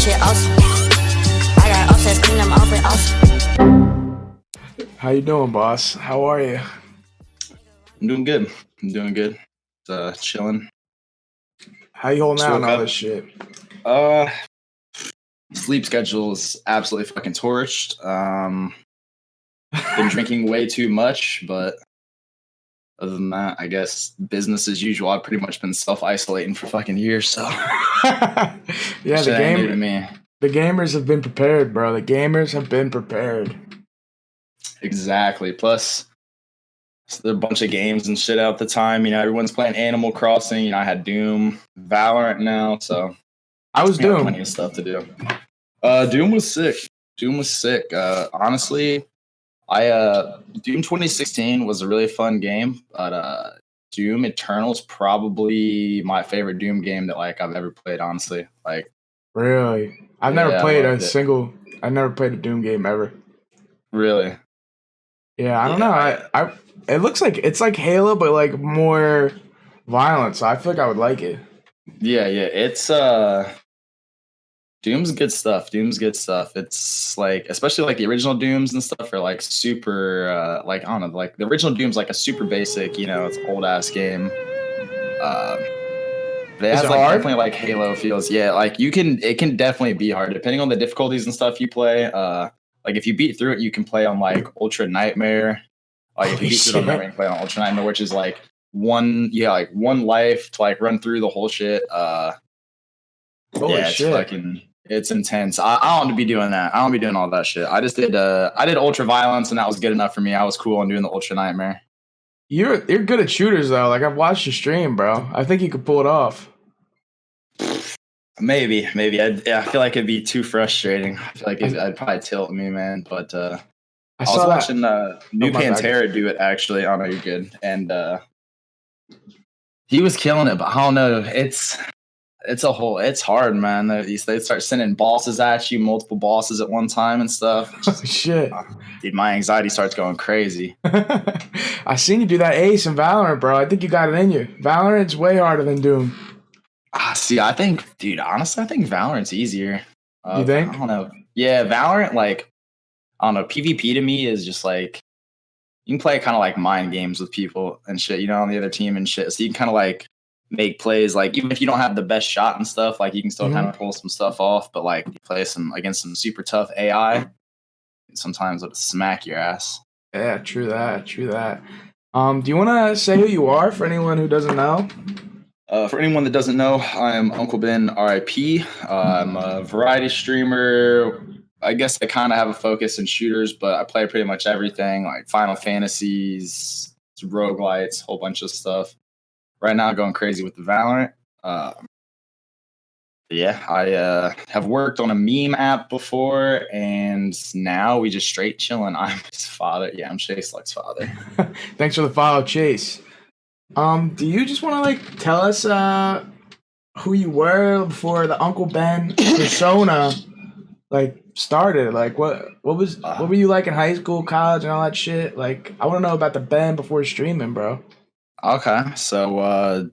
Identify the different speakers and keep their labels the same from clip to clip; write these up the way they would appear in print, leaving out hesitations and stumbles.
Speaker 1: shit awesome. I got offsets, clean them off with awesome.
Speaker 2: How you doing, boss? How are you?
Speaker 3: I'm doing good. Chilling.
Speaker 2: How you holding
Speaker 3: Just
Speaker 2: out on
Speaker 3: woke
Speaker 2: all
Speaker 3: up.
Speaker 2: this shit?
Speaker 3: Sleep schedule is absolutely fucking torched. Been drinking way too much, but other than that, I guess business as usual. I've pretty much been self-isolating for fucking years, so
Speaker 2: Yeah,
Speaker 3: shit ain't new to me.
Speaker 2: the gamers have been prepared, bro. The gamers have been prepared.
Speaker 3: Exactly. Plus, there are a bunch of games and shit out at the time. You know, everyone's playing Animal Crossing. You know, I had Doom, Valorant now, so
Speaker 2: I was
Speaker 3: got
Speaker 2: Doom.
Speaker 3: plenty of stuff to do. Doom was sick. Honestly, Doom 2016 was a really fun game, but Doom Eternal's probably my favorite Doom game that like I've ever played. Honestly, like
Speaker 2: Really? I've never
Speaker 3: Yeah, I
Speaker 2: played
Speaker 3: loved it.
Speaker 2: I've never played a Doom game ever.
Speaker 3: really,
Speaker 2: Yeah, I don't know.
Speaker 3: Yeah,
Speaker 2: I it looks like it's like Halo, but like more violent. So I feel like I would like it.
Speaker 3: yeah. It's Doom's good stuff. It's like, especially like the original Dooms and stuff are like super, like, I don't know, like the original Doom's like a super basic, you know, it's an old ass game. But it
Speaker 2: Is
Speaker 3: has
Speaker 2: it
Speaker 3: like
Speaker 2: hard?
Speaker 3: definitely like Halo feels. Yeah, like it can definitely be hard depending on the difficulties and stuff you play. Like if you beat through it, you can play on like Ultra Nightmare. Like if
Speaker 2: Holy
Speaker 3: you beat through it on
Speaker 2: shit!
Speaker 3: Nightmare, you can play on Ultra Nightmare, which is like one life to like run through the whole shit.
Speaker 2: Holy
Speaker 3: Yeah,
Speaker 2: shit!
Speaker 3: it's intense. I don't want to be doing that. I don't be doing all that shit. I did Ultra Violence and that was good enough for me. I was cool on doing the Ultra Nightmare.
Speaker 2: You're good at shooters though. Like I've watched your stream, bro. I think you could pull it off.
Speaker 3: Maybe. I feel like it'd be too frustrating. I feel like I'd probably tilt me, man. But
Speaker 2: I
Speaker 3: I was
Speaker 2: saw that.
Speaker 3: watching New
Speaker 2: my bad.
Speaker 3: Pantera do it actually. I know you're good, and he was killing it. But I don't know. It's hard, man. They start sending bosses at you, multiple bosses at one time and stuff.
Speaker 2: Oh, shit.
Speaker 3: Dude, my anxiety starts going crazy.
Speaker 2: I seen you do that ace in Valorant, bro. I think you got it in you. Valorant's way harder than Doom.
Speaker 3: See, I think, dude, honestly, I think Valorant's easier.
Speaker 2: You think?
Speaker 3: I don't know. Yeah, Valorant, like, I don't know. PvP to me is just like, you can play kind of like mind games with people and shit, you know, on the other team and shit. So you can kind of like make plays, like, even if you don't have the best shot and stuff, like, you can still kind of pull some stuff off. But like, you play against some super tough AI, sometimes it'll smack your ass.
Speaker 2: Yeah, true that. Do you want to say who you are for anyone who doesn't know?
Speaker 3: For anyone that doesn't know, I'm Uncle Ben, RIP. I'm a variety streamer. I guess I kind of have a focus in shooters, but I play pretty much everything, like Final Fantasies, roguelites, whole bunch of stuff. Right now, going crazy with the Valorant. Yeah, I have worked on a meme app before, and now we just straight chilling. I'm his father. Yeah, I'm Chase Luck's father.
Speaker 2: Thanks for the follow, Chase. Do you just want to like tell us who you were before the Uncle Ben persona like started? Like what were you like in high school, college, and all that shit? Like I want to know about the Ben before streaming, bro.
Speaker 3: Okay, so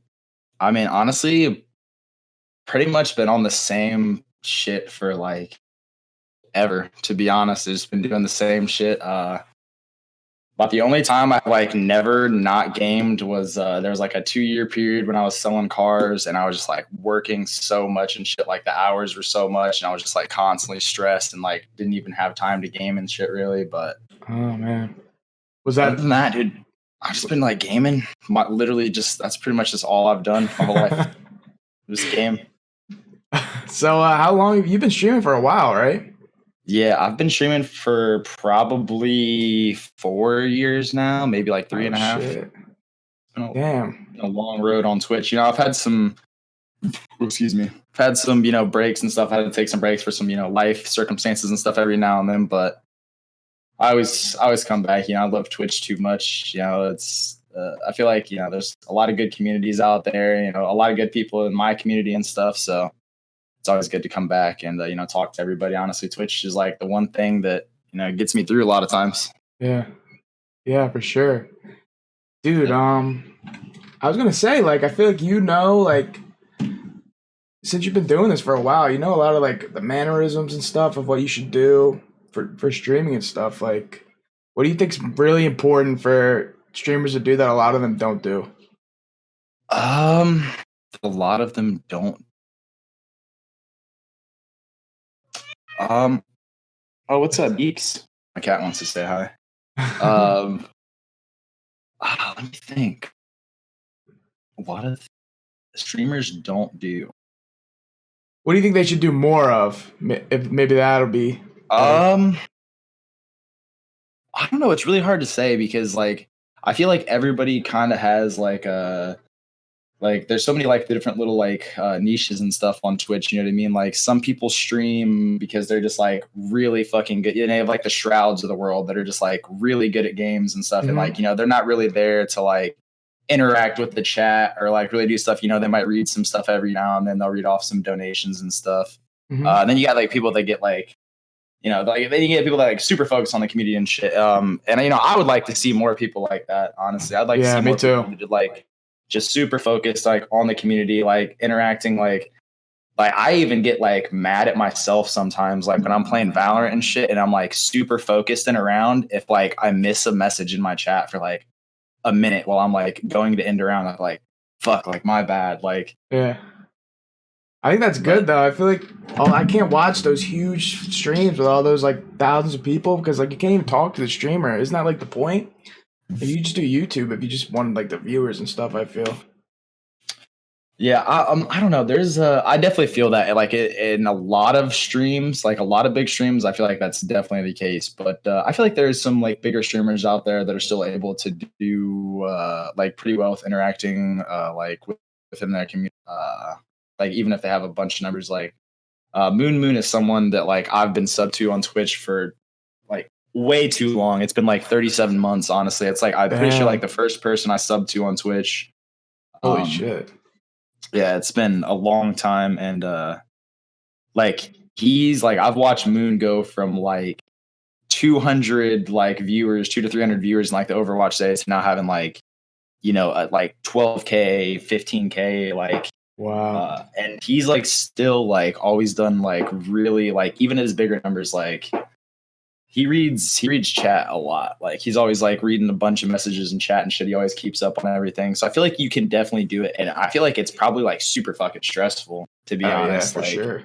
Speaker 3: I mean, honestly, pretty much been on the same shit for like ever. To be honest, I've just been doing the same shit. But the only time I like never not gamed was there was like a 2-year period when I was selling cars and I was just like working so much and shit. Like the hours were so much and I was just like constantly stressed and like didn't even have time to game and shit really. But
Speaker 2: Oh man, was
Speaker 3: other
Speaker 2: that
Speaker 3: than that, dude, I've just been like gaming. Literally just that's pretty much just all I've done my whole life. Just game.
Speaker 2: so? How long you've been streaming for a while, right?
Speaker 3: Yeah, I've been streaming for probably 4 years now, maybe like three and a half.
Speaker 2: Shit.
Speaker 3: Been
Speaker 2: Damn.
Speaker 3: a long road on Twitch. You know, I've had some, you know, breaks and stuff. I had to take some breaks for some, you know, life circumstances and stuff every now and then. But I always come back. You know, I love Twitch too much. You know, it's I feel like, you know, there's a lot of good communities out there. You know, a lot of good people in my community and stuff. So it's always good to come back and you know, talk to everybody. Honestly, Twitch is like the one thing that, you know, gets me through a lot of times.
Speaker 2: Yeah, for sure, dude. I was gonna say, like, I feel like you know, like, since you've been doing this for a while, you know a lot of like the mannerisms and stuff of what you should do for streaming and stuff. Like, what do you think's really important for streamers to do that a lot of them don't do?
Speaker 3: A lot of them don't. Oh, what's up, Geeks? My cat wants to say hi. Let me think. What of streamers don't do?
Speaker 2: What do you think they should do more of? If maybe that'll be.
Speaker 3: I don't know. It's really hard to say because like I feel like everybody kind of has like there's so many like the different little like niches and stuff on Twitch. You know what I mean? Like some people stream because they're just like really fucking good. You know, they have like the Shrouds of the world that are just like really good at games and stuff. And like, you know, they're not really there to like interact with the chat or like really do stuff. You know, they might read some stuff every now and then. They'll read off some donations and stuff. And then you got like people that get like, you know, like then you get people that like super focus on the community and shit. And you know, I would like to see more people like that. Honestly, I'd like to see more people that did, like just super focused like on the community, like interacting. Like I even get like mad at myself sometimes, like when I'm playing Valorant and shit, and I'm like super focused and around. If like I miss a message in my chat for like a minute while I'm like going to end around, I'm like, fuck, like my bad, like
Speaker 2: yeah. I think that's good though. I feel like I can't watch those huge streams with all those like thousands of people because like you can't even talk to the streamer. Isn't that like the point? If you just do YouTube, if you just wanted like the viewers and stuff, I feel.
Speaker 3: Yeah, I don't know. There's I definitely feel that like in a lot of streams, like a lot of big streams, I feel like that's definitely the case. But I feel like there's some like bigger streamers out there that are still able to do like pretty well with interacting like within their community. Like even if they have a bunch of numbers, like Moon is someone that like I've been sub to on Twitch for like way too long. It's been like 37 months, honestly. It's like I'm pretty sure like the first person I subbed to on Twitch.
Speaker 2: Holy shit.
Speaker 3: Yeah, it's been a long time, and like he's like I've watched Moon go from like 200 like viewers, 200 to 300 viewers in like the Overwatch days to now having like, you know, like 12K, 15K, like
Speaker 2: wow.
Speaker 3: and he's like still like always done like really like even at his bigger numbers, like he reads chat a lot. Like he's always like reading a bunch of messages in chat and shit. He always keeps up on everything. So I feel like you can definitely do it. And I feel like it's probably like super fucking stressful, to be honest.
Speaker 2: Yeah, for
Speaker 3: like,
Speaker 2: sure.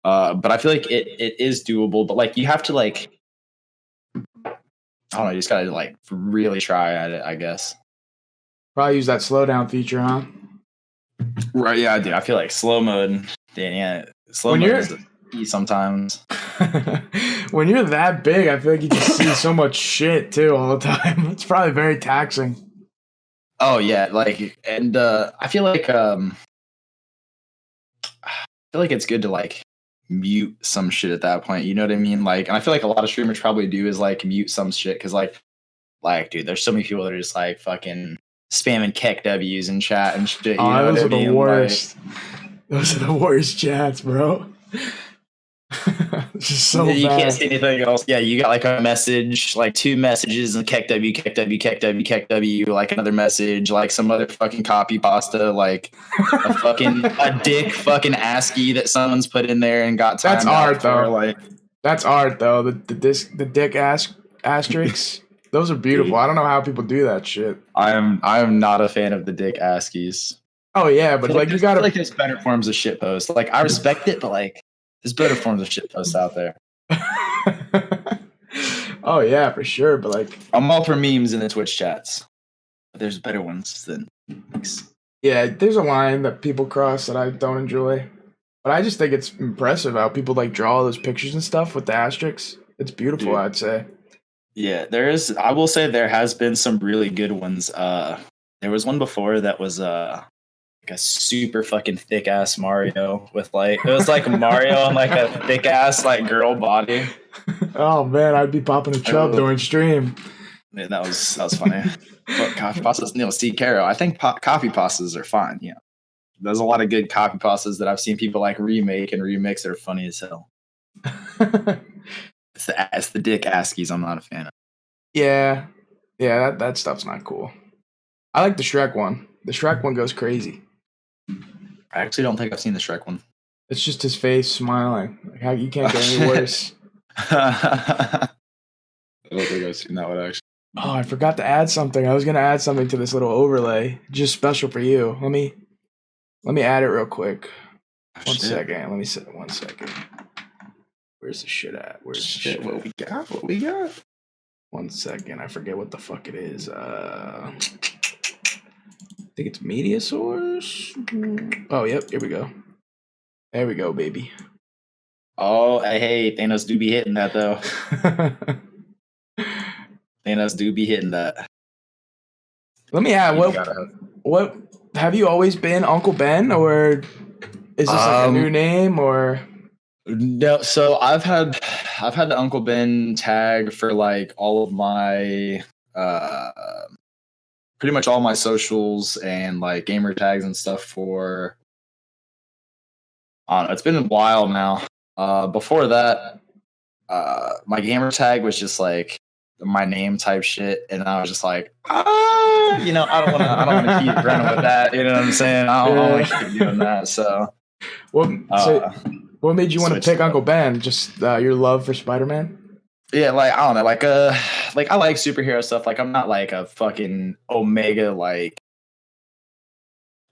Speaker 3: But I feel like it is doable. But like you have to like, I don't know, you just gotta like really try at it, I guess.
Speaker 2: Probably use that slowdown feature, huh?
Speaker 3: Right, yeah, dude. I feel like slow mode. Yeah, slow mode is sometimes.
Speaker 2: When you're that big, I feel like you just see so much shit too all the time. It's probably very taxing.
Speaker 3: Oh yeah, like and I feel like it's good to like mute some shit at that point. You know what I mean? Like, and I feel like a lot of streamers probably do is like mute some shit because like dude, there's so many people that are just like fucking spamming keck W's in chat and shit. You know
Speaker 2: those
Speaker 3: what
Speaker 2: are
Speaker 3: I mean?
Speaker 2: the worst. Those are the worst chats, bro. It's just so
Speaker 3: you
Speaker 2: bad.
Speaker 3: Can't see anything else. Yeah, you got like a message, like 2 messages, and keck W, keck W, keck W, keck W, like another message, like some other fucking copy pasta, like a fucking a dick fucking ASCII that someone's put in there and got timed.
Speaker 2: That's art
Speaker 3: for,
Speaker 2: though.
Speaker 3: Like
Speaker 2: that's art though. The dick asterisks. Those are beautiful.
Speaker 3: Dude.
Speaker 2: I don't know how people do that shit.
Speaker 3: I am not a fan of the dick ASCIIs.
Speaker 2: Oh yeah, but like you gotta
Speaker 3: like there's better forms of shitpost. Like I respect it, but like there's better forms of shitposts out there.
Speaker 2: Oh yeah, for sure. But like
Speaker 3: I'm all for memes in the Twitch chats. But there's better ones than
Speaker 2: yeah, there's a line that people cross that I don't enjoy. But I just think it's impressive how people like draw all those pictures and stuff with the asterisks. It's beautiful, dude. I'd say.
Speaker 3: Yeah, there is. I will say there has been some really good ones. There was one before that was like a super fucking thick ass Mario with like it was like Mario on like a thick ass like girl body.
Speaker 2: Oh man, I'd be popping a chub during stream.
Speaker 3: Man, that was funny. But coffee pastas, see, Caro, I think coffee pastas are fine. Yeah, there's a lot of good coffee pastas that I've seen people like remake and remix that are funny as hell. It's the dick ASCIIs I'm not a fan of.
Speaker 2: Yeah, that stuff's not cool. I like the Shrek one. The Shrek one goes crazy.
Speaker 3: I actually don't think I've seen the Shrek one.
Speaker 2: It's just his face smiling. Like, how you can't get any worse.
Speaker 3: I don't think I've seen that one actually.
Speaker 2: Oh, I forgot to add something. I was gonna add something to this little overlay, just special for you. Let me add it real quick. One second. Let me sit. 1 second. Where's the shit at? Where's the shit?
Speaker 3: What we got? What we got?
Speaker 2: 1 second. I forget what the fuck it is. I think it's media source. Oh, yep. Here we go. There we go, baby.
Speaker 3: Oh, hey, Thanos do be hitting that though. Thanos do be hitting that.
Speaker 2: Let me add. What have you always been Uncle Ben, or is this like a new name, or?
Speaker 3: No, so I've had the Uncle Ben tag for like all of my pretty much all my socials and like gamer tags and stuff for I don't know, it's been a while now. Before that, my gamer tag was just like my name type shit, and I was just like, I don't want to keep running with that. You know what I'm saying? I don't want to keep doing that. So,
Speaker 2: what made you want to pick Uncle Ben? Just your love for Spider-Man?
Speaker 3: Yeah, like I don't know, like I like superhero stuff. Like I'm not like a fucking Omega. Like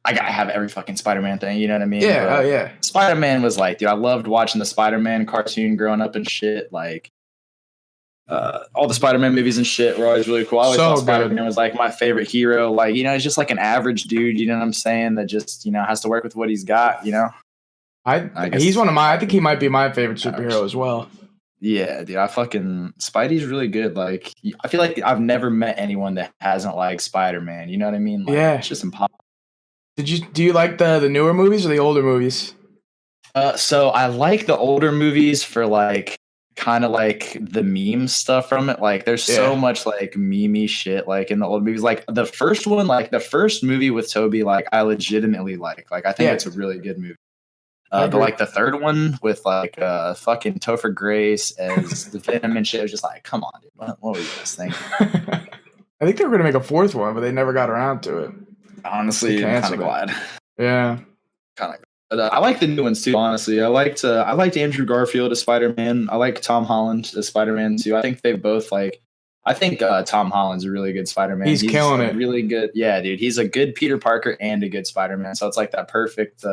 Speaker 3: I gotta have every fucking Spider-Man thing. You know what I mean?
Speaker 2: Yeah. But yeah.
Speaker 3: Spider-Man was like, dude, I loved watching the Spider-Man cartoon growing up and shit. Like. All the Spider-Man movies and shit were always really cool. I always thought Spider-Man was like my favorite hero. Like, he's just like an average dude, you know what I'm saying? That just, has to work with what he's got,
Speaker 2: He's one of I think he might be my favorite superhero as well.
Speaker 3: Yeah, dude, Spidey's really good. Like, I feel like I've never met anyone that hasn't liked Spider-Man. You know what I mean? Like,
Speaker 2: yeah.
Speaker 3: It's just impossible.
Speaker 2: Do you like the newer movies or the older movies?
Speaker 3: So I like the older movies for like, kind of like the meme stuff from it. Like there's so much like meme-y shit like in the old movies. Like the first one, like the first movie with Toby, like I legitimately like I think it's a really good movie. But like the third one with like fucking Topher Grace as the Venom and shit, it was just like, come on, dude, what were you guys thinking?
Speaker 2: I think they were gonna make a fourth one, but they never got around to it.
Speaker 3: Honestly, I'm kind of glad.
Speaker 2: Yeah,
Speaker 3: kind of. But I like the new ones too. Honestly, I liked Andrew Garfield as Spider-Man. I like Tom Holland as Spider-Man too. I think they both like. I think Tom Holland's a really good Spider-Man.
Speaker 2: He's killing it.
Speaker 3: Really good. Yeah, dude. He's a good Peter Parker and a good Spider-Man. So it's like that perfect.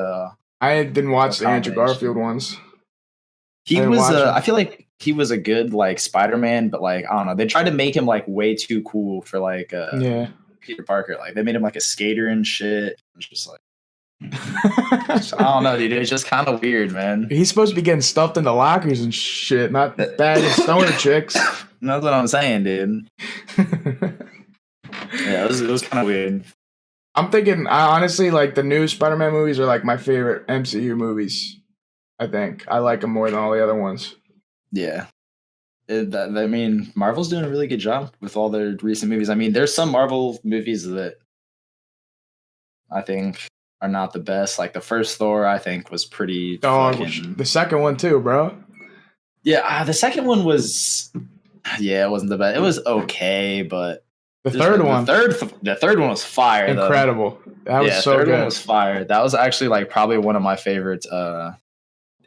Speaker 2: I didn't watch the Andrew Garfield ones.
Speaker 3: He was. I feel like he was a good like Spider-Man, but like I don't know. They tried to make him like way too cool for like Peter Parker. Like they made him like a skater and shit. It's just like. I don't know, dude. It's just kind of weird, man.
Speaker 2: He's supposed to be getting stuffed into lockers and shit, not bagging stoner chicks.
Speaker 3: That's what I'm saying, dude. Yeah, it was kind of weird.
Speaker 2: I'm thinking, I honestly, like the new Spider-Man movies are like my favorite MCU movies. I think I like them more than all the other ones.
Speaker 3: Yeah. Marvel's doing a really good job with all their recent movies. I mean, there's some Marvel movies that I think are not the best. Like the first Thor, I think was pretty.
Speaker 2: The second one too, bro.
Speaker 3: Yeah, the second one was. Yeah, it wasn't the best. It was okay, but
Speaker 2: the third one
Speaker 3: was fire.
Speaker 2: Incredible.
Speaker 3: Though.
Speaker 2: That was so good.
Speaker 3: The third one was fire. That was actually like probably one of my favorite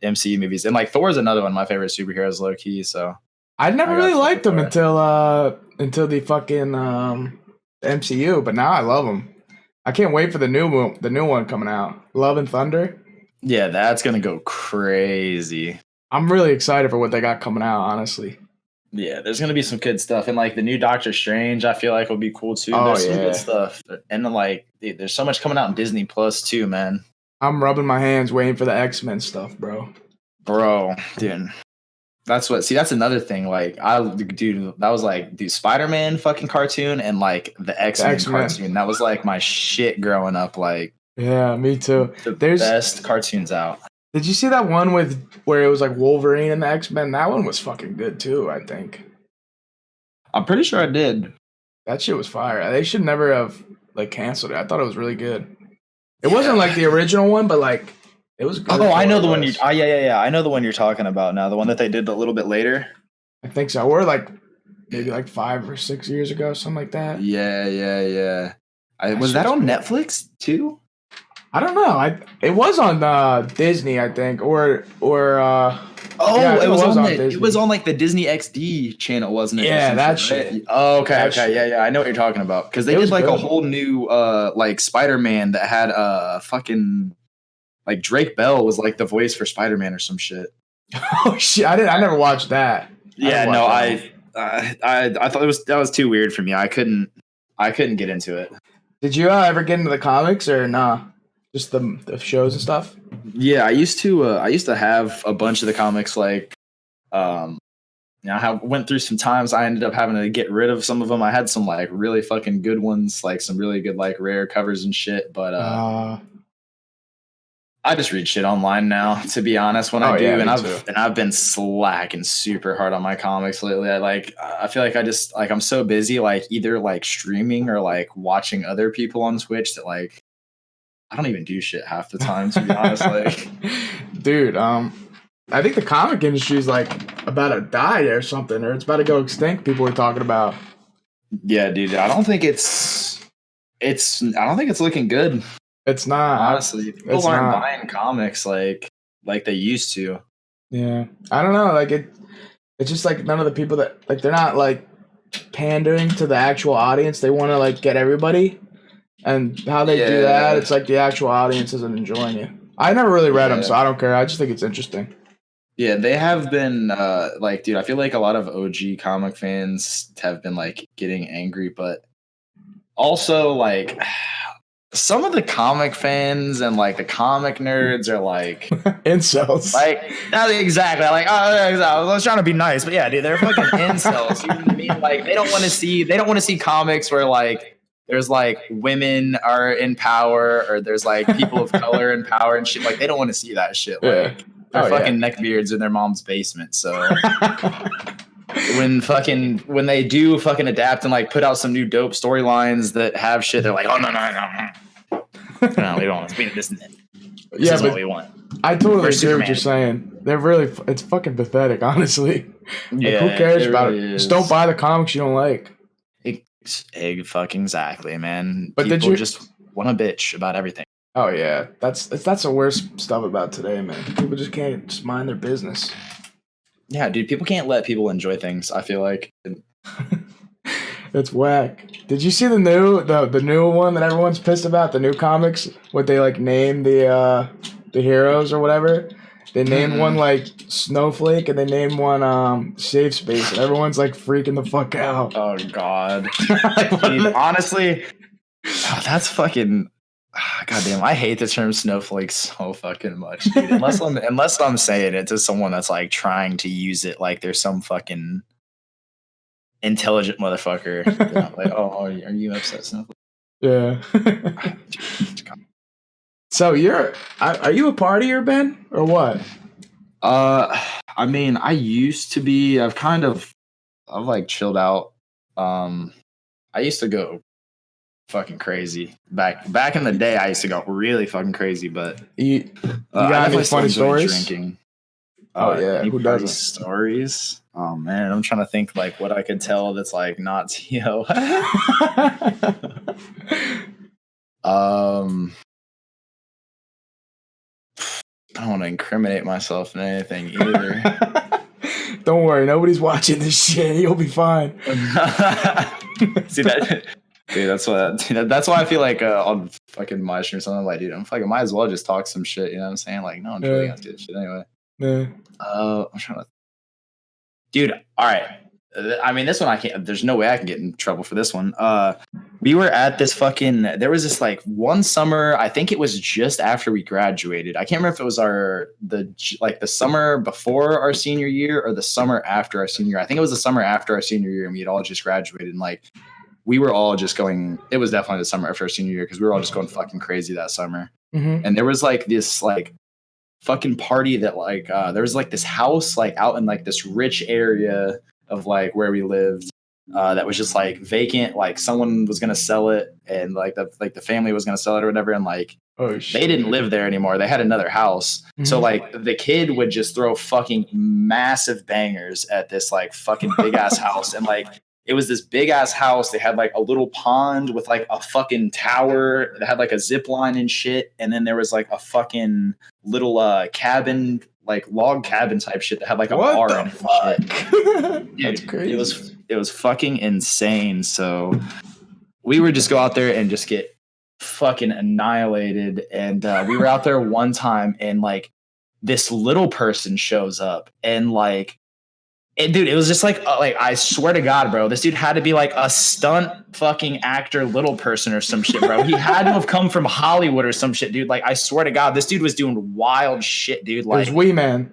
Speaker 3: MCU movies, and like Thor is another one of my favorite superheroes, low key. So
Speaker 2: I never really liked them until the fucking MCU, but now I love them. I can't wait for the new one coming out. Love and Thunder.
Speaker 3: Yeah, that's gonna go crazy.
Speaker 2: I'm really excited for what they got coming out, honestly.
Speaker 3: Yeah, there's gonna be some good stuff, and like the new Doctor Strange, I feel like will be cool too. There's some good stuff, and then like there's so much coming out in Disney Plus too, man.
Speaker 2: I'm rubbing my hands waiting for the X-Men stuff, bro.
Speaker 3: Dude. That's another thing. Like, that was like, Spider-Man fucking cartoon and like the X-Men cartoon. That was like my shit growing up. Like,
Speaker 2: yeah, me too.
Speaker 3: There's best cartoons out.
Speaker 2: Did you see that one where it was like Wolverine and the X-Men? That one was fucking good too, I think.
Speaker 3: I'm pretty sure I did.
Speaker 2: That shit was fire. They should never have like canceled it. I thought it was really good. It wasn't like the original one, but like. It was good.
Speaker 3: Oh, I know the one you. Yeah. I know the one you're talking about now. The one that they did a little bit later.
Speaker 2: I think so. We're like maybe like 5 or 6 years ago, something like that.
Speaker 3: Yeah. Was that on Netflix too?
Speaker 2: I don't know. It was on Disney, I think, or
Speaker 3: Oh,
Speaker 2: yeah, I think
Speaker 3: it was on
Speaker 2: Disney.
Speaker 3: it was on like the Disney XD channel, wasn't it? or
Speaker 2: Yeah,
Speaker 3: some
Speaker 2: that
Speaker 3: right?
Speaker 2: shit.
Speaker 3: Oh, okay,
Speaker 2: That
Speaker 3: okay,
Speaker 2: shit.
Speaker 3: yeah, I know what you're talking about because they
Speaker 2: It
Speaker 3: did
Speaker 2: was
Speaker 3: like a
Speaker 2: good.
Speaker 3: whole new like Spider-Man that had fucking like Drake Bell was like the voice for Spider-Man or some shit.
Speaker 2: Oh shit! I never watched that.
Speaker 3: Yeah,
Speaker 2: didn't
Speaker 3: no,
Speaker 2: watch that
Speaker 3: I thought that was too weird for me. I couldn't get into it.
Speaker 2: Did you ever get into the comics or nah? Just the shows and stuff.
Speaker 3: Yeah, I used to have a bunch of the comics like I went through some times I ended up having to get rid of some of them. I had some like really fucking good ones, like some really good like rare covers and shit, but I just read shit online now, to be honest, when I do,
Speaker 2: yeah,
Speaker 3: and
Speaker 2: me too.
Speaker 3: I've been slacking super hard on my comics lately. I feel like I just like I'm so busy like either like streaming or like watching other people on Twitch that like I don't even do shit half the time, to be honest. Like,
Speaker 2: dude, I think the comic industry is like about to die or something, or it's about to go extinct. People were talking about.
Speaker 3: yeah, dude, I don't think it's looking good.
Speaker 2: It's not.
Speaker 3: Honestly, people aren't buying comics like they used to.
Speaker 2: Yeah, I don't know. Like it's just like none of the people that like they're not like pandering to the actual audience. They want to like get everybody, and how they do that, it's like the actual audience isn't enjoying it. I never really read them, so I don't care. I just think it's interesting.
Speaker 3: Yeah, they have been like, dude, I feel like a lot of OG comic fans have been like getting angry, but also like some of the comic fans and like the comic nerds are like
Speaker 2: incels.
Speaker 3: Like not exactly. Like I was trying to be nice, but yeah, dude, they're fucking incels. You know what I mean? Like they don't want to see comics where like there's like women are in power or there's like people of color in power and shit. Like they don't want to see that shit. Like they're fucking neckbeards in their mom's basement. So when they do fucking adapt and like put out some new dope storylines that have shit, they're like, oh no, we don't want to be this. This is what we want.
Speaker 2: I totally agree what you're saying. They're really, it's fucking pathetic, honestly. Yeah, who cares about it? Just don't buy the comics you don't like.
Speaker 3: Exactly, man.
Speaker 2: But
Speaker 3: people just want to bitch about everything.
Speaker 2: Oh yeah, that's the worst stuff about today, man. People just can't just mind their business.
Speaker 3: Yeah, dude, people can't let people enjoy things. I feel like
Speaker 2: it's whack. Did you see the new one that everyone's pissed about? The new comics, what they like name the heroes or whatever. They named one like Snowflake and they named one Safe Space, and everyone's like freaking the fuck out.
Speaker 3: Oh god, dude, honestly, that's fucking. Goddamn, I hate the term snowflake so fucking much, dude. Unless I'm saying it to someone that's like trying to use it like there's some fucking intelligent motherfucker. Like, oh, are you upset, snowflake?
Speaker 2: Yeah. So are you a partier, Ben, or what?
Speaker 3: I mean, I used to be. I've like chilled out. I used to go fucking crazy back in the day. I used to go really fucking crazy, but
Speaker 2: you got any funny stories?
Speaker 3: Drinking.
Speaker 2: Oh yeah, who doesn't?
Speaker 3: Stories? Oh man, I'm trying to think like what I could tell that's like not Tio. I don't want to incriminate myself in anything either.
Speaker 2: Don't worry, nobody's watching this shit. You'll be fine.
Speaker 3: See that, dude? That's why I feel like on fucking my stream or something. I'm like, dude, I might as well just talk some shit. You know what I'm saying? Like, no one's really gonna do this shit anyway.
Speaker 2: Yeah.
Speaker 3: I'm trying to. Dude, all right. I mean, this one I can't. There's no way I can get in trouble for this one. We were at this fucking. There was this like one summer. I think it was just after we graduated. I can't remember if it was the summer before our senior year or the summer after our senior year. I think it was the summer after our senior year, and we had all just graduated. And like, we were all just going. It was definitely the summer after our senior year because we were all just going fucking crazy that summer.
Speaker 2: Mm-hmm.
Speaker 3: And there was like this like fucking party that like there was like this house like out in like this rich area of like where we lived that was just like vacant, like someone was gonna sell it and like the family was gonna sell it or whatever, and like they didn't live there anymore, they had another house. Mm-hmm. So like the kid would just throw fucking massive bangers at this like fucking big ass house, and like it was this big ass house. They had like a little pond with like a fucking tower that had like a zip line and shit. And then there was like a fucking little cabin, like log cabin type shit that had like a bar in it and shit.
Speaker 2: That's crazy.
Speaker 3: It was fucking insane. So we would just go out there and just get fucking annihilated. And we were out there one time and like this little person shows up and like, dude, it was just like I swear to God, bro, this dude had to be like a stunt fucking actor, little person or some shit, bro. He had to have come from Hollywood or some shit, dude. Like, I swear to God, this dude was doing wild shit, dude. Like,
Speaker 2: it was Wee Man.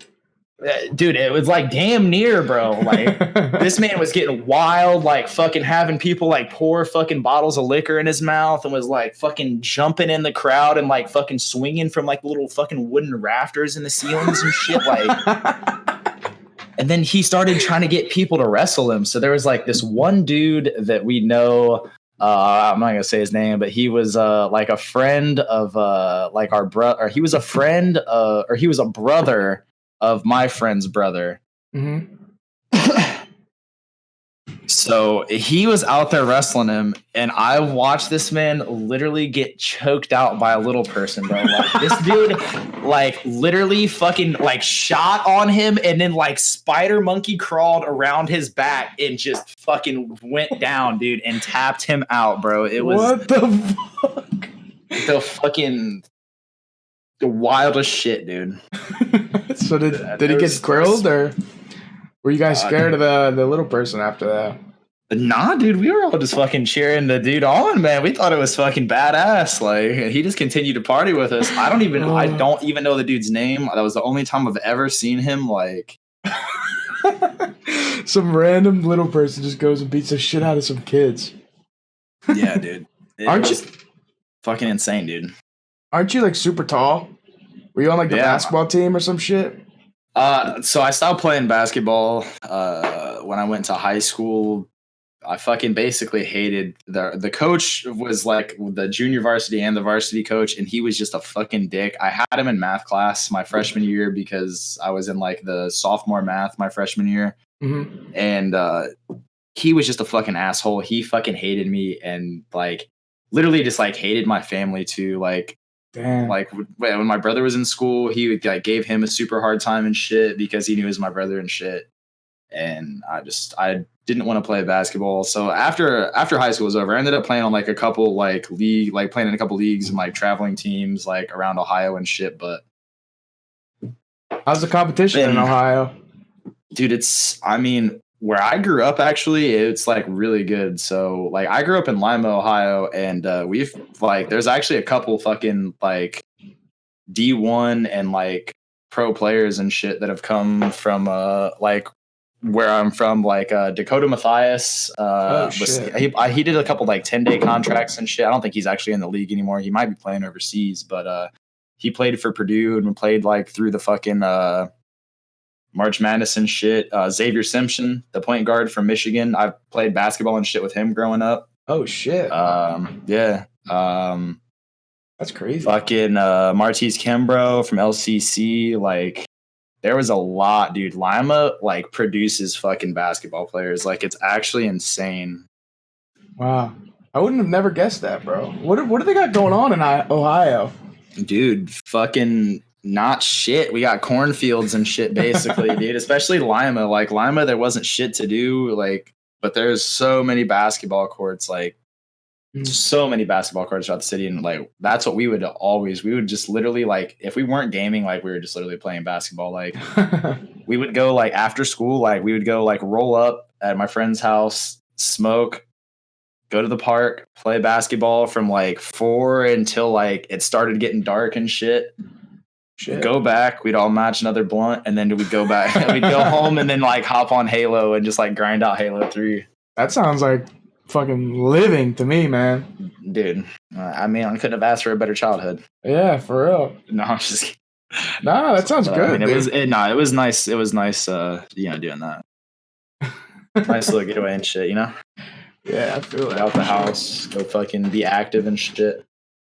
Speaker 3: Dude, it was like damn near, bro. Like, this man was getting wild, like fucking having people like pour fucking bottles of liquor in his mouth and was like fucking jumping in the crowd and like fucking swinging from like little fucking wooden rafters in the ceilings and shit. Like, and then he started trying to get people to wrestle him. So there was like this one dude that we know. I'm not gonna say his name, but he was like a friend of like our brother. Or he was a friend, or he was a brother of my friend's brother.
Speaker 2: Mm-hmm.
Speaker 3: So he was out there wrestling him, and I watched this man literally get choked out by a little person, bro. Like, this dude, like, literally fucking, like, shot on him, and then, like, spider monkey crawled around his back and just fucking went down, dude, and tapped him out, bro. It was...
Speaker 2: What the fuck?
Speaker 3: The wildest shit, dude.
Speaker 2: So did he get grilled, or were you guys scared of the little person after that?
Speaker 3: Nah, dude, we were all just fucking cheering the dude on, man. We thought it was fucking badass. Like, he just continued to party with us. I don't even know the dude's name. That was the only time I've ever seen him. Like,
Speaker 2: some random little person just goes and beats the shit out of some kids.
Speaker 3: Yeah, dude.
Speaker 2: Aren't you
Speaker 3: fucking insane, dude?
Speaker 2: Aren't you like super tall? Were you on like the basketball team or some shit?
Speaker 3: So I stopped playing basketball when I went to high school. I fucking basically hated the coach was like the junior varsity and the varsity coach, and he was just a fucking dick. I had him in math class my freshman year because I was in like the sophomore math my freshman year. Mm-hmm. And he was just a fucking asshole. He fucking hated me and like literally just like hated my family too. Like, damn. Like when my brother was in school, he like gave him a super hard time and shit because he knew he was my brother and shit. And I didn't want to play basketball. So after high school was over, I ended up playing on like a couple like playing in a couple leagues and like traveling teams like around Ohio and shit. But
Speaker 2: how's the competition in Ohio?
Speaker 3: Dude, where I grew up, actually, it's like really good. So like I grew up in Lima, Ohio, and we've like there's actually a couple fucking like D1 and like pro players and shit that have come from like where I'm from, like Dakota Mathias. He did a couple like 10-day contracts and shit. I don't think he's actually in the league anymore. He might be playing overseas, but he played for Purdue and played like through the fucking March Madness and shit. Xavier Simpson, the point guard from Michigan. I've played basketball and shit with him growing up.
Speaker 2: Oh shit.
Speaker 3: Yeah.
Speaker 2: That's crazy.
Speaker 3: Fucking Martise Kimbrough from LCC. Like, there was a lot, dude. Lima like produces fucking basketball players. Like, it's actually insane.
Speaker 2: Wow. I wouldn't have never guessed that, bro. What do they got going on in Ohio?
Speaker 3: Dude, fucking not shit. We got cornfields and shit, basically, dude. Especially Lima. Like, Lima, there wasn't shit to do. Like, but there's so many basketball courts. Like, so many basketball courts throughout the city, and like that's what we would just literally, like, if we weren't gaming, like we were just literally playing basketball. Like we would go like after school, like we would go like roll up at my friend's house, smoke, go to the park, play basketball from like 4 until like it started getting dark and shit. Go back, we'd all match another blunt, and then we'd go back. We'd go home and then like hop on Halo and just like grind out Halo 3.
Speaker 2: That sounds like fucking living to me, man.
Speaker 3: Dude, I couldn't have asked for a better childhood.
Speaker 2: Yeah, for real.
Speaker 3: No, I'm just kidding.
Speaker 2: Nah, that sounds good.
Speaker 3: It was nice. It was nice, doing that. Nice little getaway and shit, you know?
Speaker 2: Yeah, I feel it.
Speaker 3: Out the house, go fucking be active and shit.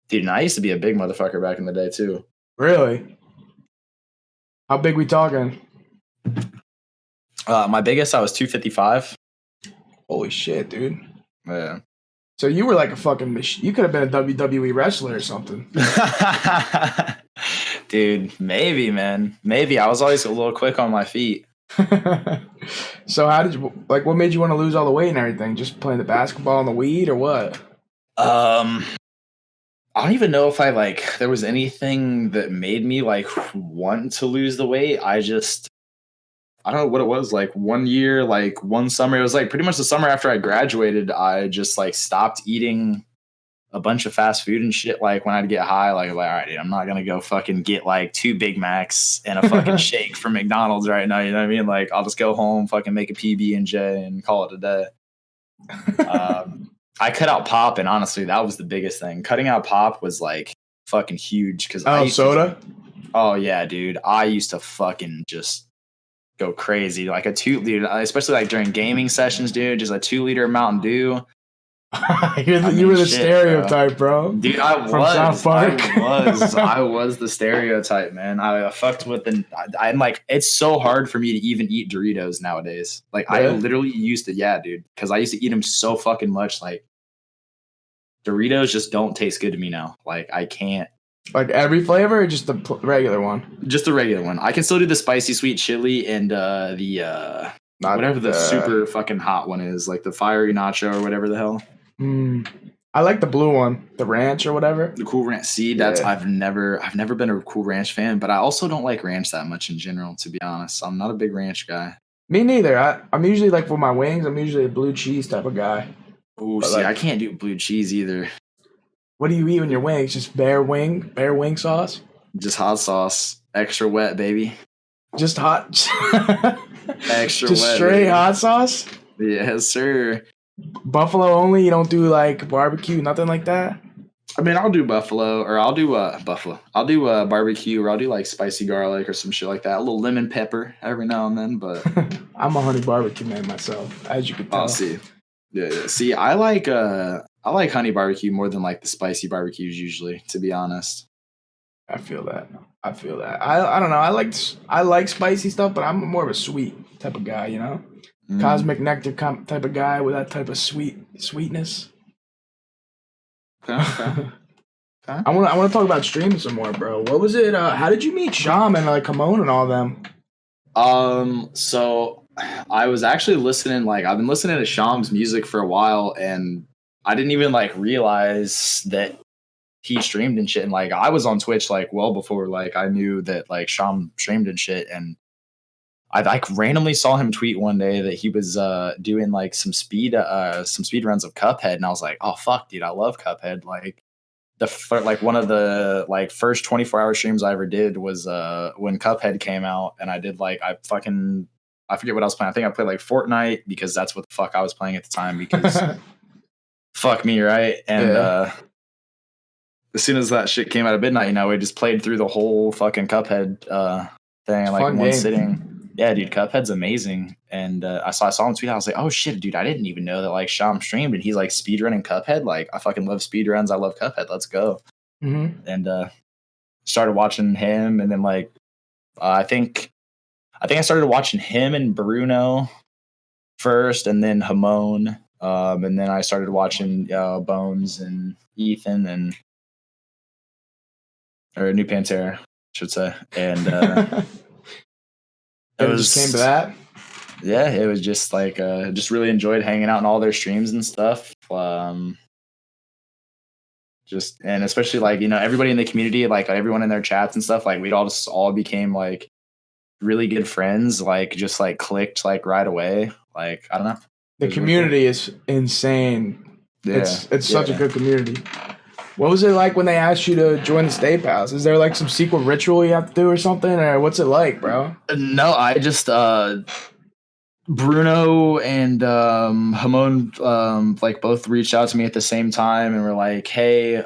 Speaker 3: Dude, and I used to be a big motherfucker back in the day, too.
Speaker 2: Really? How big we talking?
Speaker 3: My biggest, I was 255.
Speaker 2: Holy shit, dude.
Speaker 3: Yeah.
Speaker 2: So you were like a fucking machine. You could have been a WWE wrestler or something.
Speaker 3: Dude, maybe, man. Maybe. I was always a little quick on my feet.
Speaker 2: So how did you, like, what made you want to lose all the weight and everything? Just playing the basketball and the weed or what?
Speaker 3: I don't even know if there was anything that made me like want to lose the weight. I don't know what it was. Like one year, like one summer, it was like pretty much the summer after I graduated, I just like stopped eating a bunch of fast food and shit. Like when I'd get high, like all right, dude, I'm not gonna go fucking get like 2 Big Macs and a fucking shake from McDonald's right now. You know what I mean? Like I'll just go home, fucking make a PB&J and call it a day. I cut out pop, and honestly, that was the biggest thing. Cutting out pop was like fucking huge because
Speaker 2: soda.
Speaker 3: Oh yeah, dude. I used to fucking just go crazy. Like a 2-liter, especially like during gaming sessions, dude. Just a 2-liter Mountain Dew.
Speaker 2: You were the stereotype, bro.
Speaker 3: Dude, I
Speaker 2: From
Speaker 3: was.
Speaker 2: South Park.
Speaker 3: I was the stereotype, man. I fucked with I'm like, it's so hard for me to even eat Doritos nowadays. Like, I literally used to, dude, because I used to eat them so fucking much. Like, Doritos just don't taste good to me now. Like, I can't.
Speaker 2: Like every flavor or just the regular one?
Speaker 3: Just the regular one. I can still do the spicy sweet chili and whatever the super fucking hot one is, like the fiery nacho or whatever the hell.
Speaker 2: I like the blue one, the ranch or whatever.
Speaker 3: The Cool Ranch. See, I've never been a Cool Ranch fan, but I also don't like ranch that much in general, to be honest. I'm not a big ranch guy.
Speaker 2: Me neither. I'm usually like for my wings, I'm usually a blue cheese type of guy.
Speaker 3: Oh, see, like, I can't do blue cheese either.
Speaker 2: What do you eat on your wings? Just bare wing sauce?
Speaker 3: Just hot sauce, extra wet, baby.
Speaker 2: Just hot,
Speaker 3: extra
Speaker 2: just
Speaker 3: wet.
Speaker 2: Straight baby. Hot sauce?
Speaker 3: Yes, sir.
Speaker 2: Buffalo only? You don't do like barbecue, nothing like that?
Speaker 3: I mean, I'll do buffalo, or I'll do buffalo. I'll do barbecue, or I'll do like spicy garlic or some shit like that. A little lemon pepper every now and then, but
Speaker 2: I'm a honey barbecue man myself, as you can tell.
Speaker 3: I'll see. Yeah. See, I like honey barbecue more than like the spicy barbecues usually, to be honest.
Speaker 2: I feel that. I don't know. I like spicy stuff, but I'm more of a sweet type of guy, you know? Cosmic nectar type of guy with that type of sweetness. Okay. I want to talk about streaming some more, bro. What was it? How did you meet Sham and like Hamon and all them?
Speaker 3: So I was actually listening. Like I've been listening to Sham's music for a while, and I didn't even like realize that he streamed and shit. And like I was on Twitch like well before like I knew that like Sham streamed and shit. And I like randomly saw him tweet one day that he was doing like some speed runs of Cuphead, and I was like, oh fuck, dude, I love Cuphead. Like one of the like first 24-hour streams I ever did was when Cuphead came out, and I did like I forget what I was playing. I think I played like Fortnite because that's what the fuck I was playing at the time because fuck me, right? And as soon as that shit came out of midnight, you know, we just played through the whole fucking Cuphead thing in like one sitting. Yeah, dude, Cuphead's amazing. And I saw him tweet. I was like, oh shit, dude, I didn't even know that like Sham streamed and he's like speedrunning Cuphead. Like I fucking love speedruns. I love Cuphead. Let's go. Mm-hmm. And started watching him, and then like I think I started watching him and Bruno first, and then Hamon, and then I started watching Bones and Ethan or New Pantera, I should say, and.
Speaker 2: It just came to that.
Speaker 3: Yeah, it was just like just really enjoyed hanging out in all their streams and stuff. Just and especially like, you know, everybody in the community, like everyone in their chats and stuff, like we'd all became like really good friends, like just like clicked like right away. Like I don't know.
Speaker 2: The community is insane. Yeah. It's such a good community. What was it like when they asked you to join the State Pals? Is there like some secret ritual you have to do or something? Or what's it like, bro?
Speaker 3: No, I just Bruno and Hamon like both reached out to me at the same time and were like, hey,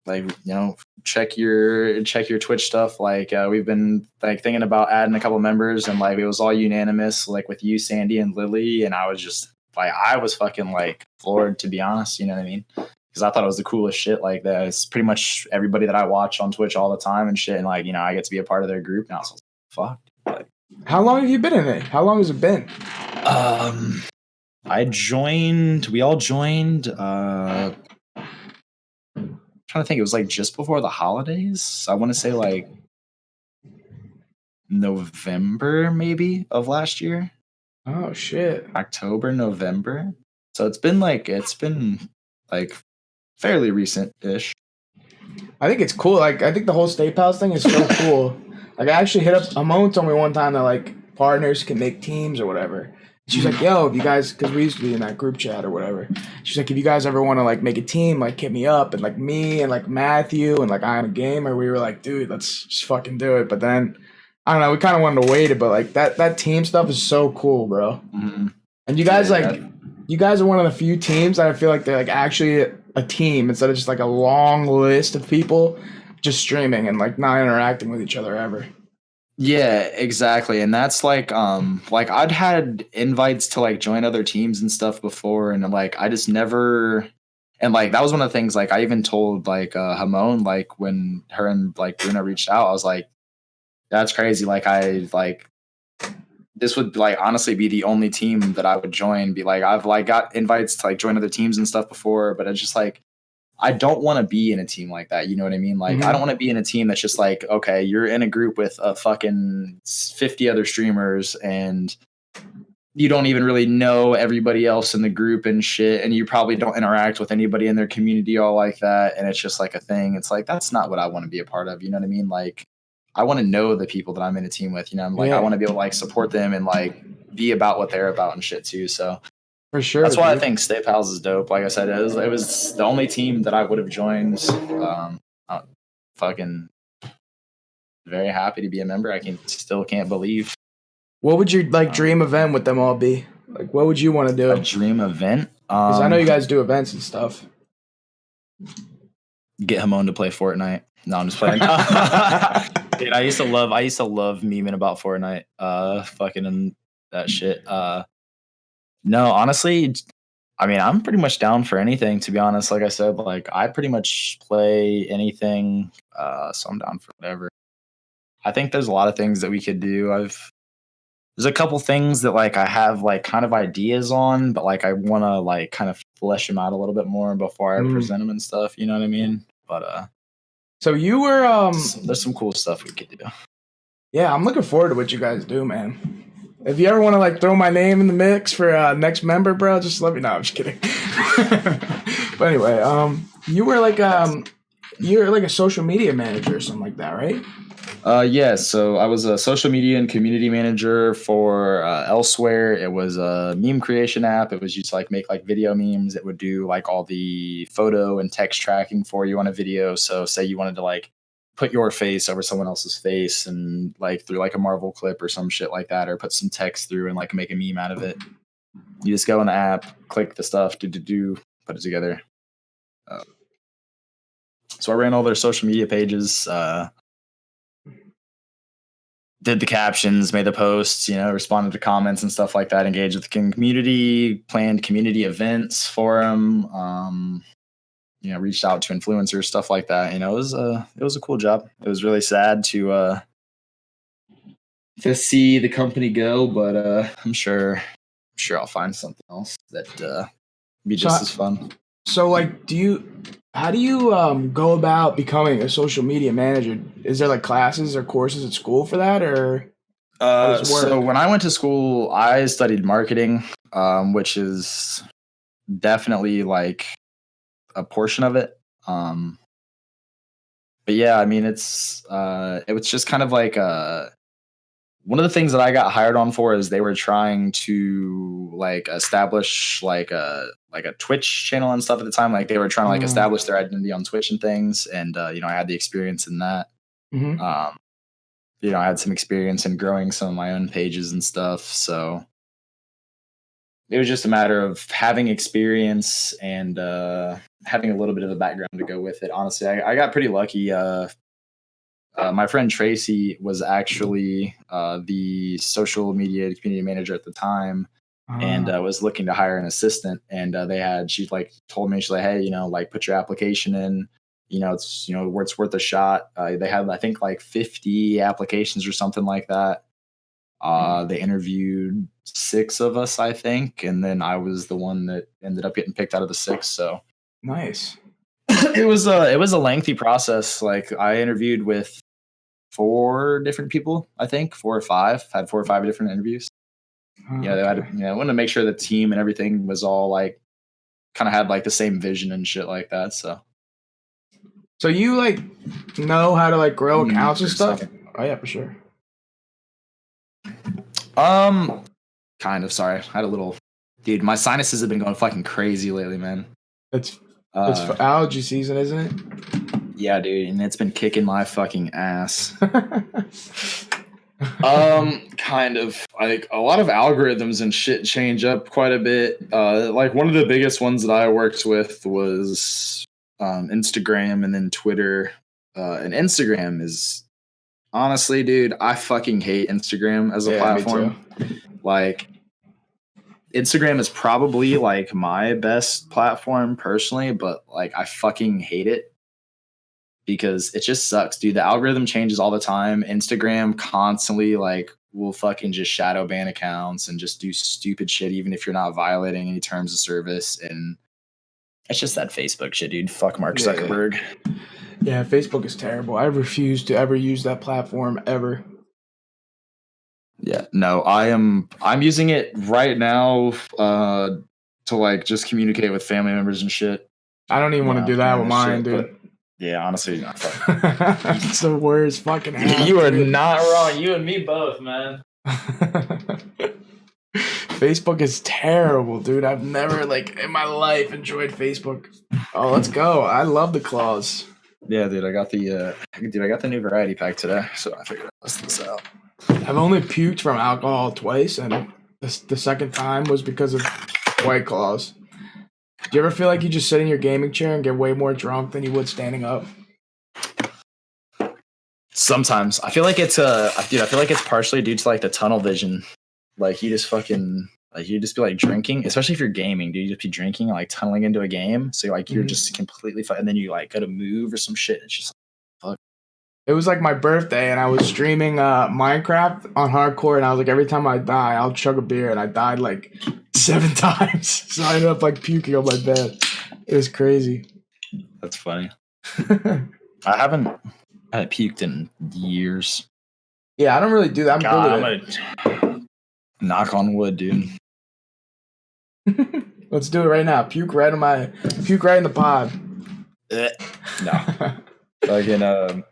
Speaker 3: like, you know, check your Twitch stuff. Like we've been like thinking about adding a couple members, and like it was all unanimous, like with you, Sandy, and Lily, and I was just like I was fucking like floored, to be honest, you know what I mean? Because I thought it was the coolest shit. Like that, it's pretty much everybody that I watch on Twitch all the time and shit. And like, you know, I get to be a part of their group now. So fuck. Like,
Speaker 2: how long have you been in it? How long has it been?
Speaker 3: we all joined, trying to think, it was like just before the holidays. I want to say like November maybe of last year.
Speaker 2: Oh shit.
Speaker 3: October, November. So it's been like fairly recent-ish.
Speaker 2: I think it's cool. Like, I think the whole State Pals thing is so cool. Like, I actually hit up Amon told me one time that like partners can make teams or whatever. She's like, yo, if you guys, because we used to be in that group chat or whatever. She's like, if you guys ever want to like make a team, like hit me up. And like me and like Matthew and like I'm a gamer, we were like, dude, let's just fucking do it. But then I don't know, we kind of wanted to wait it, but like that team stuff is so cool, bro.
Speaker 3: Mm-hmm.
Speaker 2: And you guys you guys are one of the few teams that I feel like they're like actually a team instead of just like a long list of people just streaming and like not interacting with each other ever.
Speaker 3: Yeah, exactly. And that's like I'd had invites to like join other teams and stuff before, and like I just never, and like that was one of the things like I even told like Hamon, like when her and like Bruno reached out, I was like, that's crazy. Like this would like honestly be the only team that I would join. Be like, I've like got invites to like join other teams and stuff before, but it's just like I don't want to be in a team like that. You know what I mean? Like, I don't want to be in a team that's just like, okay, you're in a group with a fucking 50 other streamers and you don't even really know everybody else in the group and shit. And you probably don't interact with anybody in their community all like that. And it's just like a thing. It's like, that's not what I want to be a part of. You know what I mean? Like, I want to know the people that I'm in a team with, you know, I'm like, I want to be able to like support them and like be about what they're about and shit too. So
Speaker 2: for sure.
Speaker 3: That's why I think Stay Pals is dope. Like I said, it was the only team that I would have joined. Fucking very happy to be a member. I still can't believe.
Speaker 2: What would your like dream event with them all be? Like, what would you want to do?
Speaker 3: A dream event?
Speaker 2: Because I know you guys do events and stuff.
Speaker 3: Get Hamon to play Fortnite. No, I'm just playing. Dude, I used to love memeing about Fortnite. Fucking and that shit. No, honestly, I mean, I'm pretty much down for anything, to be honest. Like I said, like I pretty much play anything, so I'm down for whatever. I think there's a lot of things that we could do. There's a couple things that like I have like kind of ideas on, but like I want to like kind of flesh them out a little bit more before I present them and stuff. You know what I mean? But
Speaker 2: so you were
Speaker 3: there's some cool stuff we could do.
Speaker 2: Yeah, I'm looking forward to what you guys do, man. If you ever want to like throw my name in the mix for next member, bro, just let me know. I'm just kidding. But anyway, you're like a social media manager or something like that, right?
Speaker 3: Yeah. So I was a social media and community manager for Elsewhere. It was a meme creation app. It was used to like make like video memes. It would do like all the photo and text tracking for you on a video. So say you wanted to like put your face over someone else's face and like through like a Marvel clip or some shit like that, or put some text through and like make a meme out of it. You just go in the app, click the stuff, put it together. So I ran all their social media pages, did the captions, made the posts, you know, responded to comments and stuff like that, engaged with the community, planned community events for them, you know, reached out to influencers, stuff like that. You know, it was a cool job. It was really sad to see the company go, but I'm sure I'll find something else that be just as fun.
Speaker 2: So like, how do you go about becoming a social media manager? Is there like classes or courses at school for that, or how does it work?
Speaker 3: So when I went to school, I studied marketing, which is definitely like a portion of it. But yeah, I mean, it was just kind of like one of the things that I got hired on for is they were trying to like establish like a Twitch channel and stuff at the time. Like they were trying to like establish their identity on Twitch and things. And, you know, I had the experience in that. Mm-hmm. You know, I had some experience in growing some of my own pages and stuff. So it was just a matter of having experience and having a little bit of a background to go with it. Honestly, I got pretty lucky. My friend Tracy was actually the social media community manager at the time, and was looking to hire an assistant. And she like told me, she's like, hey, you know, like put your application in. You know, it's it's worth a shot. They had I think like 50 applications or something like that. They interviewed 6 of us, I think, and then I was the one that ended up getting picked out of the 6. So
Speaker 2: Nice.
Speaker 3: it was a lengthy process. Like I interviewed with 4 different people, I think 4 or 5. Had 4 or 5 different interviews. Yeah, they had to, I wanted to make sure the team and everything was all like kind of had like the same vision and shit like that. So
Speaker 2: you like know how to like grow
Speaker 3: Mute
Speaker 2: accounts
Speaker 3: for
Speaker 2: and
Speaker 3: a
Speaker 2: stuff?
Speaker 3: second.
Speaker 2: Oh yeah, for sure.
Speaker 3: Kind of. Sorry, I had a little. Dude, my sinuses have been going fucking crazy lately, man.
Speaker 2: It's allergy season, isn't it?
Speaker 3: Yeah, dude, and it's been kicking my fucking ass. Kind of. Like a lot of algorithms and shit change up quite a bit. Like one of the biggest ones that I worked with was Instagram and then Twitter. And Instagram is honestly, dude, I fucking hate Instagram as a platform. Like Instagram is probably like my best platform personally, but like I fucking hate it because it just sucks, dude. The algorithm changes all the time. Instagram constantly like will fucking just shadow ban accounts and just do stupid shit even if you're not violating any terms of service. And it's just that Facebook shit, dude. Fuck Mark Zuckerberg.
Speaker 2: Yeah, Facebook is terrible. I refuse to ever use that platform ever.
Speaker 3: Yeah, no, I'm using it right now to like just communicate with family members and shit.
Speaker 2: I don't even want to do that with mine, dude.
Speaker 3: But, yeah, honestly,
Speaker 2: it's the worst fucking app.
Speaker 3: You are not wrong. You and me both, man.
Speaker 2: Facebook is terrible, dude. I've never like in my life enjoyed Facebook. Oh, let's go. I love the claws.
Speaker 3: Yeah, dude, I got the new variety pack today, so I figured I'd list this out.
Speaker 2: I've only puked from alcohol twice, and the second time was because of White Claws. Do you ever feel like you just sit in your gaming chair and get way more drunk than you would standing up?
Speaker 3: Sometimes I feel like it's dude. I feel like it's partially due to like the tunnel vision. Like you just fucking like you just be like drinking, especially if you're gaming, dude. You just be drinking and like tunneling into a game, so you're just completely and then you like go to move or some shit. It's just like, fuck.
Speaker 2: It was like my birthday, and I was streaming Minecraft on hardcore, and I was like, every time I die, I'll chug a beer, and I died like 7 times. So I ended up like puking on my bed. It was crazy.
Speaker 3: That's funny. I haven't puked in years.
Speaker 2: Yeah, I don't really do that. I'm good with
Speaker 3: it. Knock on wood, dude.
Speaker 2: Let's do it right now. Puke right in the pod.
Speaker 3: No. Fucking I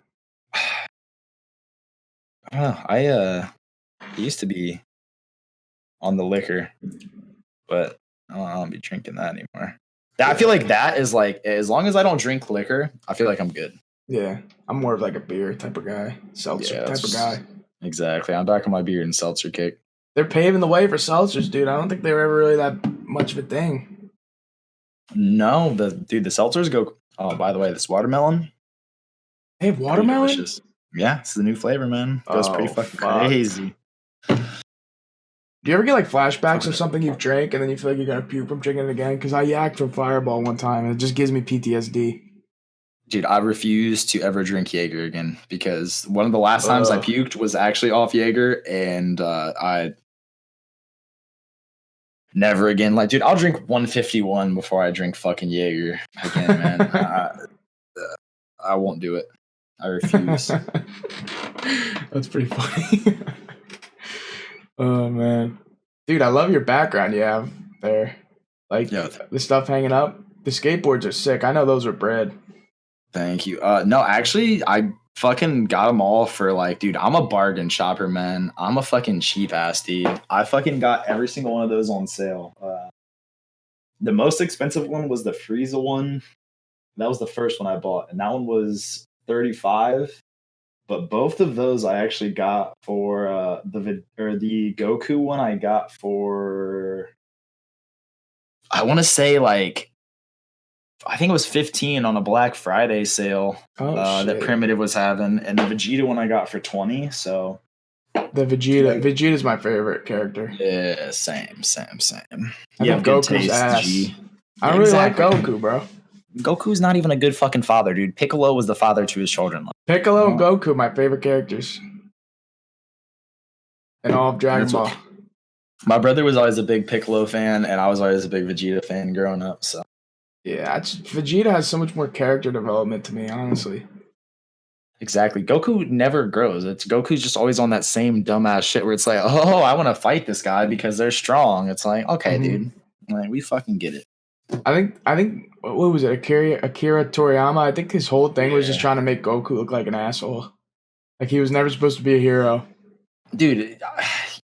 Speaker 3: don't know. I used to be on the liquor, but I don't be drinking that anymore. I feel like that is like as long as I don't drink liquor, I feel like I'm good.
Speaker 2: Yeah, I'm more of like a beer type of guy, seltzer type of guy.
Speaker 3: Exactly. I'm back on my beer and seltzer kick.
Speaker 2: They're paving the way for seltzers, dude. I don't think they were ever really that much of a thing.
Speaker 3: No, the seltzers go. Oh, by the way, this watermelon.
Speaker 2: They have watermelon?
Speaker 3: Delicious. Yeah, it's the new flavor, man. It goes pretty fucking crazy.
Speaker 2: Do you ever get like flashbacks of something you've drank and then you feel like you're gonna puke from drinking it again? Because I yacked from Fireball one time and it just gives me PTSD.
Speaker 3: Dude, I refuse to ever drink Jaeger again because one of the last times I puked was actually off Jaeger, and I never again. Like, dude, I'll drink 151 before I drink fucking Jaeger again, man. I won't do it. I refuse.
Speaker 2: That's pretty funny. Oh man, dude, I love your background you have there. Like the stuff hanging up. The skateboards are sick. I know those are bread.
Speaker 3: Thank you. No, actually, I fucking got them all for like, dude, I'm a bargain shopper, man. I'm a fucking cheap ass, dude. I fucking got every single one of those on sale. The most expensive one was the Frieza one. That was the first one I bought, and that one was $35. But both of those I actually got for the Goku one. I got for I want to say like. I think it was $15 on a Black Friday sale that Primitive was having, and the Vegeta one I got for $20. So
Speaker 2: the Vegeta's my favorite character.
Speaker 3: Yeah, same.
Speaker 2: You have good taste, ass. G. I don't really like Goku, bro.
Speaker 3: Goku's not even a good fucking father, dude. Piccolo was the father to his children.
Speaker 2: Piccolo and Goku, my favorite characters. in all of Dragon
Speaker 3: That's
Speaker 2: Ball.
Speaker 3: what- My brother was always a big Piccolo fan, and I was always a big Vegeta fan growing up. So
Speaker 2: Yeah, Vegeta has so much more character development to me, honestly.
Speaker 3: exactly, Goku never grows. It's Goku's just always on that same dumbass shit where it's like, oh, I want to fight this guy because they're strong. It's like, okay,
Speaker 2: Mhm.
Speaker 3: dude, like we fucking get it.
Speaker 2: I think what was it? Akira Toriyama. I think his whole thing was just
Speaker 3: Yeah.
Speaker 2: trying to make Goku look like an asshole. Like he was never supposed to be a hero.
Speaker 3: Dude,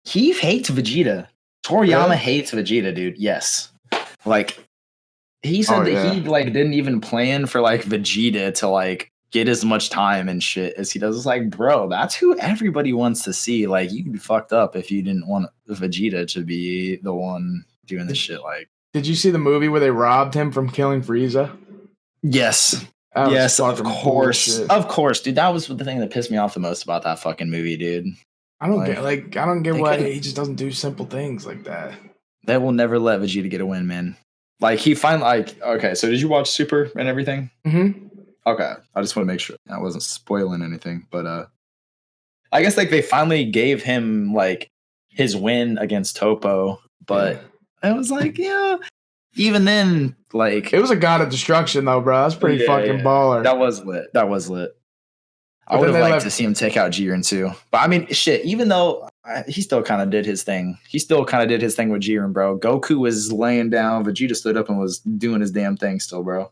Speaker 3: he hates Vegeta. Toriyama
Speaker 2: Really?
Speaker 3: hates Vegeta, dude. Yes. Like he said
Speaker 2: Oh,
Speaker 3: that
Speaker 2: yeah.
Speaker 3: he like didn't even plan for like Vegeta to like get as much time and shit as he does. It's like, bro, that's who everybody wants to see. Like you'd be fucked up if you didn't want Vegeta to be the one doing this shit. Like,
Speaker 2: Did you see the movie where they robbed him from killing Frieza?
Speaker 3: yes.
Speaker 2: That was
Speaker 3: Yes, of
Speaker 2: fucking
Speaker 3: course.
Speaker 2: bullshit.
Speaker 3: Of course, dude. That was the thing that pissed me off the most about that fucking movie, dude.
Speaker 2: I don't
Speaker 3: Like,
Speaker 2: get
Speaker 3: they
Speaker 2: why
Speaker 3: couldn't-
Speaker 2: he just doesn't do simple things like that.
Speaker 3: They will never let Vegeta get a win, man. Like he finally like okay, so did you watch Super and everything?
Speaker 2: Mm-hmm.
Speaker 3: Okay. I just want to make sure I wasn't spoiling anything. But I guess like they finally gave him like his win against Topo, but it was like, yeah. Even then, like
Speaker 2: It was a god of destruction though, bro. That's pretty
Speaker 3: Yeah,
Speaker 2: fucking
Speaker 3: yeah.
Speaker 2: baller.
Speaker 3: that was lit. That was lit. I
Speaker 2: But
Speaker 3: would
Speaker 2: then
Speaker 3: have
Speaker 2: they
Speaker 3: liked
Speaker 2: left-
Speaker 3: to see him take out Jiren too. But I mean, shit, even though he still kind of did his thing. He still kind of did his thing with Jiren, bro. Goku was laying down. Vegeta stood up and was doing his damn thing still, bro.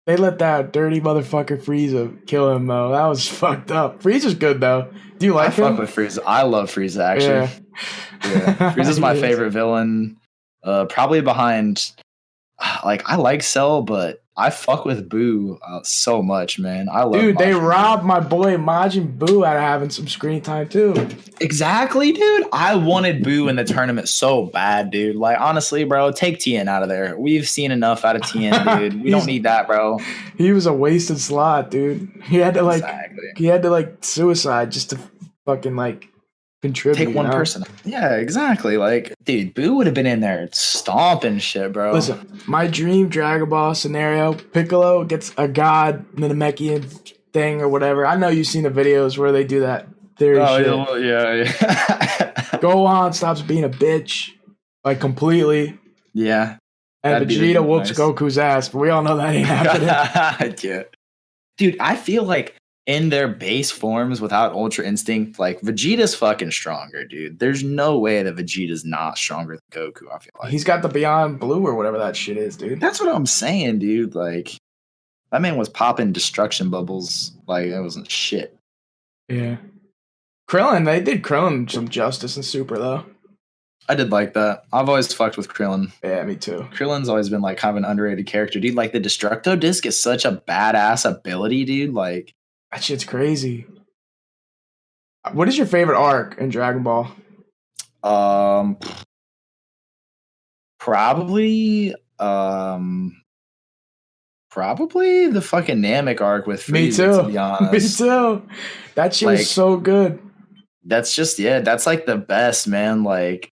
Speaker 2: They let that dirty motherfucker Frieza kill him though. That was fucked up. Frieza's good though. Do you
Speaker 3: I
Speaker 2: like him?
Speaker 3: fuck with Frieza. I love Frieza, actually.
Speaker 2: Yeah.
Speaker 3: Yeah. Frieza's my
Speaker 2: He is.
Speaker 3: favorite villain. Probably behind, like, I like Cell, but I fuck with Boo so much, man. I love
Speaker 2: Dude, they
Speaker 3: Majin Buu.
Speaker 2: robbed my boy Majin Buu out of having some screen time too.
Speaker 3: Exactly, dude. I wanted Boo in the tournament so bad, dude. Like, honestly, bro, take Tien out of there. We've seen enough out of Tien, dude. We don't need that, bro.
Speaker 2: He was a wasted slot, dude. He had to
Speaker 3: Exactly.
Speaker 2: suicide just to fucking like contribute.
Speaker 3: Take one
Speaker 2: you know?
Speaker 3: person. Yeah, exactly. Like, dude, Boo would have been in there stomping shit, bro.
Speaker 2: Listen, my dream Dragon Ball scenario: Piccolo gets a god Namekian thing or whatever. I know you've seen the videos where they do that theory shit.
Speaker 3: Oh, yeah.
Speaker 2: Gohan stops being a bitch, like completely,
Speaker 3: Yeah.
Speaker 2: and
Speaker 3: That'd be
Speaker 2: Vegeta whoops
Speaker 3: nice.
Speaker 2: Goku's ass. But we all know that ain't happening.
Speaker 3: Yeah. Dude, I feel like in their base forms without Ultra Instinct, like Vegeta's fucking stronger, dude. There's no way that Vegeta's not stronger than Goku, I feel like.
Speaker 2: He's got the Beyond Blue or whatever that shit is, dude.
Speaker 3: That's what I'm saying, dude. Like, that man was popping destruction bubbles like it wasn't shit.
Speaker 2: Yeah. Krillin, they did Krillin some justice in Super though.
Speaker 3: I did like that. I've always fucked with Krillin.
Speaker 2: Yeah, me too.
Speaker 3: Krillin's always been like kind of an underrated character, dude. Like the Destructo disc is such a badass ability, dude. Like,
Speaker 2: That shit's crazy. What is your favorite arc in Dragon Ball?
Speaker 3: Probably the fucking Namek arc with Frieza,
Speaker 2: Me too.
Speaker 3: to be honest.
Speaker 2: Me too. That shit was
Speaker 3: Like-
Speaker 2: so good.
Speaker 3: That's just, yeah, that's like the best, man. Like,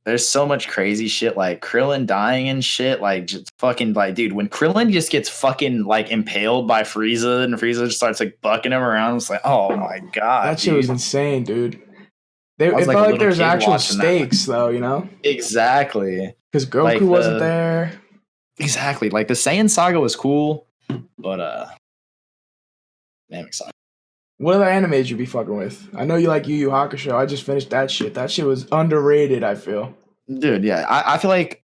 Speaker 3: there's so much crazy shit, like Krillin dying and shit. Like, just fucking, like, dude, when Krillin just gets fucking, like, impaled by Frieza and Frieza just starts, like, bucking him around, it's like, oh my God.
Speaker 2: That shit was insane, dude. It
Speaker 3: was
Speaker 2: felt
Speaker 3: like a
Speaker 2: like
Speaker 3: little
Speaker 2: there was
Speaker 3: kid
Speaker 2: actual
Speaker 3: watching that.
Speaker 2: stakes, though, you know?
Speaker 3: Exactly.
Speaker 2: Because Goku
Speaker 3: Like
Speaker 2: wasn't
Speaker 3: the-
Speaker 2: there.
Speaker 3: Exactly. Like, the Saiyan saga was cool, but, Namek saga.
Speaker 2: What other animes you be fucking with? I know you like Yu Yu Hakusho. I just finished that shit. That shit was underrated, I feel.
Speaker 3: Dude, yeah, I feel like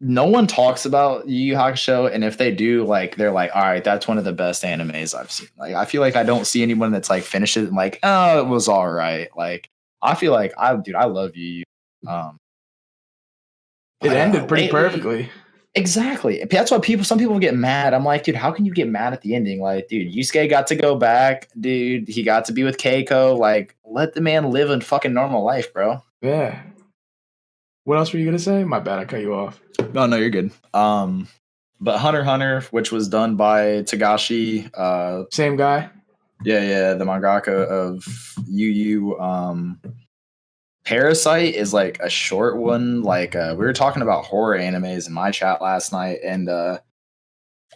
Speaker 3: no one talks about Yu Yu Hakusho, and if they do, like, they're like, all right, that's one of the best animes I've seen. Like, I feel like I don't see anyone that's like finished it and like, oh, it was all right. Like, I feel like I love Yu Yu.
Speaker 2: It
Speaker 3: but,
Speaker 2: ended pretty
Speaker 3: lately-
Speaker 2: perfectly.
Speaker 3: Exactly. That's why some people get mad. I'm like, dude, how can you get mad at the ending? Like, dude, Yusuke got to go back, dude. He got to be with Keiko. Like, let the man live a fucking normal life, bro.
Speaker 2: Yeah. What else were you gonna say? My bad, I cut you off.
Speaker 3: No, you're good. But Hunter x Hunter, which was done by Tagashi,
Speaker 2: Same guy.
Speaker 3: the mangaka of Yu Yu. Parasite is like a short one. Like we were talking about horror animes in my chat last night, and I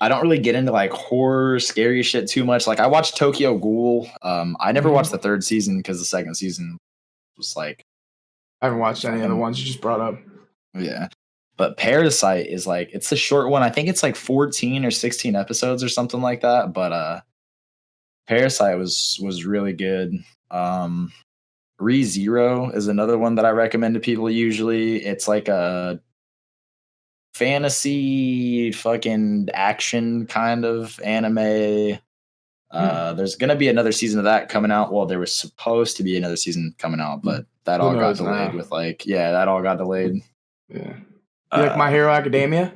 Speaker 3: don't really get into like horror, scary shit too much. Like I watched Tokyo Ghoul. I never watched the third season because the second season was like
Speaker 2: I haven't watched any of the ones you just brought up.
Speaker 3: Yeah. But Parasite is like, it's a short one. I think it's like 14 or 16 episodes or something like that. But Parasite was really good. ReZero is another one that I recommend to people usually. It's like a fantasy fucking action kind of anime. There's gonna be another season of that coming out. Well, there was supposed to be another season coming out, but that all got delayed with that all got delayed.
Speaker 2: Yeah. You like My Hero Academia?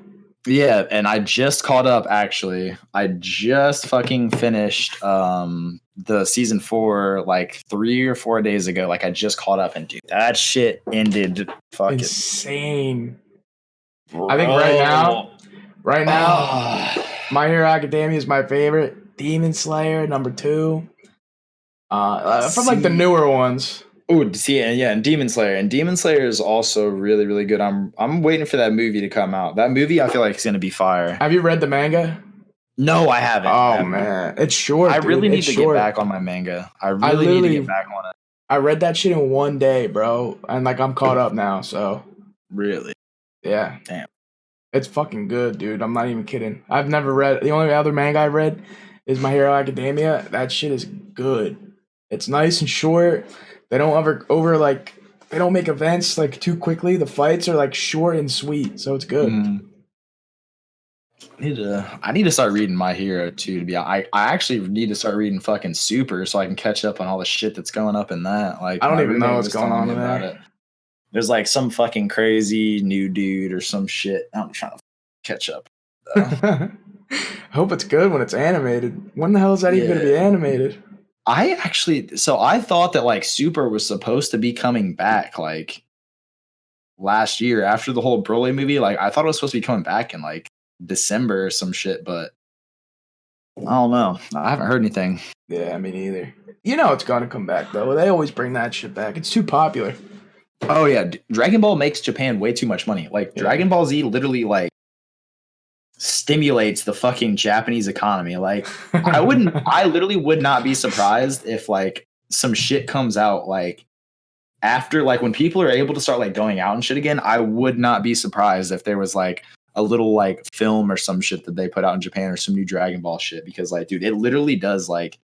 Speaker 3: Yeah, and I just caught up actually. I just fucking finished the season 4 like 3 or 4 days ago. Like I just caught up, and dude, that shit ended fucking
Speaker 2: insane. Bro. I think right now, My Hero Academia is my favorite. Demon Slayer number 2. From like the newer ones.
Speaker 3: Oh, see, and Demon Slayer. And Demon Slayer is also really, really good. I'm waiting for that movie to come out. That movie, I feel like, is going to be fire.
Speaker 2: Have you read the manga?
Speaker 3: No, I haven't.
Speaker 2: Oh, man. It's short,
Speaker 3: I really need
Speaker 2: to
Speaker 3: get back on my manga. I really need to get back on it.
Speaker 2: I read that shit in one day, bro. And, like, I'm caught up now, so.
Speaker 3: Really?
Speaker 2: Yeah.
Speaker 3: Damn.
Speaker 2: It's fucking good, dude. I'm not even kidding. I've never read. The only other manga I read is My Hero Academia. That shit is good. It's nice and short. They don't they don't make events like too quickly. The fights are like short and sweet, so it's good.
Speaker 3: I need to start reading My Hero too. I actually need to start reading fucking Super so I can catch up on all the shit that's going up in that. Like
Speaker 2: I don't even know what's going on in there.
Speaker 3: There's like some fucking crazy new dude or some shit. I'm trying to catch up.
Speaker 2: I hope it's good when it's animated. When the hell is that even going to be animated?
Speaker 3: I thought that like Super was supposed to be coming back like last year after the whole Broly movie. Like I thought it was supposed to be coming back in like December or some shit, but I don't know. I haven't heard anything.
Speaker 2: Yeah, me neither. You know it's gonna come back though. They always bring that shit back. It's too popular.
Speaker 3: Oh yeah, Dragon Ball makes Japan way too much money. Like Dragon Ball Z literally like stimulates the fucking Japanese economy. Like I literally would not be surprised if like some shit comes out like after like when people are able to start like going out and shit again. I would not be surprised if there was like a little like film or some shit that they put out in Japan or some new Dragon Ball shit, because like dude, it literally does like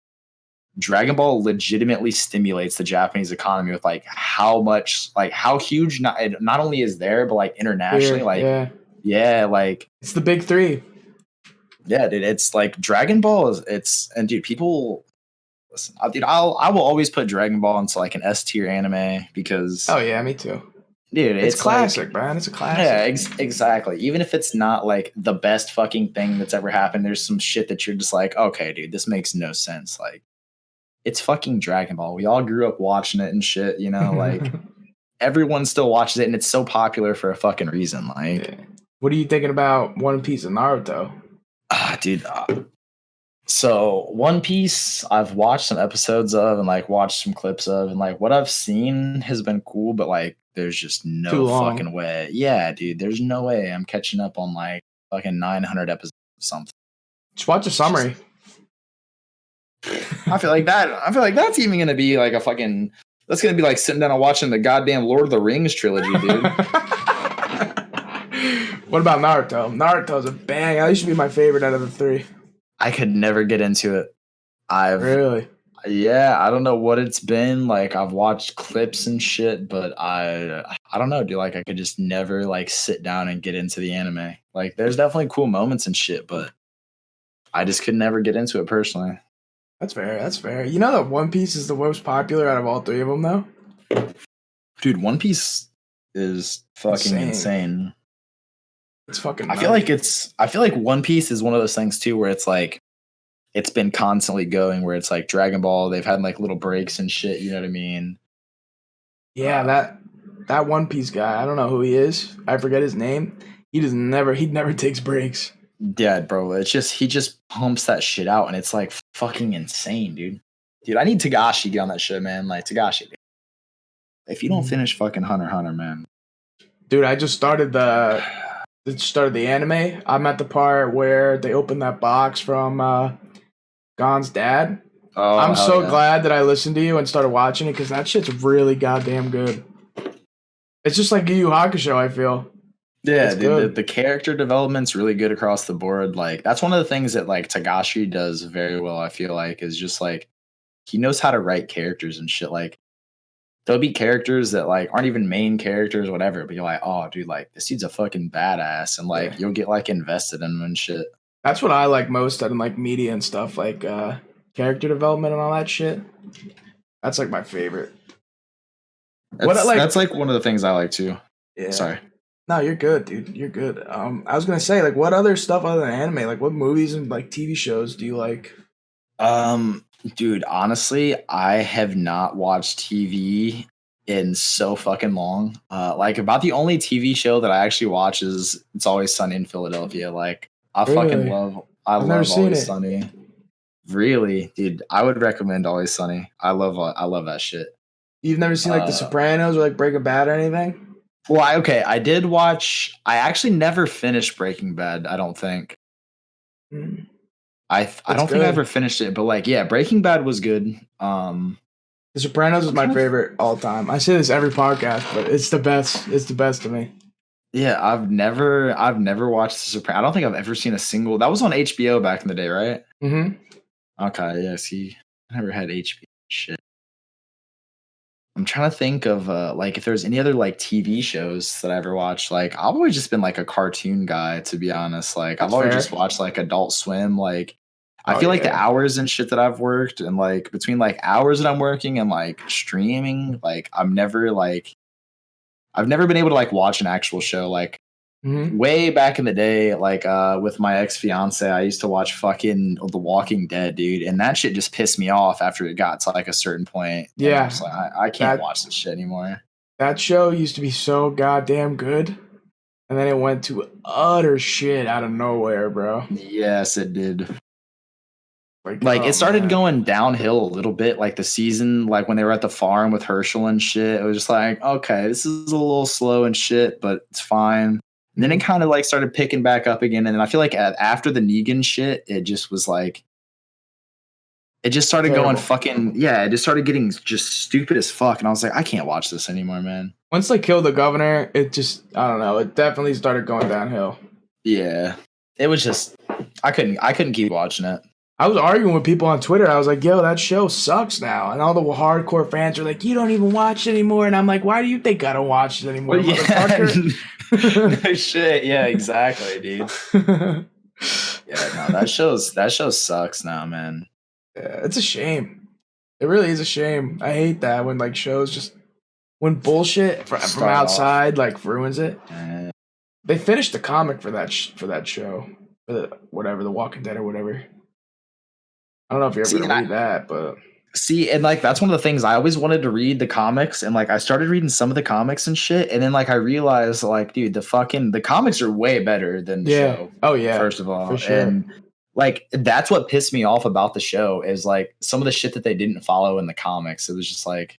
Speaker 3: Dragon Ball legitimately stimulates the Japanese economy with like how much like how huge not only is there but like internationally yeah, like
Speaker 2: it's the big 3.
Speaker 3: Yeah, dude, it's like Dragon Ball and dude, people listen, dude, I will always put Dragon Ball into like an S tier anime because
Speaker 2: oh yeah, me too.
Speaker 3: Dude,
Speaker 2: it's classic, like, man. It's a classic.
Speaker 3: Yeah, exactly. Even if it's not like the best fucking thing that's ever happened, there's some shit that you're just like, okay, dude, this makes no sense. Like, it's fucking Dragon Ball. We all grew up watching it and shit, you know, like everyone still watches it and it's so popular for a fucking reason. Like, yeah.
Speaker 2: What are you thinking about One Piece and Naruto?
Speaker 3: Dude, so One Piece, I've watched some episodes of and like watched some clips of, and like what I've seen has been cool, but like there's just no fucking way. Yeah, dude, there's no way I'm catching up on like fucking 900 episodes or something.
Speaker 2: Just watch a summary.
Speaker 3: I feel like that's even gonna be like that's gonna be like sitting down and watching the goddamn Lord of the Rings trilogy, dude.
Speaker 2: What about Naruto? Naruto's a bang. That used to be my favorite out of the 3.
Speaker 3: I could never get into it.
Speaker 2: Really?
Speaker 3: Yeah, I don't know what it's been. Like I've watched clips and shit, but I don't know, dude. Like I could just never like sit down and get into the anime. Like there's definitely cool moments and shit, but I just could never get into it personally.
Speaker 2: That's fair. That's fair. You know that One Piece is the most popular out of all 3 of them, though?
Speaker 3: Dude, One Piece is fucking insane.
Speaker 2: It's fucking
Speaker 3: I feel like One Piece is one of those things too where it's like it's been constantly going, where it's like Dragon Ball, they've had like little breaks and shit, you know what I mean?
Speaker 2: Yeah, that One Piece guy, I don't know who he is. I forget his name. He never takes breaks.
Speaker 3: Yeah, bro. It's just he just pumps that shit out and it's like fucking insane, dude. Dude, I need Tagashi to get on that shit, man. Like Tagashi, dude. If you don't finish fucking Hunter x Hunter, man.
Speaker 2: Dude, I just started the anime. I'm at the part where they open that box from Gon's dad.
Speaker 3: Oh,
Speaker 2: I'm so glad that I listened to you and started watching it because that shit's really goddamn good. It's just like Yu Yu Hakusho, I feel.
Speaker 3: Yeah,
Speaker 2: It's
Speaker 3: dude,
Speaker 2: good.
Speaker 3: the character development's really good across the board. Like that's one of the things that like Tagashi does very well, I feel like, is just like he knows how to write characters and shit. Like there'll be characters that like aren't even main characters, whatever, but you're like, oh dude, like this dude's a fucking badass, and like
Speaker 2: Yeah.
Speaker 3: you'll get like invested in him and shit.
Speaker 2: That's what I like most out of like media and stuff, like character development and all that shit. That's like my favorite.
Speaker 3: That's like one of the things I like too.
Speaker 2: Yeah.
Speaker 3: Sorry.
Speaker 2: No, you're good, dude. You're good. I was gonna say, like, what other stuff other than anime, like, what movies and like TV shows do you like?
Speaker 3: Dude, honestly, I have not watched TV in so fucking long. Like about the only TV show that I actually watch is It's Always Sunny in Philadelphia. Like I fucking
Speaker 2: Really?
Speaker 3: love
Speaker 2: I've never
Speaker 3: love
Speaker 2: seen
Speaker 3: Always
Speaker 2: it.
Speaker 3: Sunny. Really, dude, I would recommend Always Sunny. I love that shit.
Speaker 2: You've never seen like The Sopranos or like Breaking Bad or anything?
Speaker 3: Well, I did watch. I actually never finished Breaking Bad. I don't think.
Speaker 2: Mm.
Speaker 3: I don't think I ever finished it, but like, yeah, Breaking Bad was good.
Speaker 2: The Sopranos is my favorite all time. I say this every podcast, but it's the best. It's the best to me.
Speaker 3: Yeah, I've never watched The Sopranos. I don't think I've ever seen a single. That was on HBO back in the day, right?
Speaker 2: Mm-hmm.
Speaker 3: Okay, yeah. See, I never had HBO shit. I'm trying to think of like if there's any other like TV shows that I ever watched. Like I've always just been like a cartoon guy, to be honest. Like I've always just watched like Adult Swim. Like I feel like the hours and shit that I've worked, and like between like hours that I'm working and like streaming, like I've never been able to like watch an actual show. Like way back in the day, like with my ex-fiance, I used to watch fucking The Walking Dead, dude, and that shit just pissed me off after it got to like a certain point.
Speaker 2: Yeah,
Speaker 3: like, I can't watch this shit anymore.
Speaker 2: That show used to be so goddamn good, and then it went to utter shit out of nowhere, bro.
Speaker 3: Yes, it did. Like it started going downhill a little bit, like the season, like when they were at the farm with Herschel and shit. It was just like, okay, this is a little slow and shit, but it's fine. And then it kind of like started picking back up again. And then I feel like after the Negan shit, it just was like, it just started going fucking, yeah, it just started getting just stupid as fuck. And I was like, I can't watch this anymore, man.
Speaker 2: Once they killed the governor, it just, I don't know, it definitely started going downhill.
Speaker 3: Yeah. It was just, I couldn't keep watching it.
Speaker 2: I was arguing with people on Twitter. I was like, yo, that show sucks now. And all the hardcore fans are like, you don't even watch it anymore. And I'm like, why do you think I don't watch it anymore, motherfucker?
Speaker 3: No shit. Yeah, exactly, dude. Yeah, no, that show sucks now, man.
Speaker 2: Yeah, it's a shame. It really is a shame. I hate that when like shows just when bullshit from outside like ruins it. They finished the comic for that show, for the Walking Dead or whatever. I don't know if you ever read that, but
Speaker 3: and like that's one of the things I always wanted to read the comics, and like I started reading some of the comics and shit, and then like I realized like, dude, the comics are way better than the show.
Speaker 2: Oh yeah,
Speaker 3: first of all,
Speaker 2: for sure.
Speaker 3: And like that's what pissed me off about the show is like some of the shit that they didn't follow in the comics. It was just like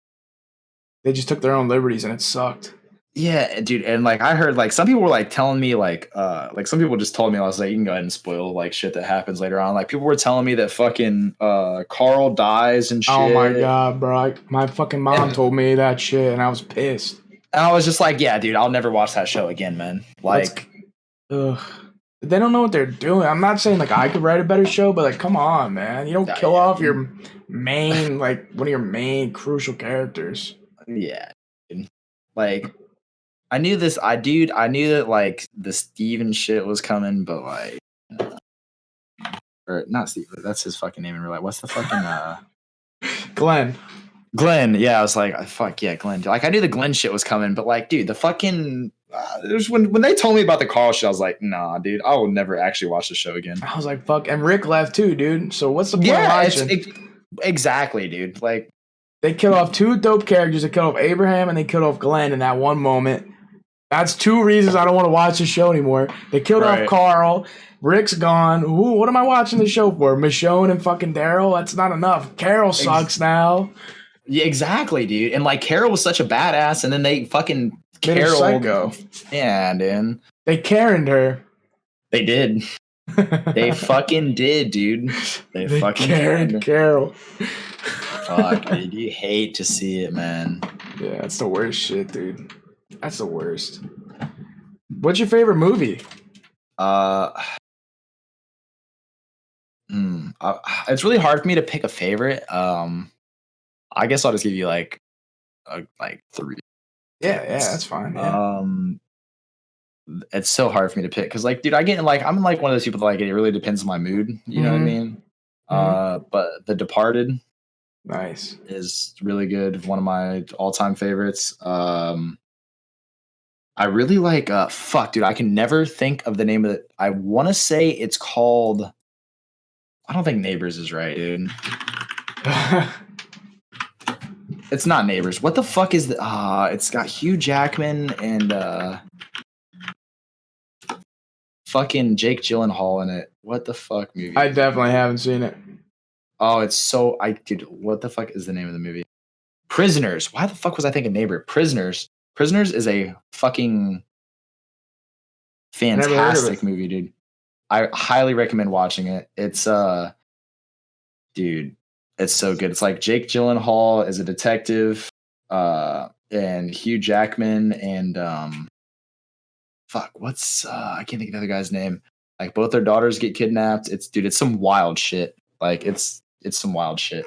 Speaker 2: they just took their own liberties and it sucked.
Speaker 3: Yeah, dude, and like I heard like some people were like telling me like some people just told me, I was like, you can go ahead and spoil like shit that happens later on. Like people were telling me that fucking Carl dies and shit.
Speaker 2: Oh my god, bro! My fucking mom told me that shit, and I was pissed.
Speaker 3: And I was just like, yeah, dude, I'll never watch that show again, man. Like,
Speaker 2: ugh. They don't know what they're doing. I'm not saying like I could write a better show, but like, come on, man! You don't kill off your main like one of your main crucial characters.
Speaker 3: Yeah, dude. Like. I knew that like the Steven shit was coming, but like, or not Steve, that's his fucking name in real life. What's the fucking Glenn? Yeah, I was like, fuck yeah, Glenn. Like I knew the Glenn shit was coming, but like, dude, the fucking when they told me about the Carl shit, I was like, nah, dude, I will never actually watch the show again.
Speaker 2: I was like, fuck, and Rick left too, dude. So what's the point of watching?
Speaker 3: Exactly, dude. Like
Speaker 2: they killed off two dope characters. They killed off Abraham and they killed off Glenn in that one moment. That's two reasons I don't want to watch the show anymore. They killed off Carl. Rick's gone. Ooh, what am I watching the show for? Michonne and fucking Daryl? That's not enough. Carol sucks now.
Speaker 3: Yeah, exactly, dude. And like Carol was such a badass, and then they fucking Carol.
Speaker 2: Psycho.
Speaker 3: Yeah, dude.
Speaker 2: They Karen'd her.
Speaker 3: They did. They fucking did, dude. They fucking
Speaker 2: Karen'd Carol.
Speaker 3: Fuck, dude. You hate to see it, man.
Speaker 2: Yeah, it's the worst shit, dude. That's the worst. What's your favorite movie?
Speaker 3: It's really hard for me to pick a favorite. I guess I'll just give you like three.
Speaker 2: Yeah, that's fine. Yeah.
Speaker 3: It's so hard for me to pick because, like, dude, I'm like one of those people that, like, it really depends on my mood. You know what I mean? But The Departed,
Speaker 2: nice,
Speaker 3: is really good. One of my all-time favorites. I really like. Fuck, dude, I can never think of the name of it. I want to say it's called. I don't think Neighbors is right, dude. It's not Neighbors. What the fuck is the? It's got Hugh Jackman and fucking Jake Gyllenhaal in it. What the fuck movie?
Speaker 2: I definitely haven't seen it.
Speaker 3: Oh, it's so dude, what the fuck is the name of the movie? Prisoners. Why the fuck was I thinking Neighbor? Prisoners. Prisoners is a fucking fantastic movie, dude. I highly recommend watching it. It's dude, it's so good. It's like Jake Gyllenhaal is a detective, and Hugh Jackman and fuck, what's I can't think of the other guy's name. Like, both their daughters get kidnapped. It's some wild shit. Like, it's some wild shit.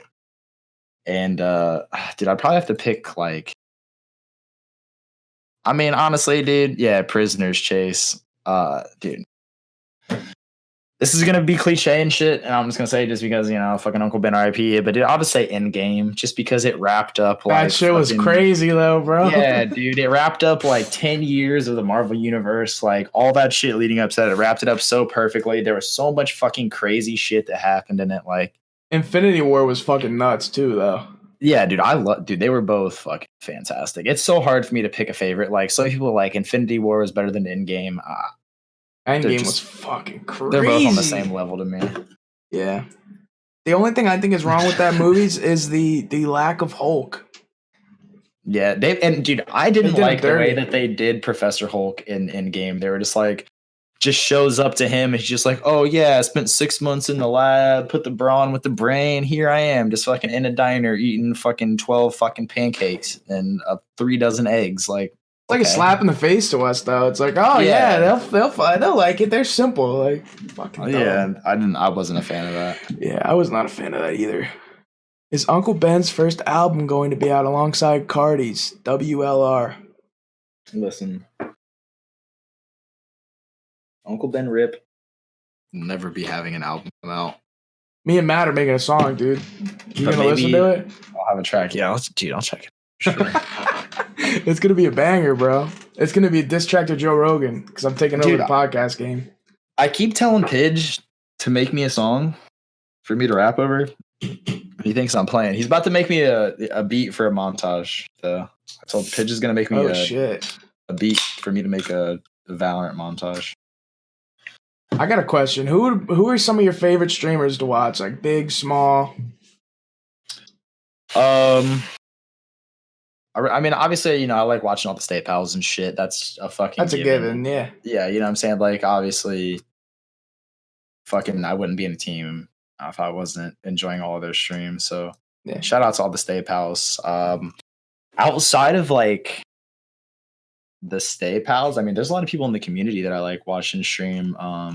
Speaker 3: And dude, I'd probably have to pick, like, I mean, honestly, dude, yeah, Prisoners, Chase. Dude. This is gonna be cliche and shit, and I'm just gonna say just because, fucking Uncle Ben RIP, but dude, I'll just say Endgame, just because it wrapped up like
Speaker 2: that shit was crazy though, bro.
Speaker 3: Yeah, dude, it wrapped up like 10 years of the Marvel universe, like all that shit leading up to that. It wrapped it up so perfectly. There was so much fucking crazy shit that happened in it. Like,
Speaker 2: Infinity War was fucking nuts too, though.
Speaker 3: Yeah, dude, they were both fucking fantastic. It's so hard for me to pick a favorite. Like, some people like Infinity War was better than Endgame.
Speaker 2: Endgame was fucking crazy.
Speaker 3: They're both on the same level to me.
Speaker 2: Yeah. The only thing I think is wrong with that movies is the lack of Hulk.
Speaker 3: Yeah, dude, I didn't like the way that they did Professor Hulk in Endgame. They were just like, just shows up to him and he's just like, oh yeah, I spent 6 months in the lab, put the bra on with the brain, here I am, just fucking in a diner eating fucking 12 fucking pancakes and 3 dozen eggs. Like,
Speaker 2: it's like a slap in the face to us, though. It's like, oh yeah, they'll like it. They're simple, like fucking.
Speaker 3: Yeah, I wasn't a fan of that.
Speaker 2: Yeah, I was not a fan of that either. Is Uncle Ben's first album going to be out alongside Cardi's WLR?
Speaker 3: Listen, Uncle Ben Rip will never be having an album come out.
Speaker 2: Me and Matt are making a song, dude. You gonna listen to it?
Speaker 3: I'll have a track. Yeah, I'll check it. Sure.
Speaker 2: It's gonna be a banger, bro. It's gonna be a diss track to Joe Rogan because I'm taking over the podcast game.
Speaker 3: I keep telling Pidge to make me a song for me to rap over. He thinks I'm playing. He's about to make me a beat for a montage. So I told Pidge is gonna make me a beat for me to make a Valorant montage.
Speaker 2: I got a question. Who are some of your favorite streamers to watch? Like, big, small?
Speaker 3: I mean, obviously, I like watching all the State Pals and shit. That's a
Speaker 2: given, yeah.
Speaker 3: Yeah, you know what I'm saying? Like, obviously, fucking, I wouldn't be in a team if I wasn't enjoying all of their streams. So, yeah, shout out to all the State Pals. Outside of, like, the Stay Pals, I mean, there's a lot of people in the community that I like watching stream. I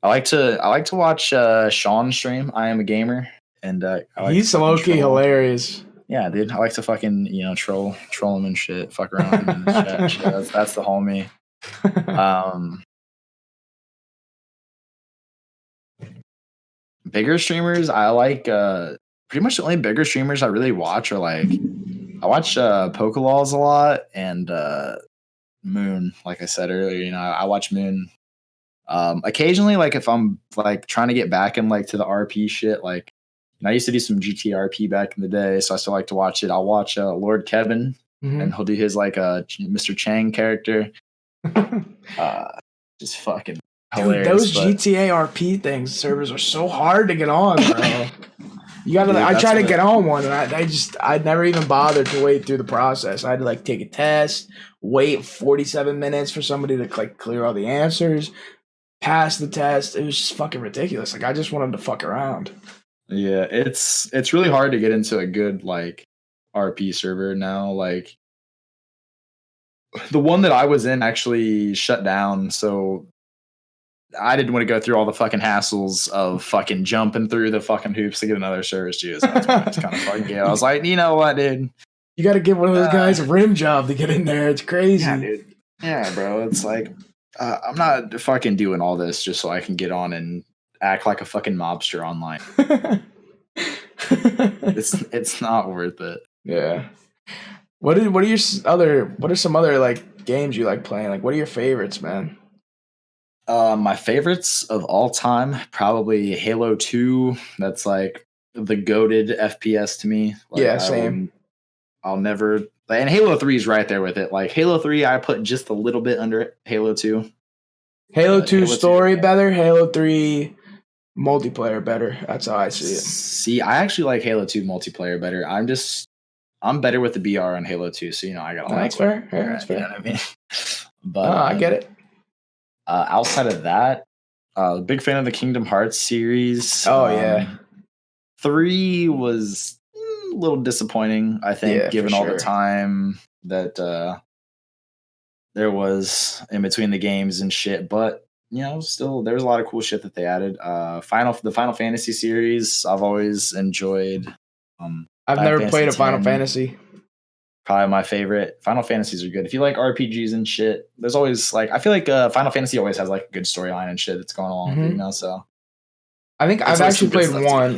Speaker 3: like to watch Sean stream. I Am a Gamer, and
Speaker 2: he's low-key hilarious.
Speaker 3: Yeah, dude, I like to fucking troll him and shit, fuck around with him in the chat. Shit. That's the homie. Bigger streamers, I like pretty much the only bigger streamers I really watch are like, I watch Pokelaws a lot and Moon. Like I said earlier, I watch Moon. Occasionally, like if I'm like trying to get back in like to the RP shit, like I used to do some GTRP back in the day, so I still like to watch it. I'll watch Lord Kevin, and he'll do his like Mr. Chang character. Just fucking hilarious.
Speaker 2: Dude, those GTA RP things servers are so hard to get on, bro. You gotta. Dude, I tried to get on one, and I never even bothered to wait through the process. I had to like take a test, wait 47 minutes for somebody to like clear all the answers, pass the test. It was just fucking ridiculous. Like, I just wanted to fuck around.
Speaker 3: Yeah, it's really hard to get into a good like RP server now. Like, The one that I was in actually shut down, so I didn't want to go through all the fucking hassles of fucking jumping through the fucking hoops to get another service too. So that's why it's kind of fucking gay. I was like, you know what, dude?
Speaker 2: You got to give one of those guys a rim job to get in there. It's crazy.
Speaker 3: Yeah, dude. Yeah, bro. It's like I'm not fucking doing all this just so I can get on and act like a fucking mobster online. It's not worth it.
Speaker 2: Yeah. What are some other like games you like playing? Like, what are your favorites, man?
Speaker 3: My favorites of all time, probably Halo 2. That's like the goated FPS to me. Like,
Speaker 2: Yeah, same.
Speaker 3: I'll never. And Halo 3 is right there with it. Like Halo 3, I put just a little bit under Halo 2.
Speaker 2: Halo 2 story better. Halo 3 multiplayer better. That's how I see it.
Speaker 3: See, I actually like Halo 2 multiplayer better. I'm better with the BR on Halo 2, so I got.
Speaker 2: That's fair. Yeah, that's fair.
Speaker 3: You know what I mean? But
Speaker 2: I get it.
Speaker 3: Outside of that, big fan of the Kingdom Hearts series.
Speaker 2: Oh yeah.
Speaker 3: 3 was a little disappointing, I think, given all the time that there was in between the games and shit. But still, there was a lot of cool shit that they added. The Final Fantasy series, I've always enjoyed.
Speaker 2: I've never played a Final Fantasy.
Speaker 3: Probably my favorite. Final Fantasies are good. If you like RPGs and shit, there's always like I feel like Final Fantasy always has like a good storyline and shit that's going along with it, so.
Speaker 2: I think I've actually played one.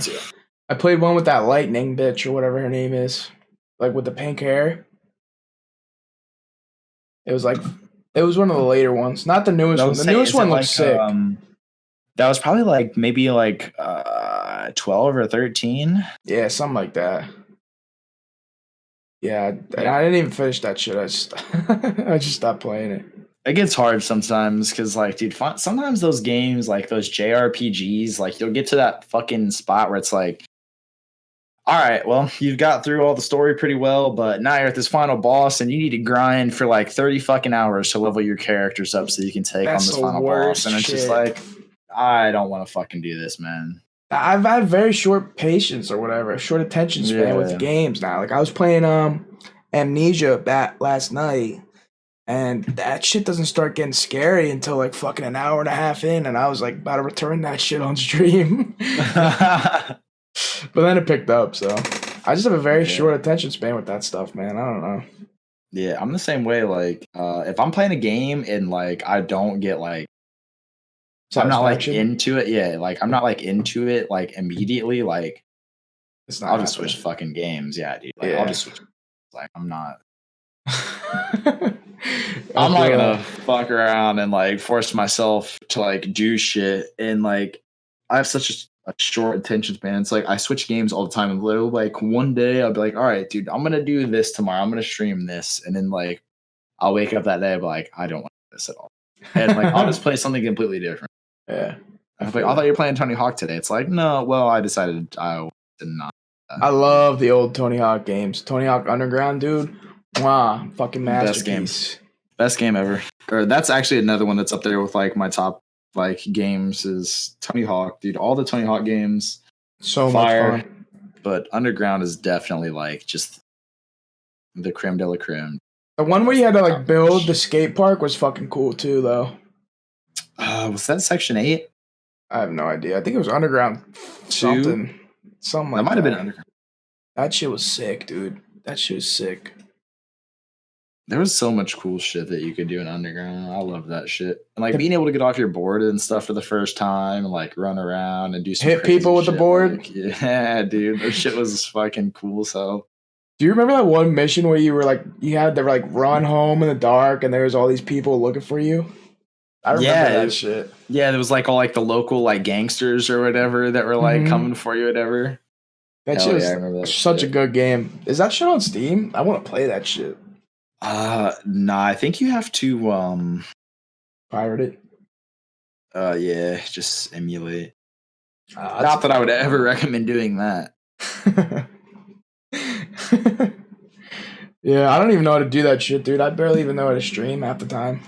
Speaker 2: I played one with that lightning bitch or whatever her name is, like with the pink hair. It was one of the later ones, not the newest one. The newest one looks sick.
Speaker 3: That was probably like maybe like 12 or 13.
Speaker 2: Yeah, something like that. Yeah, I didn't even finish that shit. I just stopped playing it.
Speaker 3: It gets hard sometimes because, like, dude, sometimes those games, like those JRPGs, like you'll get to that fucking spot where it's like, all right, well, you've got through all the story pretty well, but now you're at this final boss and you need to grind for like 30 fucking hours to level your characters up so you can take on this final boss. And it's just like, I don't want to fucking do this, man.
Speaker 2: I've had very short patience or whatever, short attention span with games now. Like I was playing Amnesia last night, and that shit doesn't start getting scary until like fucking an hour and a half in, and I was like about to return that shit on stream. But then it picked up, so I just have a very short attention span with that stuff, man. I don't know.
Speaker 3: Yeah, I'm the same way. Like, if I'm playing a game and like I don't get like I'm not like into it. Yeah, like I'm not like into it like immediately. Like I'll just switch fucking games. Yeah, dude. Like I'll just switch. Like I'm not. I'm not gonna fuck around and like force myself to like do shit. And like I have such a short attention span. It's like I switch games all the time. And literally, like one day I'll be like, all right, dude, I'm gonna do this tomorrow. I'm gonna stream this, and then like I'll wake up that day, but like I don't want this at all. And like I'll just play something completely different.
Speaker 2: Yeah.
Speaker 3: I thought you were playing Tony Hawk today. It's like, no, well, I decided I did not.
Speaker 2: I love the old Tony Hawk games. Tony Hawk Underground, dude. Wow, fucking masterpiece.
Speaker 3: Best game ever. Or that's actually another one that's up there with like my top like games is Tony Hawk, dude. All the Tony Hawk games.
Speaker 2: So much fun.
Speaker 3: But Underground is definitely like just the creme de la creme.
Speaker 2: The one where you had to like build the skate park was fucking cool too, though.
Speaker 3: Was that Section 8?
Speaker 2: I have no idea. I think it was Underground
Speaker 3: 2?
Speaker 2: Something like that.
Speaker 3: That might have been Underground.
Speaker 2: That shit was sick, dude. That shit was sick.
Speaker 3: There was so much cool shit that you could do in Underground. I love that shit. And like being able to get off your board and stuff for the first time and like run around and do some
Speaker 2: hit people with the board.
Speaker 3: Like, yeah, dude. That shit was fucking cool. So
Speaker 2: do you remember that one mission where you were like you had to like run home in the dark and there was all these people looking for you? I remember that shit.
Speaker 3: Yeah, there was like all like the local like gangsters or whatever that were like coming for you, whatever.
Speaker 2: That shit was such a good game. Is that shit on Steam? I want to play that shit.
Speaker 3: Nah, I think you have to
Speaker 2: pirate it.
Speaker 3: Yeah, just emulate. Not that I would ever recommend doing that.
Speaker 2: Yeah, I don't even know how to do that shit, dude. I barely even know how to stream half the time.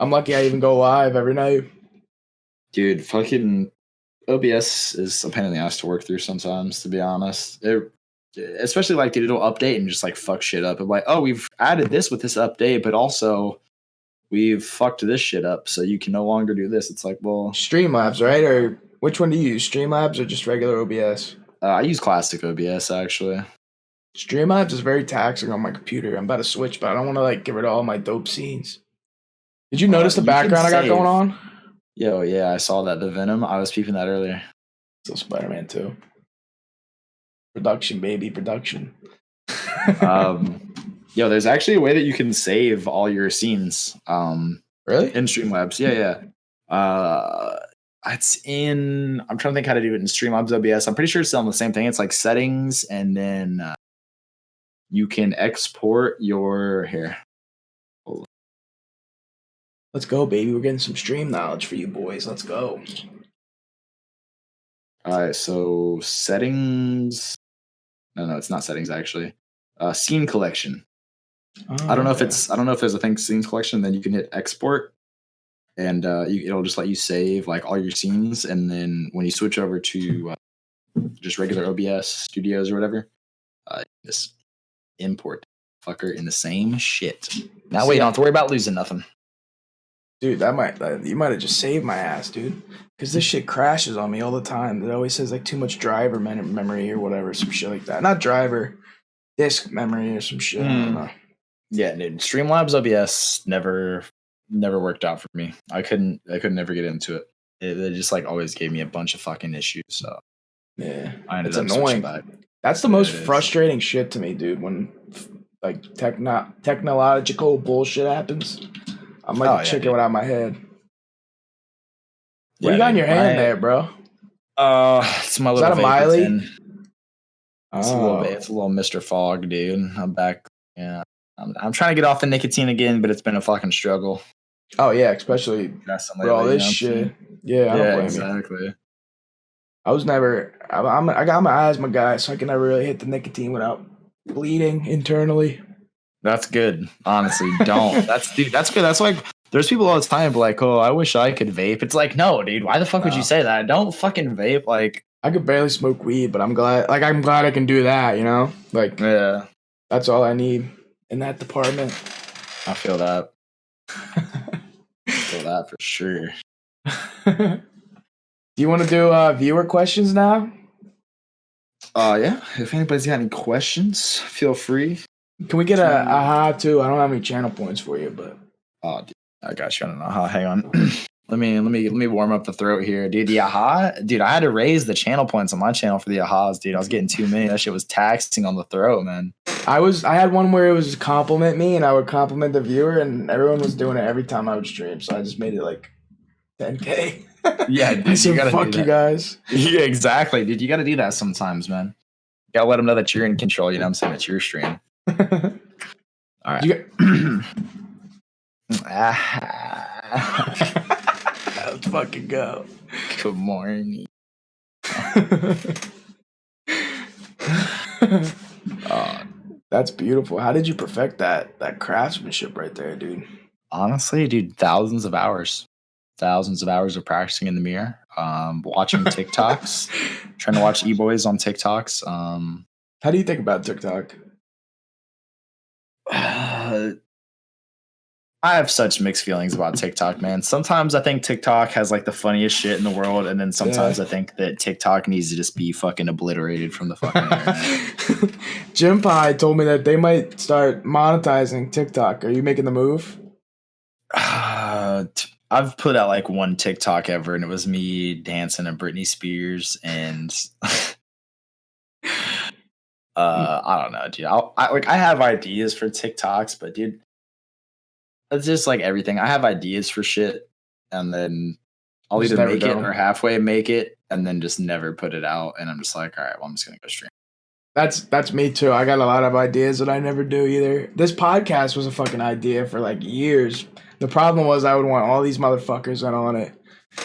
Speaker 2: I'm lucky I even go live every night.
Speaker 3: Dude, fucking OBS is a pain in the ass to work through sometimes, to be honest. especially like dude, it'll update and just like fuck shit up. I'm like, oh, we've added this with this update, but also we've fucked this shit up, so you can no longer do this. It's like, well,
Speaker 2: Streamlabs, right? Or which one do you use? Streamlabs or just regular OBS?
Speaker 3: I use classic OBS actually.
Speaker 2: Streamlabs is very taxing on my computer. I'm about to switch, but I don't want to like get rid of all my dope scenes. Did you notice the
Speaker 3: You can
Speaker 2: background I got
Speaker 3: save.
Speaker 2: going on?
Speaker 3: Yo, yeah, I saw that. The Venom. I was peeping that earlier.
Speaker 2: So Spider-Man 2. Production, baby, production.
Speaker 3: Yo, there's actually a way that you can save all your scenes.
Speaker 2: Really?
Speaker 3: In Streamlabs. Yeah. It's in. I'm trying to think how to do it in Streamlabs OBS. I'm pretty sure it's still on the same thing. It's like settings, and then you can export your here.
Speaker 2: Let's go, baby. We're getting some stream knowledge for you boys. Let's go.
Speaker 3: All right, so settings. No, it's not settings actually. Scene collection. I don't know if there's a thing scenes collection. Then you can hit export, and it'll just let you save like all your scenes. And then when you switch over to just regular OBS Studios or whatever, just import fucker in the same shit. Now wait, you don't have to worry about losing nothing.
Speaker 2: Dude, you might have just saved my ass, dude. Because this shit crashes on me all the time. It always says like too much driver memory or whatever, some shit like that. Not driver, disk memory or some shit. I don't know.
Speaker 3: Yeah, dude. Streamlabs OBS never worked out for me. I couldn't ever get into it. It just like always gave me a bunch of fucking issues. So
Speaker 2: yeah,
Speaker 3: I ended
Speaker 2: it's
Speaker 3: up
Speaker 2: annoying.
Speaker 3: back.
Speaker 2: That's the most frustrating shit to me, dude. When like technological bullshit happens, I'm like a chicken without my head. What do you got in your hand there, bro?
Speaker 3: It's my little.
Speaker 2: Is that a Miley?
Speaker 3: It's a little Mr. Fog, dude. I'm back. Yeah, I'm trying to get off the nicotine again, but it's been a fucking struggle.
Speaker 2: Oh yeah, especially with all this shit. Yeah, I don't blame
Speaker 3: exactly.
Speaker 2: you. I was never. I got my asthma guy, so I can never really hit the nicotine without bleeding internally.
Speaker 3: That's good. Honestly, don't. That's good. That's like there's people all the time like, oh, I wish I could vape. It's like, no, dude. Why the fuck would you say that? Don't fucking vape. Like,
Speaker 2: I could barely smoke weed, but I'm glad. Like, I'm glad I can do that. You know, like,
Speaker 3: yeah,
Speaker 2: that's all I need in that department.
Speaker 3: I feel that. I feel that for sure.
Speaker 2: Do you want to do viewer questions now?
Speaker 3: Yeah. If anybody's got any questions, feel free.
Speaker 2: Can we get a aha too? I don't have any channel points for you, but
Speaker 3: dude, I got you. I don't know how. Hang on. let me warm up the throat here, dude. The aha, dude. I had to raise the channel points on my channel for the ahas, dude. I was getting too many. That shit was taxing on the throat, man.
Speaker 2: I had one where it was compliment me, and I would compliment the viewer, and everyone was doing it every time I would stream. So I just made it like 10K.
Speaker 3: Yeah, dude,
Speaker 2: I said, fuck you guys.
Speaker 3: Yeah, exactly, dude. You got to do that sometimes, man. You got to let them know that you're in control. You know what I'm saying? It's your stream. All right.
Speaker 2: Let's fucking go.
Speaker 3: Good morning.
Speaker 2: That's beautiful. How did you perfect that craftsmanship right there, dude?
Speaker 3: Honestly, dude, thousands of hours of practicing in the mirror, watching TikToks, trying to watch e-boys on TikToks.
Speaker 2: How do you think about TikTok?
Speaker 3: I have such mixed feelings about TikTok, man. Sometimes I think TikTok has like the funniest shit in the world, and then sometimes I think that TikTok needs to just be fucking obliterated from the fucking internet.
Speaker 2: Jim Pie told me that they might start monetizing TikTok. Are you making the move?
Speaker 3: I've put out like one TikTok ever, and it was me dancing to Britney Spears, and I don't know, dude. I have ideas for TikToks, but dude, it's just like everything. I have ideas for shit, and then I'll either make it or halfway make it, and then just never put it out. And I'm just like, all right, well, I'm just gonna go stream.
Speaker 2: That's me too. I got a lot of ideas that I never do either. This podcast was a fucking idea for like years. The problem was I would want all these motherfuckers on it.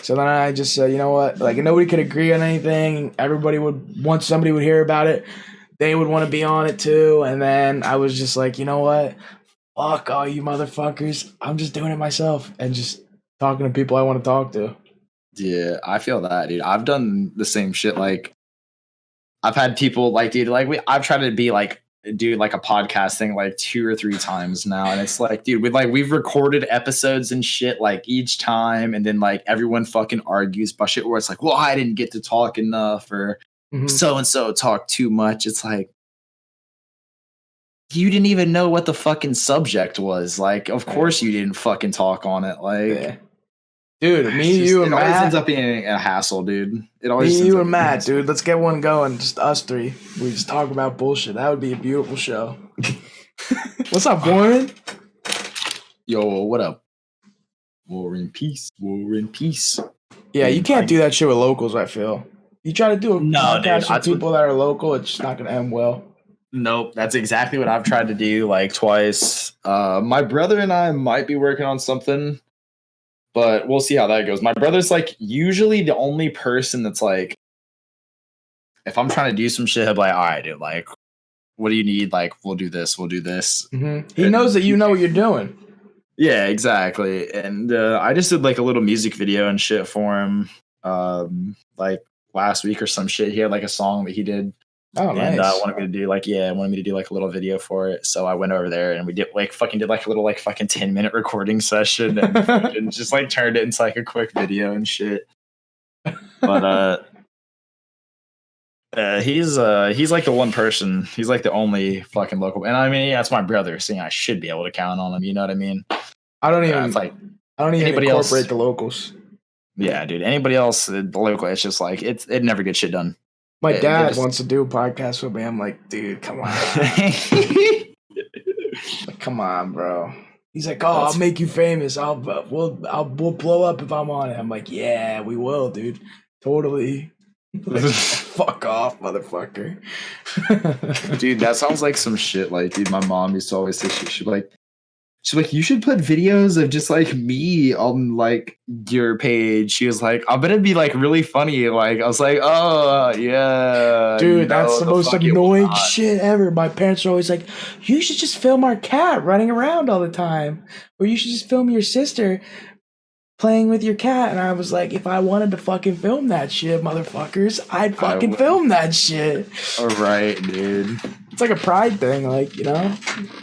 Speaker 2: So then I just said, you know what? Like, nobody could agree on anything. Everybody would, once somebody would hear about it, they would want to be on it too. And then I was just like, you know what? Fuck all you motherfuckers. I'm just doing it myself and just talking to people I want to talk to.
Speaker 3: Yeah, I feel that, dude. I've done the same shit. Like, I've had people like, dude, like I've tried to be like, do like a podcast thing like 2 or 3 times now, and it's like, dude, we've recorded episodes and shit like each time, and then like everyone fucking argues about shit where it's like, well, I didn't get to talk enough, or so and so talked too much. It's like, you didn't even know what the fucking subject was. Like, of course you didn't fucking talk on it. Like,
Speaker 2: dude, you and Matt.
Speaker 3: It always ends up being a hassle, dude. It always.
Speaker 2: You and Matt, dude. Let's get one going. Just us 3. We just talk about bullshit. That would be a beautiful show. What's up, Warren?
Speaker 3: Yo, what up? War and peace. War and peace.
Speaker 2: Yeah, you can't do that shit with locals, I feel. You try to do a podcast with people that are local, it's just not going to end well.
Speaker 3: Nope, that's exactly what I've tried to do like twice. My brother and I might be working on something, but we'll see how that goes. My brother's like usually the only person that's like, if I'm trying to do some shit, he'll be like, all right, dude, like, what do you need? Like, we'll do this, we'll do this.
Speaker 2: He knows that you know what you're doing.
Speaker 3: Yeah, exactly. And I just did like a little music video and shit for him like last week or some shit. He had like a song that he did.
Speaker 2: Oh, nice.
Speaker 3: And wanted me to do like a little video for it. So I went over there and we did like a little like fucking 10-minute recording session and just like turned it into like a quick video and shit. But he's like the one person. He's like the only fucking local. And I mean, yeah, that's my brother. So I should be able to count on him. You know what I mean?
Speaker 2: I don't even incorporate
Speaker 3: else,
Speaker 2: the locals.
Speaker 3: Yeah, dude. Anybody else, the local, it's just like it never gets shit done.
Speaker 2: My dad wants to do a podcast with me. I'm like, dude, come on. Like, come on, bro. He's like, I'll make you famous. We'll blow up if I'm on it. I'm like, yeah, we will, dude. Totally. Like, fuck off, motherfucker.
Speaker 3: Dude, that sounds like some shit. Like, dude, my mom used to always say she's like, you should put videos of just like me on like your page. She was like, I'm gonna be like really funny. Like, I was like, oh yeah,
Speaker 2: dude, that's the most annoying shit ever. My parents are always like, you should just film our cat running around all the time, or you should just film your sister playing with your cat. And I was like, if I wanted to fucking film that shit, motherfuckers, I'd fucking film that shit.
Speaker 3: All right, dude.
Speaker 2: It's like a pride thing, like, you know?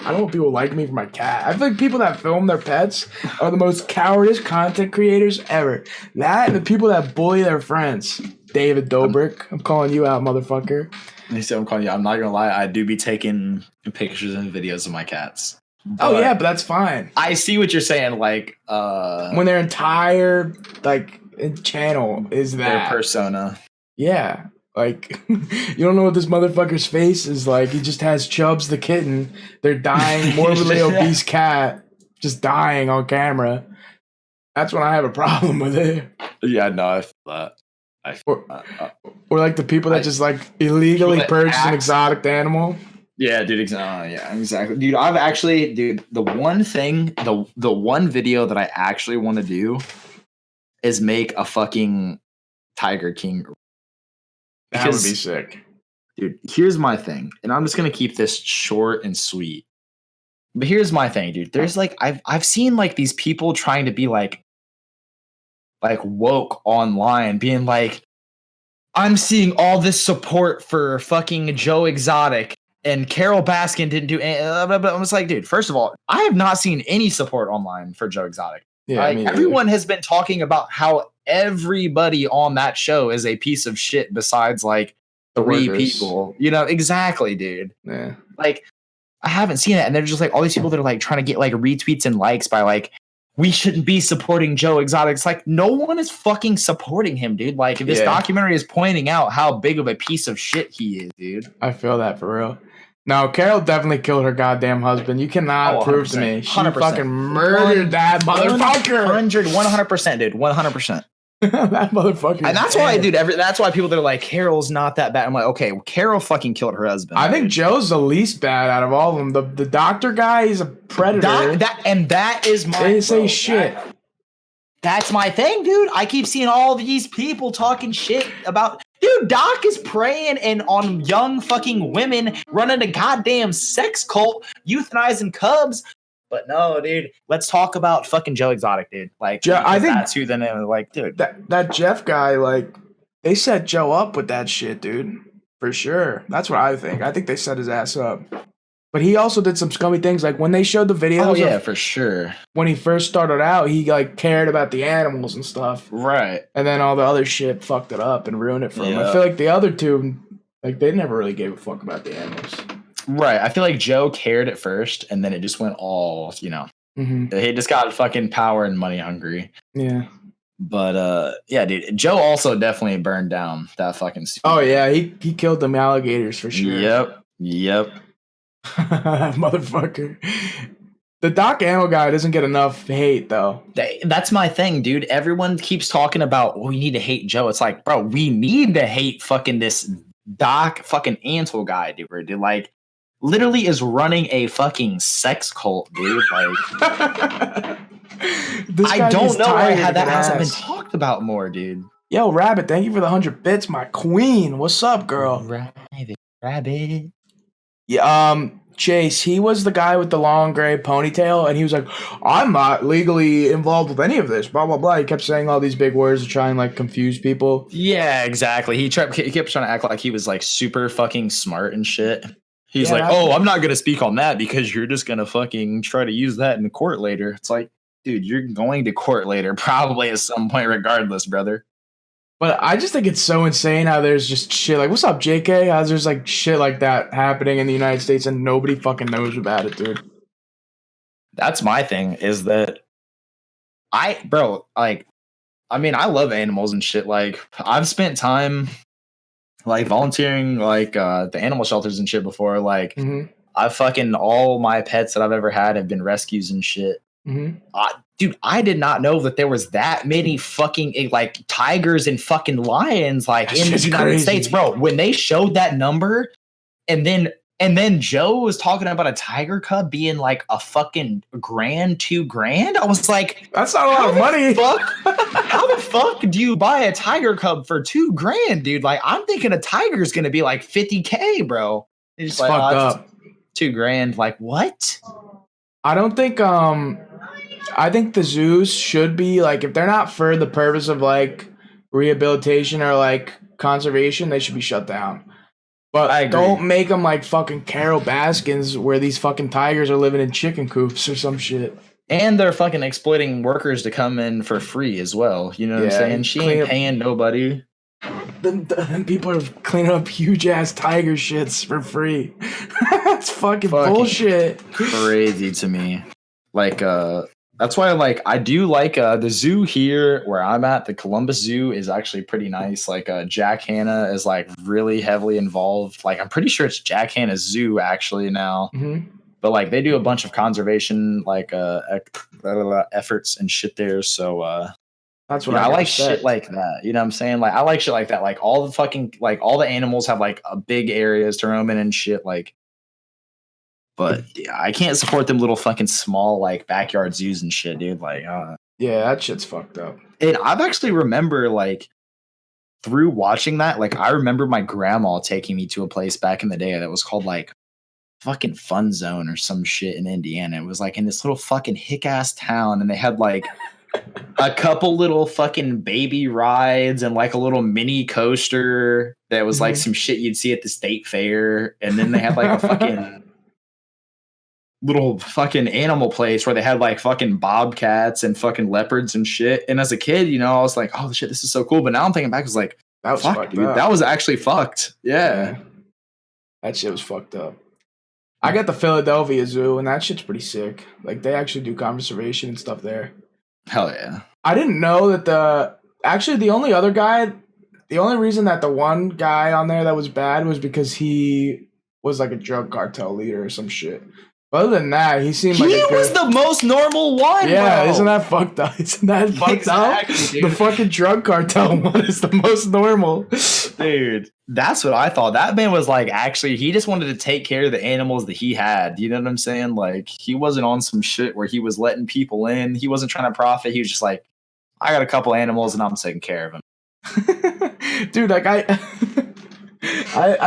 Speaker 2: I don't want people to like me for my cat. I feel like people that film their pets are the most cowardice content creators ever. That and the people that bully their friends. David Dobrik, I'm calling you out, motherfucker.
Speaker 3: You say I'm calling you. I'm not gonna lie, I do be taking pictures and videos of my cats.
Speaker 2: Oh yeah, but that's fine.
Speaker 3: I see what you're saying, like
Speaker 2: when their entire like channel is that
Speaker 3: their persona.
Speaker 2: Yeah. Like, you don't know what this motherfucker's face is like. He just has Chubbs the kitten. They're dying, morbidly obese cat, just dying on camera. That's when I have a problem with it.
Speaker 3: Yeah, no, I feel that.
Speaker 2: Or like the people that just like illegally purchase an exotic animal.
Speaker 3: Yeah, dude. Yeah, exactly. Dude, I've actually, the one thing, the one video that I actually want to do is make a fucking Tiger King.
Speaker 2: That would be sick.
Speaker 3: Dude, here's my thing. And I'm just going to keep this short and sweet. But here's my thing, dude. There's like, I've seen like these people trying to be like woke online, being like, I'm seeing all this support for fucking Joe Exotic and Carol Baskin didn't do anything. I was like, dude, first of all, I have not seen any support online for Joe Exotic. Yeah, like, everyone has been talking about how everybody on that show is a piece of shit besides like 3 people. You know, exactly, dude.
Speaker 2: Yeah.
Speaker 3: Like, I haven't seen it. And they're just like all these people that are like trying to get like retweets and likes by like, we shouldn't be supporting Joe Exotic. It's like, no one is fucking supporting him, dude. Like, this documentary is pointing out how big of a piece of shit he is, dude.
Speaker 2: I feel that for real. No, Carol definitely killed her goddamn husband. You cannot prove to me. She 100%. Fucking murdered that motherfucker.
Speaker 3: 100%, dude. 100%.
Speaker 2: That motherfucker.
Speaker 3: And that's why, dude, that's why people that are like, Carol's not that bad. I'm like, okay, well, Carol fucking killed her husband.
Speaker 2: I think Joe's the least bad out of all of them. The doctor guy, he's a predator.
Speaker 3: That is my...
Speaker 2: They didn't say shit.
Speaker 3: That's my thing, dude. I keep seeing all these people talking shit about... Dude, Doc is preying on young fucking women, running a goddamn sex cult, euthanizing cubs. But no, dude, let's talk about fucking Joe Exotic, dude. Like,
Speaker 2: I think
Speaker 3: that's who then, like, dude.
Speaker 2: That Jeff guy, like, they set Joe up with that shit, dude. For sure. That's what I think. I think they set his ass up. But he also did some scummy things. Like when they showed the videos.
Speaker 3: Oh, yeah, for sure.
Speaker 2: When he first started out, he like cared about the animals and stuff.
Speaker 3: Right.
Speaker 2: And then all the other shit fucked it up and ruined it for him. I feel like the other two, like they never really gave a fuck about the animals.
Speaker 3: Right. I feel like Joe cared at first, and then it just went all, you know.
Speaker 2: Mm-hmm.
Speaker 3: He just got fucking power and money hungry.
Speaker 2: Yeah.
Speaker 3: But yeah, dude. Joe also definitely burned down that fucking speed.
Speaker 2: Oh yeah, he killed them alligators for sure.
Speaker 3: Yep.
Speaker 2: Motherfucker. The Doc Ammo guy doesn't get enough hate though.
Speaker 3: That's my thing, dude. Everyone keeps talking about, we need to hate Joe. It's like, bro, we need to hate fucking this Doc fucking Antle guy, dude. Like, literally is running a fucking sex cult, dude. Like, I don't know how that hasn't been talked about more, dude.
Speaker 2: Yo, Rabbit, thank you for the 100 bits, my queen. What's up, girl?
Speaker 3: Rabbit.
Speaker 2: Yeah, Chase, he was the guy with the long gray ponytail, and he was like, I'm not legally involved with any of this, blah, blah, blah. He kept saying all these big words to try and, like, confuse people.
Speaker 3: Yeah, exactly. He kept trying to act like he was, like, super fucking smart and shit. He's like, oh, I'm not going to speak on that because you're just going to fucking try to use that in court later. It's like, dude, you're going to court later probably at some point regardless, brother.
Speaker 2: But I just think it's so insane how there's just shit like, what's up, JK? How there's like shit like that happening in the United States and nobody fucking knows about it, dude.
Speaker 3: That's my thing is that I love animals and shit. Like, I've spent time like volunteering like the animal shelters and shit before. Like, I've fucking all my pets that I've ever had have been rescues and shit. Dude, I did not know that there was that many fucking like tigers and fucking lions like in the United States, bro. When they showed that number, and then Joe was talking about a tiger cub being like a fucking $2,000. I was like,
Speaker 2: that's not a lot of money.
Speaker 3: How the fuck do you buy a tiger cub for $2,000, dude? Like, I'm thinking a tiger's gonna be like $50,000, bro.
Speaker 2: It's like, fucked up.
Speaker 3: $2,000. Like, what?
Speaker 2: I don't think I think the zoos should be like, if they're not for the purpose of like rehabilitation or like conservation, they should be shut down. But don't make them like fucking Carol Baskins where these fucking tigers are living in chicken coops or some shit.
Speaker 3: And they're fucking exploiting workers to come in for free as well. You know what I'm saying? She ain't paying nobody.
Speaker 2: Then people are cleaning up huge ass tiger shits for free. That's fucking bullshit.
Speaker 3: Crazy to me. Like, that's why, like, I do like the zoo here where I'm at. The Columbus Zoo is actually pretty nice. Like, Jack Hanna is like really heavily involved. Like, I'm pretty sure it's Jack Hanna Zoo actually now. But like, they do a bunch of conservation like efforts and shit there. So that's what I like. Shit like that. You know what I'm saying? Like, I like shit like that. Like, all the fucking like all the animals have like big areas to roam in and shit. Like. But yeah, I can't support them little fucking small like backyard zoos and shit, dude. Like,
Speaker 2: yeah, that shit's fucked up.
Speaker 3: And I've actually remember like through watching that, like I remember my grandma taking me to a place back in the day that was called like fucking Fun Zone or some shit in Indiana. It was like in this little fucking hick ass town, and they had like a couple little fucking baby rides and like a little mini coaster that was like some shit you'd see at the state fair, and then they had like a fucking little fucking animal place where they had like fucking bobcats and fucking leopards and shit. And as a kid, you know, I was like, oh shit, this is so cool. But now I'm thinking back, I was like,
Speaker 2: that was fucked
Speaker 3: dude,
Speaker 2: up.
Speaker 3: that was actually fucked. Yeah.
Speaker 2: That shit was fucked up. I got the Philadelphia Zoo, and that shit's pretty sick. Like, they actually do conservation and stuff there.
Speaker 3: Hell yeah.
Speaker 2: I didn't know that the only reason that the one guy on there that was bad was because he was like a drug cartel leader or some shit. Other than that, he seemed like
Speaker 3: he was the most normal one.
Speaker 2: Yeah,
Speaker 3: bro.
Speaker 2: Isn't that fucked up? Isn't that fucked up?
Speaker 3: Dude.
Speaker 2: The fucking drug cartel one is the most normal.
Speaker 3: Dude, that's what I thought. That man was like, actually, he just wanted to take care of the animals that he had. You know what I'm saying? Like, he wasn't on some shit where he was letting people in. He wasn't trying to profit. He was just like, I got a couple animals and I'm taking care of them.
Speaker 2: Dude, like I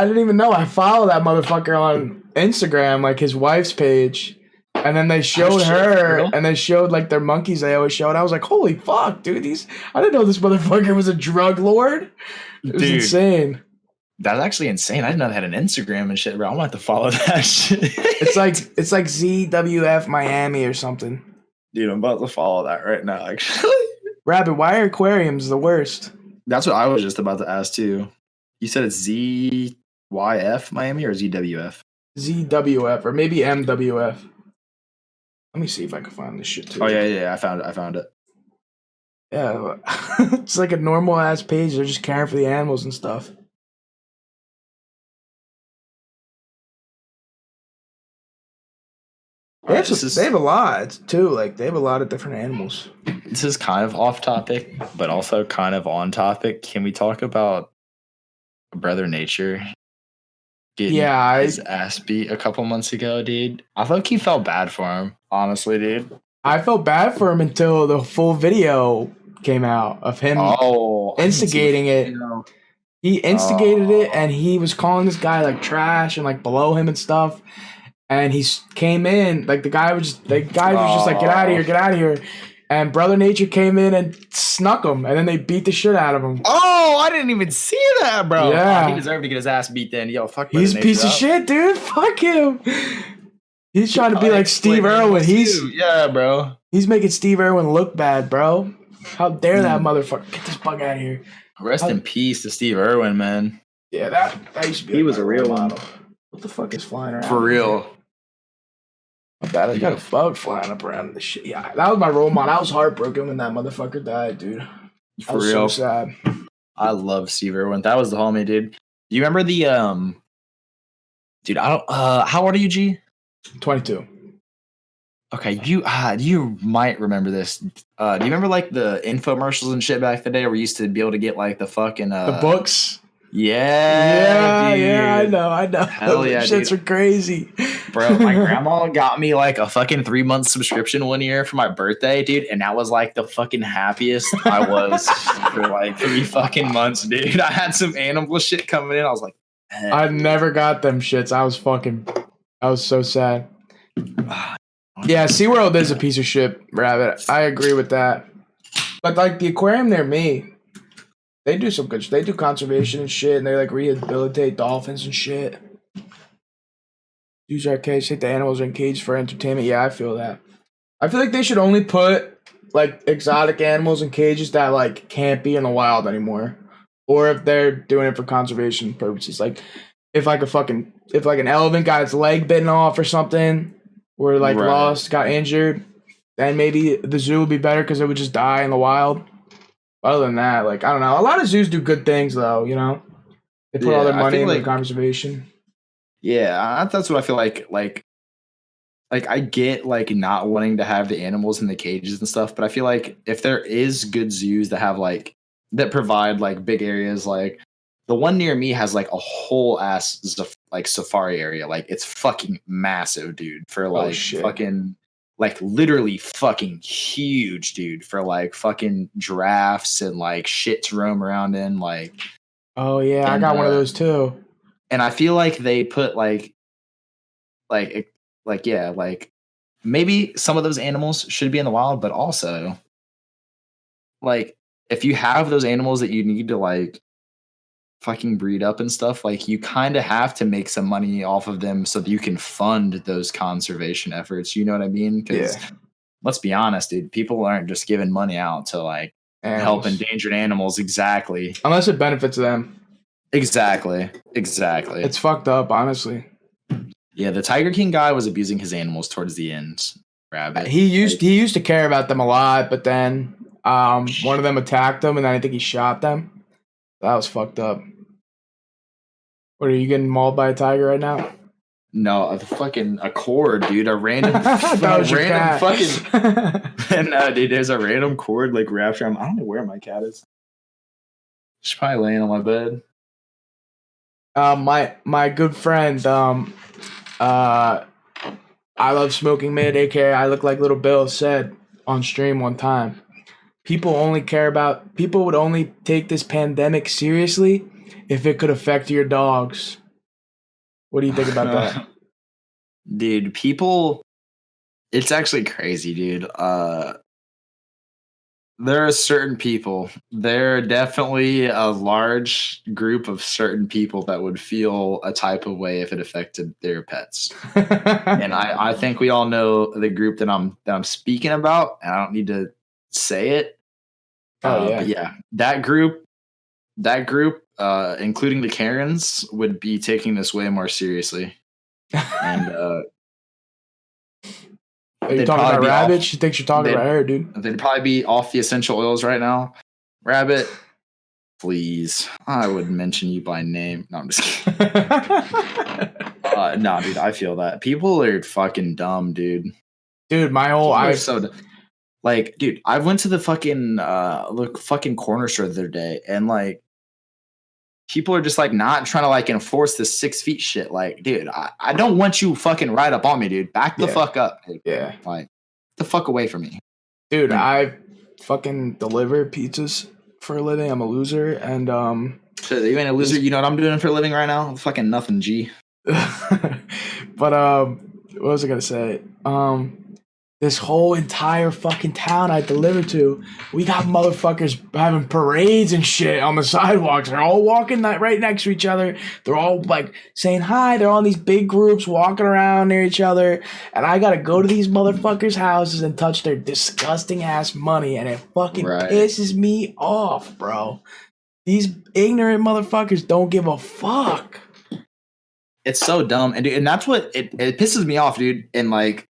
Speaker 2: didn't even know. I follow that motherfucker on Instagram, like his wife's page, and then they showed her, and they showed like their monkeys they always show, and I was like, holy fuck, dude, I didn't know this motherfucker was a drug lord. It was insane.
Speaker 3: That's actually insane. I didn't know they had an Instagram and shit, bro. I'm gonna have to follow that shit.
Speaker 2: It's like ZWF Miami or something.
Speaker 3: Dude, I'm about to follow that right now, actually.
Speaker 2: Rabbit, why are aquariums the worst?
Speaker 3: That's what I was just about to ask too. You said it's ZYF Miami or ZWF?
Speaker 2: ZWF or maybe MWF. Let me see if I can find this shit too.
Speaker 3: Oh yeah, I found it.
Speaker 2: Yeah, it's like a normal ass page. They're just caring for the animals and stuff. They have a lot too. Like they have a lot of different animals.
Speaker 3: This is kind of off topic, but also kind of on topic. Can we talk about Brother Nature getting his ass beat a couple months ago, dude? I thought he felt bad for him, honestly, dude.
Speaker 2: I felt bad for him until the full video came out of him instigating it. He instigated it, and he was calling this guy like trash and like below him and stuff. And he came in like the guy was just like, get out of here. And Brother Nature came in and snuck him, and then they beat the shit out of him.
Speaker 3: Oh, I didn't even see that, bro.
Speaker 2: Yeah,
Speaker 3: he deserved to get his ass beat. Then, yo, fuck.
Speaker 2: He's a piece of shit, dude. Fuck him. He's trying to be like Steve Irwin.
Speaker 3: Yeah, bro.
Speaker 2: He's making Steve Irwin look bad, bro. How dare that motherfucker? Get this bug out of here.
Speaker 3: Rest in peace to Steve Irwin, man.
Speaker 2: Yeah, that used to be.
Speaker 3: He was a real one.
Speaker 2: What the fuck is flying around?
Speaker 3: For real.
Speaker 2: I bet you got a bug flying up around the shit. Yeah, that was my role model. I was heartbroken when that motherfucker died, dude.
Speaker 3: For real.
Speaker 2: So sad.
Speaker 3: I love Steve Irwin. That was the homie, dude. Do you remember the dude, I don't how old are you, G?
Speaker 2: 22.
Speaker 3: Okay, you might remember this. Do you remember like the infomercials and shit back in the day where we used to be able to get like the fucking
Speaker 2: the books?
Speaker 3: Yeah, dude.
Speaker 2: Yeah, I know.
Speaker 3: Hell yeah,
Speaker 2: shits are crazy.
Speaker 3: Bro, my grandma got me like a fucking 3-month subscription one year for my birthday, dude, and that was like the fucking happiest I was for like 3 fucking months, dude. I had some animal shit coming in. I was like,
Speaker 2: I never got them shits. I was so sad. Yeah, SeaWorld is a piece of shit, Rabbit. I agree with that. But like the aquarium near me, they do some good shit. They do conservation and shit, and they like rehabilitate dolphins and shit. Use our cage, take the animals in cage for entertainment. Yeah, I feel that. I feel like they should only put like exotic animals in cages that like can't be in the wild anymore. Or if they're doing it for conservation purposes. Like if an elephant got its leg bitten off or something, or like lost, got injured, then maybe the zoo would be better because it would just die in the wild. Other than that, like I don't know. A lot of zoos do good things though, you know? They put all their money into conservation.
Speaker 3: Yeah, that's what I feel like. Like I get like not wanting to have the animals in the cages and stuff, but I feel like if there is good zoos that have like that provide like big areas, like the one near me has like a whole ass like safari area, like it's fucking massive, dude. For like fucking like literally fucking huge, dude. For like fucking giraffes and like shit to roam around in, like.
Speaker 2: Oh yeah, I got one of those too.
Speaker 3: And I feel like they put like maybe some of those animals should be in the wild, but also like if you have those animals that you need to like fucking breed up and stuff, like you kind of have to make some money off of them so that you can fund those conservation efforts. You know what I mean? Because let's be honest, dude, people aren't just giving money out to like help endangered animals. Exactly.
Speaker 2: Unless it benefits them.
Speaker 3: Exactly.
Speaker 2: It's fucked up, honestly.
Speaker 3: Yeah, the Tiger King guy was abusing his animals towards the end. Rabbit.
Speaker 2: He used to care about them a lot, but then one of them attacked him, and then I think he shot them. That was fucked up. What, are you getting mauled by a tiger right now?
Speaker 3: No, a cord, dude. A random dude, there's a random cord like wrapped around. I don't know where my cat is. She's probably laying on my bed.
Speaker 2: My good friend, I love smoking mid, aka I look like Little Bill, said on stream one time, people would only take this pandemic seriously if it could affect your dogs. What do you think about that?
Speaker 3: Dude, it's actually crazy, dude. There are certain people. There are definitely a large group of certain people that would feel a type of way if it affected their pets. And I think we all know the group that I'm speaking about. And I don't need to say it.
Speaker 2: Oh yeah.
Speaker 3: But yeah, that group, including the Karens, would be taking this way more seriously. And
Speaker 2: Are you
Speaker 3: they'd
Speaker 2: talking
Speaker 3: probably
Speaker 2: about
Speaker 3: be
Speaker 2: Rabbit?
Speaker 3: off-
Speaker 2: She thinks you're talking
Speaker 3: they'd-
Speaker 2: about her, dude.
Speaker 3: they'd probably be off the essential oils right now. Rabbit, please. I would mention you by name. No, I'm just kidding. No, dude, I feel that. People are fucking dumb, dude.
Speaker 2: Dude, my whole
Speaker 3: People are
Speaker 2: I
Speaker 3: so like, dude, I went to the fucking corner store the other day, and like people are just like not trying to like enforce this 6 feet shit. Like, dude, I don't want you fucking right up on me, dude. Back the
Speaker 2: Yeah.
Speaker 3: fuck up. Dude.
Speaker 2: yeah.
Speaker 3: Like, the fuck away from me.
Speaker 2: Dude,
Speaker 3: Like-
Speaker 2: I fucking deliver pizzas for a living. I'm a loser, and
Speaker 3: So you ain't a loser. You know what I'm doing for a living right now? Fucking nothing, G.
Speaker 2: but what was I gonna say? This whole entire fucking town I delivered to, we got motherfuckers having parades and shit on the sidewalks. They're all walking right next to each other. They're all like saying hi. They're all in these big groups walking around near each other. And I gotta go to these motherfuckers' houses and touch their disgusting ass money. And it fucking
Speaker 3: Right.
Speaker 2: pisses me off, bro. These ignorant motherfuckers don't give a fuck.
Speaker 3: It's so dumb. And that's what it pisses me off, dude. And like,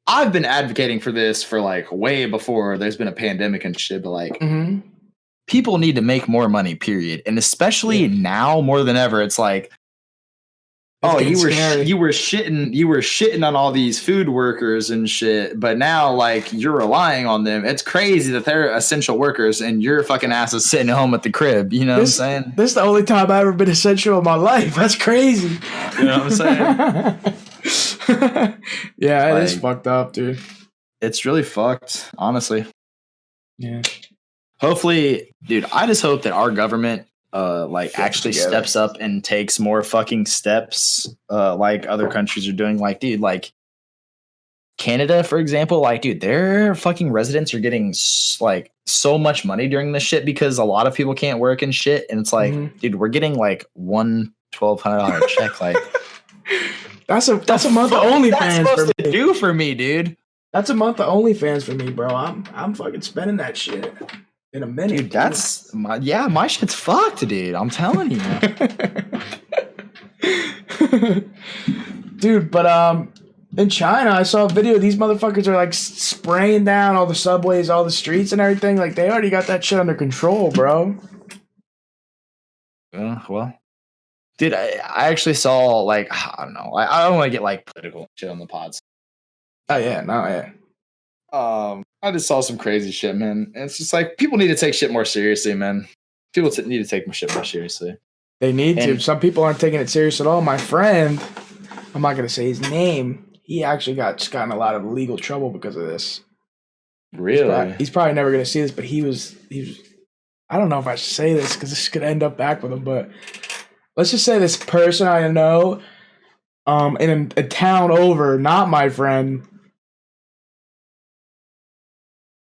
Speaker 3: I've been advocating for this for like way before there's been a pandemic and shit, but like
Speaker 2: Mm-hmm.
Speaker 3: people need to make more money, period. And especially now more than ever, it's like, oh, you were shitting on all these food workers and shit, but now like you're relying on them. It's crazy that they're essential workers and your fucking ass is sitting at home at the crib. You know what I'm saying?
Speaker 2: This is the only time I've ever been essential in my life. That's crazy.
Speaker 3: You know what I'm saying?
Speaker 2: Yeah, it is
Speaker 3: Like-
Speaker 2: fucked up, dude.
Speaker 3: It's really fucked, honestly.
Speaker 2: Yeah.
Speaker 3: Hopefully, dude, I just hope that our government like actually
Speaker 2: together.
Speaker 3: steps up and takes more fucking steps like other countries are doing. Like, dude, like Canada, for example, like, dude, their fucking residents are getting like so much money during this shit because a lot of people can't work and shit. And it's like,
Speaker 2: Mhm.
Speaker 3: dude, we're getting like $1,200 check. Like,
Speaker 2: That's a month of
Speaker 3: What's that
Speaker 2: OnlyFans for
Speaker 3: supposed to
Speaker 2: me.
Speaker 3: do for me, dude?
Speaker 2: That's a month of OnlyFans for me, bro. I'm fucking spending that shit in a minute.
Speaker 3: Dude, that's my shit's fucked, dude. I'm telling you.
Speaker 2: Dude, but in China, I saw a video. These motherfuckers are like spraying down all the subways, all the streets, and everything. Like they already got that shit under control, bro.
Speaker 3: Well, dude, I actually saw like I don't know. I don't want to get like political shit on the pods.
Speaker 2: Oh yeah, no, yeah.
Speaker 3: I just saw some crazy shit, man. And it's just like people need to take shit more seriously, man. People need to take shit more seriously.
Speaker 2: They need to.
Speaker 3: And-
Speaker 2: Some people aren't taking it serious at all. My friend, I'm not gonna say his name. He actually got in a lot of legal trouble because of this.
Speaker 3: Really?
Speaker 2: He's probably never gonna see this, but he was. I don't know if I should say this because this could end up back with him, but let's just say this person I know, in a town over, not my friend,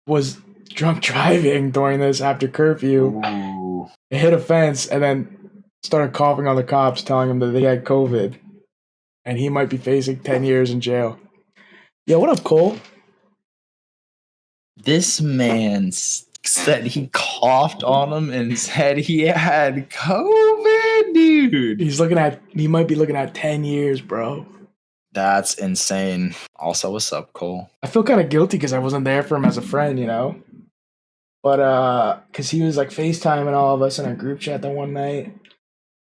Speaker 2: was drunk driving during this after curfew.
Speaker 3: Ooh.
Speaker 2: It hit a fence and then started coughing on the cops, telling them that they had COVID, and he might be facing 10 years in jail. Yo, what up, Cole?
Speaker 3: This man said he coughed on him and said he had COVID, dude.
Speaker 2: He might be looking at 10 years, bro.
Speaker 3: That's insane. Also, what's up, Cole?
Speaker 2: I feel kind of guilty because I wasn't there for him as a friend, you know? But, because he was, like, FaceTiming all of us in our group chat that one night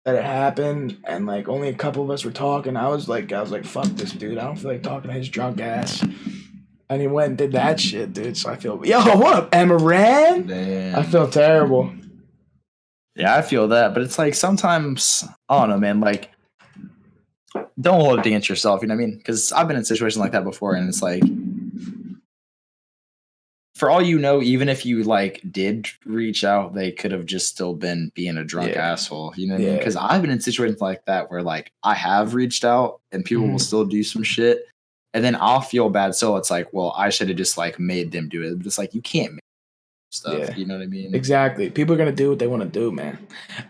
Speaker 2: that it happened, and, like, only a couple of us were talking. I was like, fuck this dude. I don't feel like talking to his drunk ass. And he went and did that shit, dude. So I feel, yo, what up, Amaran?
Speaker 3: Damn.
Speaker 2: I feel terrible.
Speaker 3: Yeah, I feel that, but it's like sometimes I don't know, man. Like, don't hold it against yourself. You know what I mean? Because I've been in situations like that before, and it's like, for all you know, even if you like did reach out, they could have just still been being a drunk
Speaker 2: Yeah.
Speaker 3: asshole. You know what I mean?
Speaker 2: Yeah.
Speaker 3: Because I've been in situations like that where like I have reached out, and people will still do some shit, and then I'll feel bad. So it's like, well, I should have just like made them do it. But it's like you can't stuff.
Speaker 2: Yeah.
Speaker 3: You know what I mean?
Speaker 2: Exactly. People are gonna do what they want to do, man.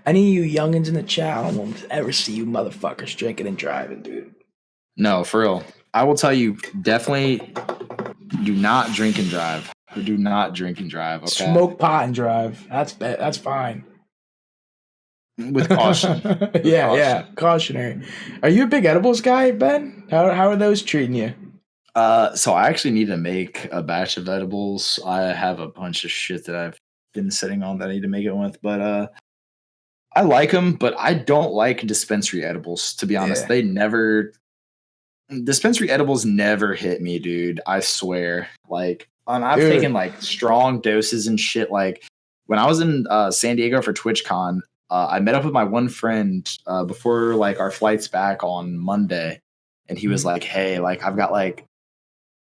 Speaker 2: Any of you youngins in the chat, I won't ever see you motherfuckers drinking and driving, dude.
Speaker 3: No, for real. I will tell you, definitely do not drink and drive. Do not drink and drive. Okay?
Speaker 2: Smoke pot and drive. That's fine.
Speaker 3: With caution.
Speaker 2: Yeah, cautionary. Are you a big edibles guy, Ben? How are those treating you?
Speaker 3: So I actually need to make a batch of edibles. I have a bunch of shit that I've been sitting on that I need to make it with, but I like them, but I don't like dispensary edibles, to be honest.
Speaker 2: Yeah.
Speaker 3: Dispensary edibles never hit me, dude. I swear. Like, and I've
Speaker 2: Dude.
Speaker 3: taken like strong doses and shit. Like when I was in San Diego for TwitchCon, I met up with my one friend before like our flights back on Monday, and he was like, "Hey, like I've got like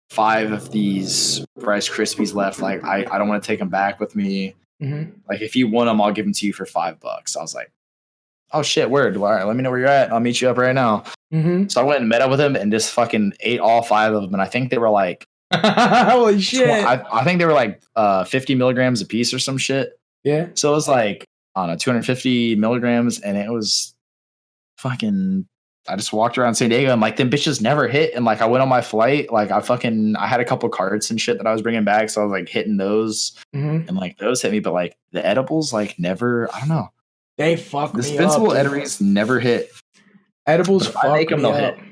Speaker 3: 5 of these Rice Krispies left. Like I don't want to take them back with me.
Speaker 2: Mm-hmm.
Speaker 3: Like if you want them, I'll give them to you for $5." I was like, "Oh shit, word! All right, let me know where you're at. I'll meet you up right now."
Speaker 2: Mm-hmm.
Speaker 3: So I went and met up with him and just fucking ate all 5 of them. And I think they were like,
Speaker 2: holy shit!
Speaker 3: I think they were like 50 milligrams a piece or some shit.
Speaker 2: Yeah.
Speaker 3: So it was like, I don't know, 250 milligrams, and it was fucking. I just walked around San Diego and like them bitches never hit. And like I went on my flight, like I had a couple carts and shit that I was bringing back, so I was like hitting those, and like those hit me, but like the edibles like never. I don't know.
Speaker 2: They fuck me up.
Speaker 3: Dispensable edibles never hit.
Speaker 2: Edibles fuck
Speaker 3: make them,
Speaker 2: me
Speaker 3: they'll
Speaker 2: up.
Speaker 3: hit.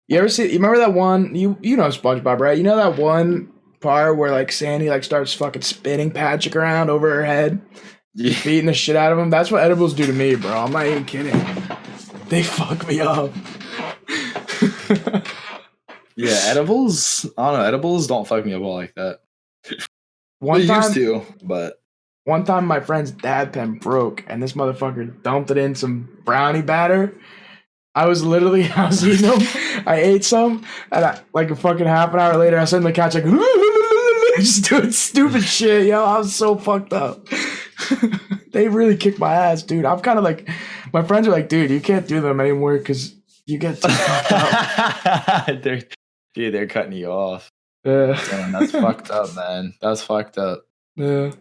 Speaker 2: You remember that one? You know SpongeBob, right? You know that one part where like Sandy like starts fucking spinning Patrick around over her head, beating the shit out of him. That's what edibles do to me, bro. I'm not even kidding. They fuck me up.
Speaker 3: Yeah, edibles. I don't know. Edibles don't fuck me up all like that.
Speaker 2: One time,
Speaker 3: used to, but
Speaker 2: one time my friend's dad pen broke, and this motherfucker dumped it in some brownie batter. I was eating them. I ate some, and like a fucking half an hour later, I sat on the couch like, just doing stupid shit, yo. I was so fucked up. They really kicked my ass, dude. I'm kind of like, my friends are like, dude, you can't do them anymore because you get too fucked up.
Speaker 3: They're cutting you off.
Speaker 2: Damn,
Speaker 3: that's fucked up, man. That's fucked up.
Speaker 2: Yeah.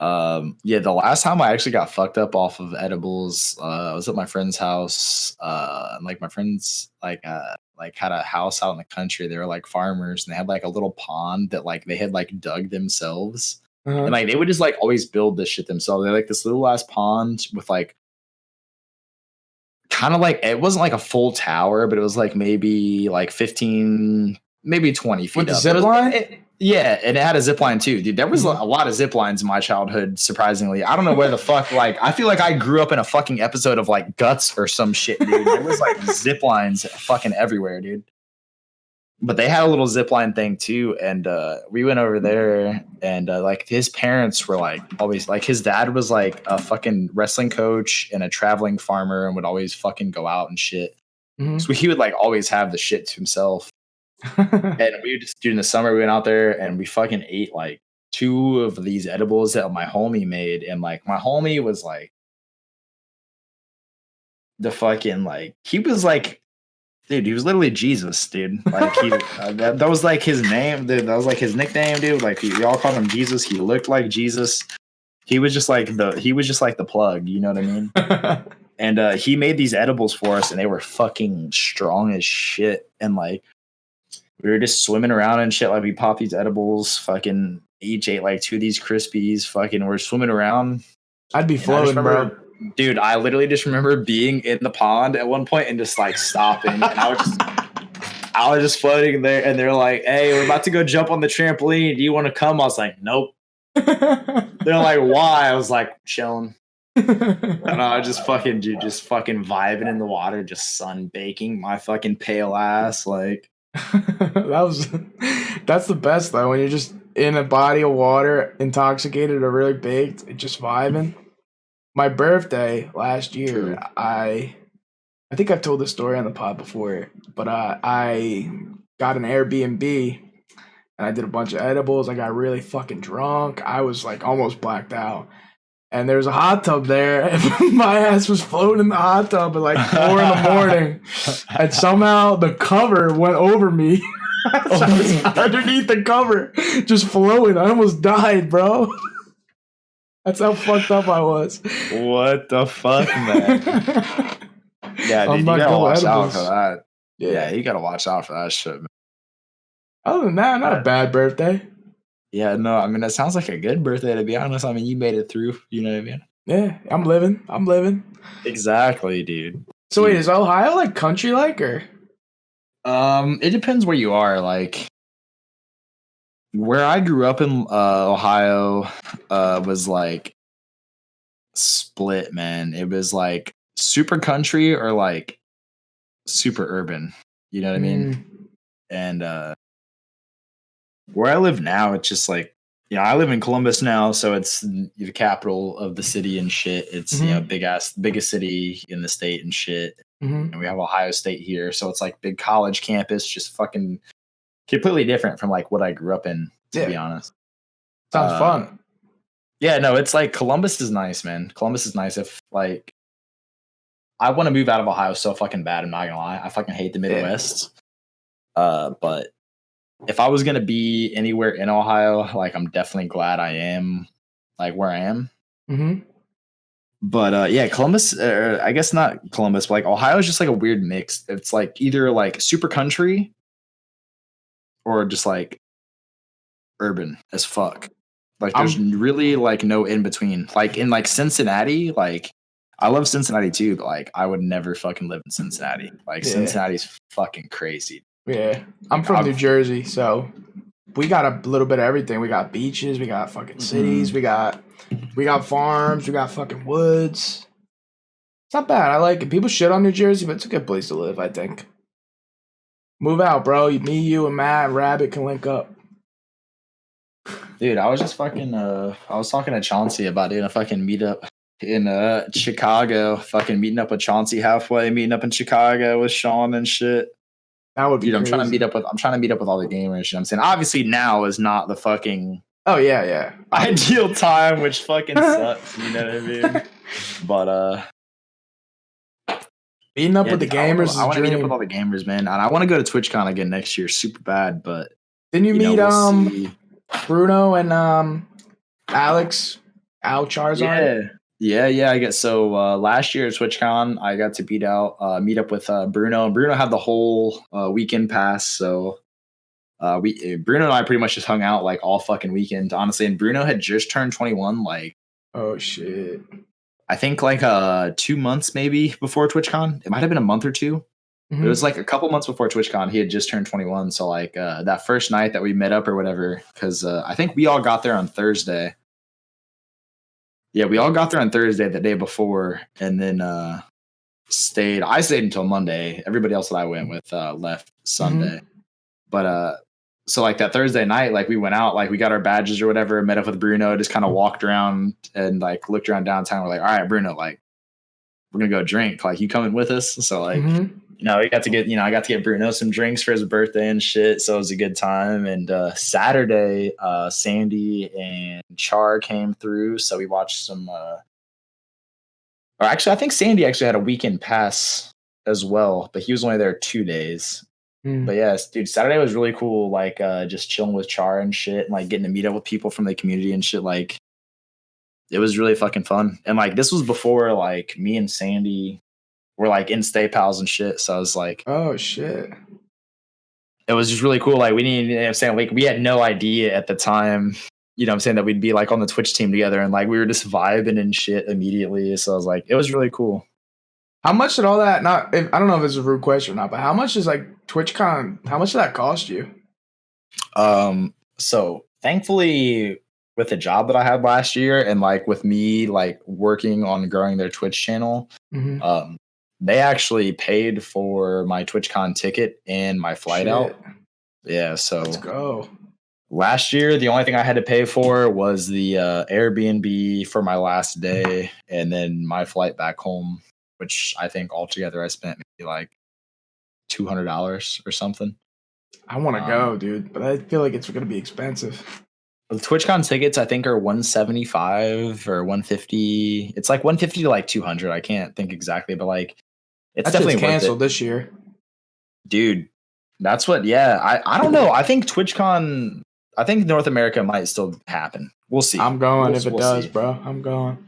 Speaker 3: Yeah, the last time I actually got fucked up off of edibles, I was at my friend's house. And like my friends like had a house out in the country. They were like farmers, and they had like a little pond that like they had like dug themselves. And like they would just like always build this shit themselves. They had like this little ass pond with like kind of like, it wasn't like a full tower, but it was like maybe like 15, maybe 20 feet
Speaker 2: with
Speaker 3: up.
Speaker 2: the zip line?
Speaker 3: Yeah, and it had a zip line too, dude. There was a lot of zip lines in my childhood, surprisingly. I don't know where the fuck, like, I feel like I grew up in a fucking episode of like Guts or some shit, dude. There was like zip lines fucking everywhere, dude. But they had a little zip line thing too, and we went over there, and like his parents were like always, like his dad was like a fucking wrestling coach and a traveling farmer and would always fucking go out and shit. So he would like always have the shit to himself. And we just, during the summer, we went out there and we fucking ate like 2 of these edibles that my homie made. And like my homie was like the fucking, like, he was like, dude, he was literally Jesus, dude. Like he that was like his name, dude. That was like his nickname, dude. Like we all called him Jesus. He looked like Jesus. He was just like the plug, you know what I mean? And he made these edibles for us, and they were fucking strong as shit. And like we were just swimming around and shit. Like we popped these edibles, fucking each ate like 2 of these Krispies. Fucking we're swimming around.
Speaker 2: I'd be floating, bro.
Speaker 3: Dude, I literally just remember being in the pond at one point and just like stopping, and I was just floating there, and they're like, "Hey, we're about to go jump on the trampoline. Do you want to come?" I was like, "Nope." They're like, "Why?" I was like, "Chilling." And I was just fucking vibing in the water, just sun baking my fucking pale ass. Like
Speaker 2: that's the best though, when you're just in a body of water, intoxicated or really baked, just vibing. My birthday last year, I think I've told this story on the pod before, but I got an Airbnb and I did a bunch of edibles. I got really fucking drunk. I was like almost blacked out. And there was a hot tub there, and my ass was floating in the hot tub at like 4 a.m. And somehow the cover went over me. I was underneath the cover. just flowing. I almost died, bro. That's how fucked up I was.
Speaker 3: What the fuck, man? Yeah, dude,
Speaker 2: I'm
Speaker 3: you
Speaker 2: not
Speaker 3: gotta
Speaker 2: good with
Speaker 3: watch out
Speaker 2: edibles.
Speaker 3: for that.
Speaker 2: Yeah.
Speaker 3: Yeah, you gotta watch out for that shit, man.
Speaker 2: Other than that, not a bad birthday.
Speaker 3: Yeah, no, I mean, that sounds like a good birthday, to be honest. I mean, you made it through, you know what I mean?
Speaker 2: Yeah, I'm living.
Speaker 3: Exactly, dude.
Speaker 2: So wait, is Ohio like country like or?
Speaker 3: It depends where you are. Like, where I grew up in Ohio was like split, man. It was like super country or like super urban. You know what I mean? And where I live now, it's just like, you know, I live in Columbus now, so it's the capital of the city and shit. It's you know, biggest city in the state and shit. And we have Ohio State here, so it's like big college campus, just fucking completely different from like what I grew up in, to be honest.
Speaker 2: Sounds fun.
Speaker 3: Yeah, no, it's like Columbus is nice, man. Columbus is nice. If like I want to move out of Ohio so fucking bad, I'm not gonna lie. I fucking hate the Midwest. But if I was gonna be anywhere in Ohio, like I'm definitely glad I am like where I am. But yeah, Columbus, I guess not Columbus, but like Ohio is just like a weird mix. It's like either like super country or just like urban as fuck. Like there's really like no in between. Like in like Cincinnati, like I love Cincinnati too, but like I would never fucking live in Cincinnati. Like Cincinnati's fucking crazy.
Speaker 2: Yeah. I'm from New Jersey, so we got a little bit of everything. We got beaches, we got fucking cities, we got farms, we got fucking woods. It's not bad. I like it. People shit on New Jersey, but it's a good place to live, I think. Move out, bro. Me, you, and Matt and Rabbit can link up.
Speaker 3: Dude, I was just fucking I was talking to Chauncey about doing a fucking meetup in Chicago. Fucking meeting up with Chauncey halfway, meeting up in Chicago with Sean and shit.
Speaker 2: That would be
Speaker 3: Dude,
Speaker 2: crazy.
Speaker 3: I'm trying to meet up with all the gamers, you know what I'm saying? Obviously now is not the fucking ideal time, which fucking sucks, you know what I mean? But
Speaker 2: meeting up with the gamers
Speaker 3: I want to meet up with all the gamers, man. And I want to go to TwitchCon again next year, super bad, but
Speaker 2: didn't you meet we'll Bruno and Alex Al Charizard?
Speaker 3: Yeah. I guess so. Last year at TwitchCon, I got to meet up with Bruno. Bruno had the whole weekend pass, so Bruno and I pretty much just hung out like all fucking weekend, honestly. And Bruno had just turned 21, like
Speaker 2: oh shit.
Speaker 3: I think like 2 months maybe before TwitchCon. It might have been a month or two. It was like a couple months before TwitchCon. He had just turned 21. So like that first night that we met up or whatever, because I think we all got there on Thursday. Yeah, we all got there on Thursday the day before, and then I stayed until Monday. Everybody else that I went with left Sunday. But so like that Thursday night, like we went out, like we got our badges or whatever, met up with Bruno, just kind of walked around and like looked around downtown. We're like, all right, Bruno, like we're gonna go drink. Like you coming with us? So like we got to get, I got to get Bruno some drinks for his birthday and shit. So it was a good time. And Saturday, Sandy and Char came through. So we watched some, or actually, I think Sandy actually had a weekend pass as well, but he was only there 2 days. But yes, dude, Saturday was really cool. Like just chilling with Char and shit, and like getting to meet up with people from the community and shit. Like it was really fucking fun. And like this was before like me and Sandy were like in Stay Pals and shit. So I was like,
Speaker 2: oh shit.
Speaker 3: It was just really cool. Like we didn't, I'm saying, like we had no idea at the time, I'm saying, that we'd be like on the Twitch team together, and like we were just vibing and shit immediately. So I was like, it was really cool.
Speaker 2: How much did all that, I don't know if it's a rude question or not, but how much is like TwitchCon, how much did that cost you?
Speaker 3: So thankfully with the job that I had last year and like with me like working on growing their Twitch channel, they actually paid for my TwitchCon ticket and my flight out. Yeah, so
Speaker 2: let's go.
Speaker 3: Last year, the only thing I had to pay for was the Airbnb for my last day and then my flight back home, which I think altogether I spent maybe like $200 or something.
Speaker 2: I want to go, dude, but I feel like it's going to be expensive.
Speaker 3: The TwitchCon tickets, I think, are $175 or $150. It's like $150 to like $200. I can't think exactly, but like it's definitely
Speaker 2: canceled this year,
Speaker 3: dude. That's what. Yeah, I don't know. I think TwitchCon I think North America might still happen. We'll see.
Speaker 2: I'm going
Speaker 3: We'll-
Speaker 2: if it
Speaker 3: we'll
Speaker 2: does,
Speaker 3: see.
Speaker 2: bro. I'm going.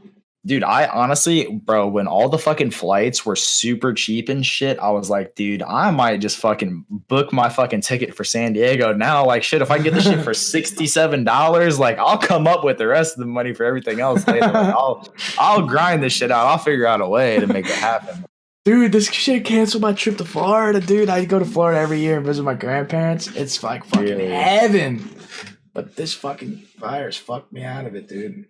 Speaker 3: Dude, I honestly, bro, when all the fucking flights were super cheap and shit, I was like, dude, I might just fucking book my fucking ticket for San Diego now. Like, shit, if I can get the shit for $67, like, I'll come up with the rest of the money for everything else later. Like, I'll grind this shit out. I'll figure out a way to make it happen.
Speaker 2: Dude, this shit canceled my trip to Florida, dude. I go to Florida every year and visit my grandparents. It's like fucking
Speaker 3: Really?
Speaker 2: heaven. But this fucking virus fucked me out of it, dude.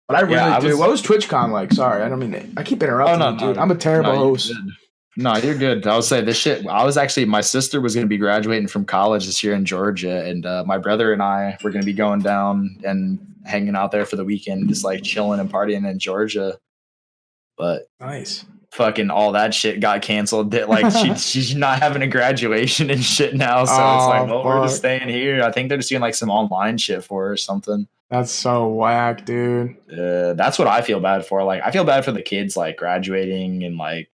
Speaker 2: But I really do. What was TwitchCon like? Sorry, I don't mean to, I keep interrupting you, dude. I'm a terrible host.
Speaker 3: No, you're good. I would say this shit. I was actually, my sister was going to be graduating from college this year in Georgia, and my brother and I were going to be going down and hanging out there for the weekend, just like chilling and partying in Georgia. But
Speaker 2: Nice.
Speaker 3: Fucking all that shit got canceled. Like she's not having a graduation and shit now, so it's like, well, we're just staying here. I think they're just doing like some online shit for her or something.
Speaker 2: That's so whack, dude.
Speaker 3: That's what I feel bad for. Like, I feel bad for the kids like graduating, and like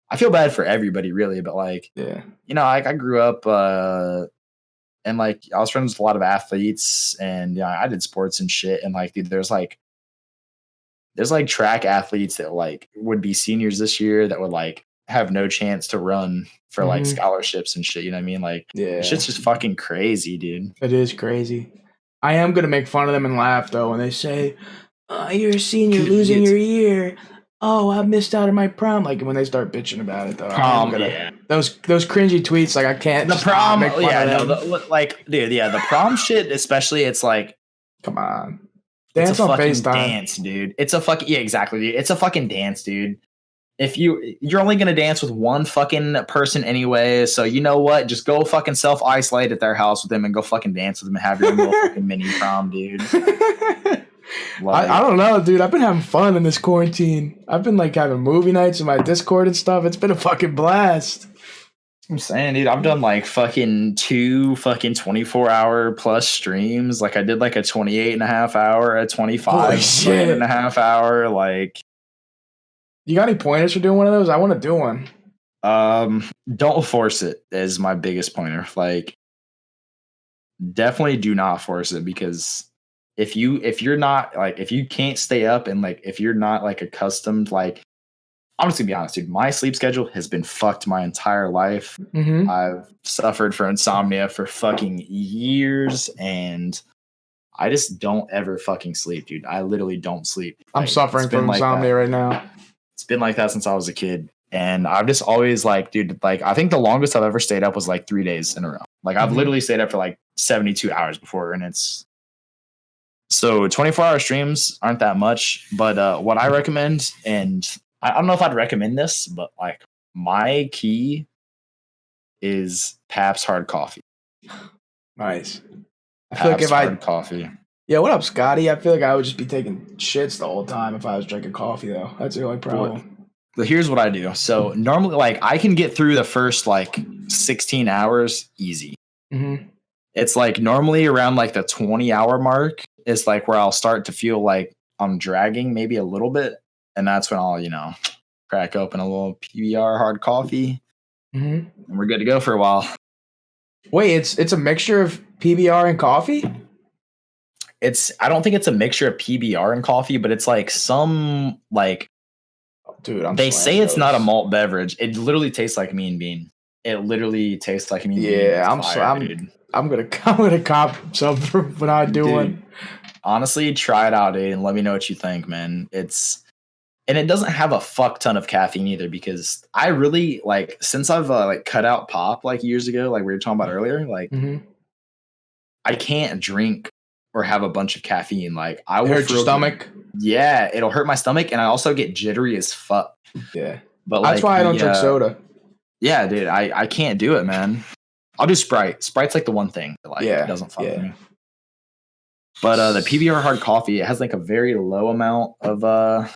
Speaker 3: I feel bad for everybody really. But like,
Speaker 2: Yeah,
Speaker 3: you know, like I grew up and like I was friends with a lot of athletes, and I did sports and shit. And like, dude, there's like track athletes that like would be seniors this year that would like have no chance to run for like scholarships and shit. You know what I mean? Like,
Speaker 2: yeah,
Speaker 3: shit's just fucking crazy, dude.
Speaker 2: it is crazy. I am gonna make fun of them and laugh though when they say, "You're a senior losing your year." Oh, I missed out on my prom. Like when they start bitching about it though. Those cringy tweets. Like I can't.
Speaker 3: The prom, the prom shit, especially. It's like,
Speaker 2: come on.
Speaker 3: Dance
Speaker 2: it's a
Speaker 3: on
Speaker 2: fucking
Speaker 3: FaceTime.
Speaker 2: Dance,
Speaker 3: dude. It's a fucking exactly. Dude. It's a fucking dance, dude. If you're only gonna dance with one fucking person anyway, so you know what? Just go fucking self-isolate at their house with them and go fucking dance with them and have your own little fucking mini prom, dude.
Speaker 2: I don't know, dude. I've been having fun in this quarantine. I've been like having movie nights in my Discord and stuff. It's been a fucking blast.
Speaker 3: I'm saying, dude, I've done like fucking 2 fucking 24-hour plus streams. Like I did like a 28.5 hour, a 25.5 hour. Like,
Speaker 2: you got any pointers for doing one of those? I want to do one.
Speaker 3: Don't force it is my biggest pointer. Like, definitely do not force it, because if you're not like, if you can't stay up and like if you're not like accustomed, like, I'm just gonna be honest, dude. My sleep schedule has been fucked my entire life. I've suffered from insomnia for fucking years, and I just don't ever fucking sleep, dude. I literally don't sleep.
Speaker 2: I'm suffering from insomnia right now.
Speaker 3: It's been like that since I was a kid, and I've just always like, dude, like I think the longest I've ever stayed up was like 3 days in a row. Like I've literally stayed up for like 72 hours before, and it's so 24-hour streams aren't that much. But what I recommend, and I don't know if I'd recommend this, but like my key is Pabst hard coffee.
Speaker 2: Nice. I feel like if
Speaker 3: hard coffee.
Speaker 2: Yeah, what up, Scotty? I feel like I would just be taking shits the whole time if I was drinking coffee, though. That's the only problem.
Speaker 3: But here's what I do. So normally, like, I can get through the first like 16 hours easy. It's like normally around like the 20-hour mark is like where I'll start to feel like I'm dragging maybe a little bit. And that's when I'll, crack open a little PBR hard coffee, and we're good to go for a while.
Speaker 2: Wait, it's a mixture of PBR and coffee?
Speaker 3: I don't think it's a mixture of PBR and coffee, but it's like some like,
Speaker 2: dude,
Speaker 3: they say it's not a malt beverage. It literally tastes like Mean Bean. It literally tastes like Mean Bean.
Speaker 2: Yeah, I'm gonna cop some when I do one.
Speaker 3: Honestly, try it out, dude, and let me know what you think, man. And it doesn't have a fuck ton of caffeine either, because I really like, since I've like cut out pop like years ago, like we were talking about earlier, like I can't drink or have a bunch of caffeine. Like I will
Speaker 2: hurt your stomach.
Speaker 3: Yeah, it'll hurt my stomach, and I also get jittery as fuck.
Speaker 2: Yeah,
Speaker 3: but
Speaker 2: that's why I don't drink soda.
Speaker 3: Yeah, dude, I can't do it, man. I'll do Sprite. Sprite's like the one thing that like doesn't fuck with me. But the PBR hard coffee, it has like a very low amount of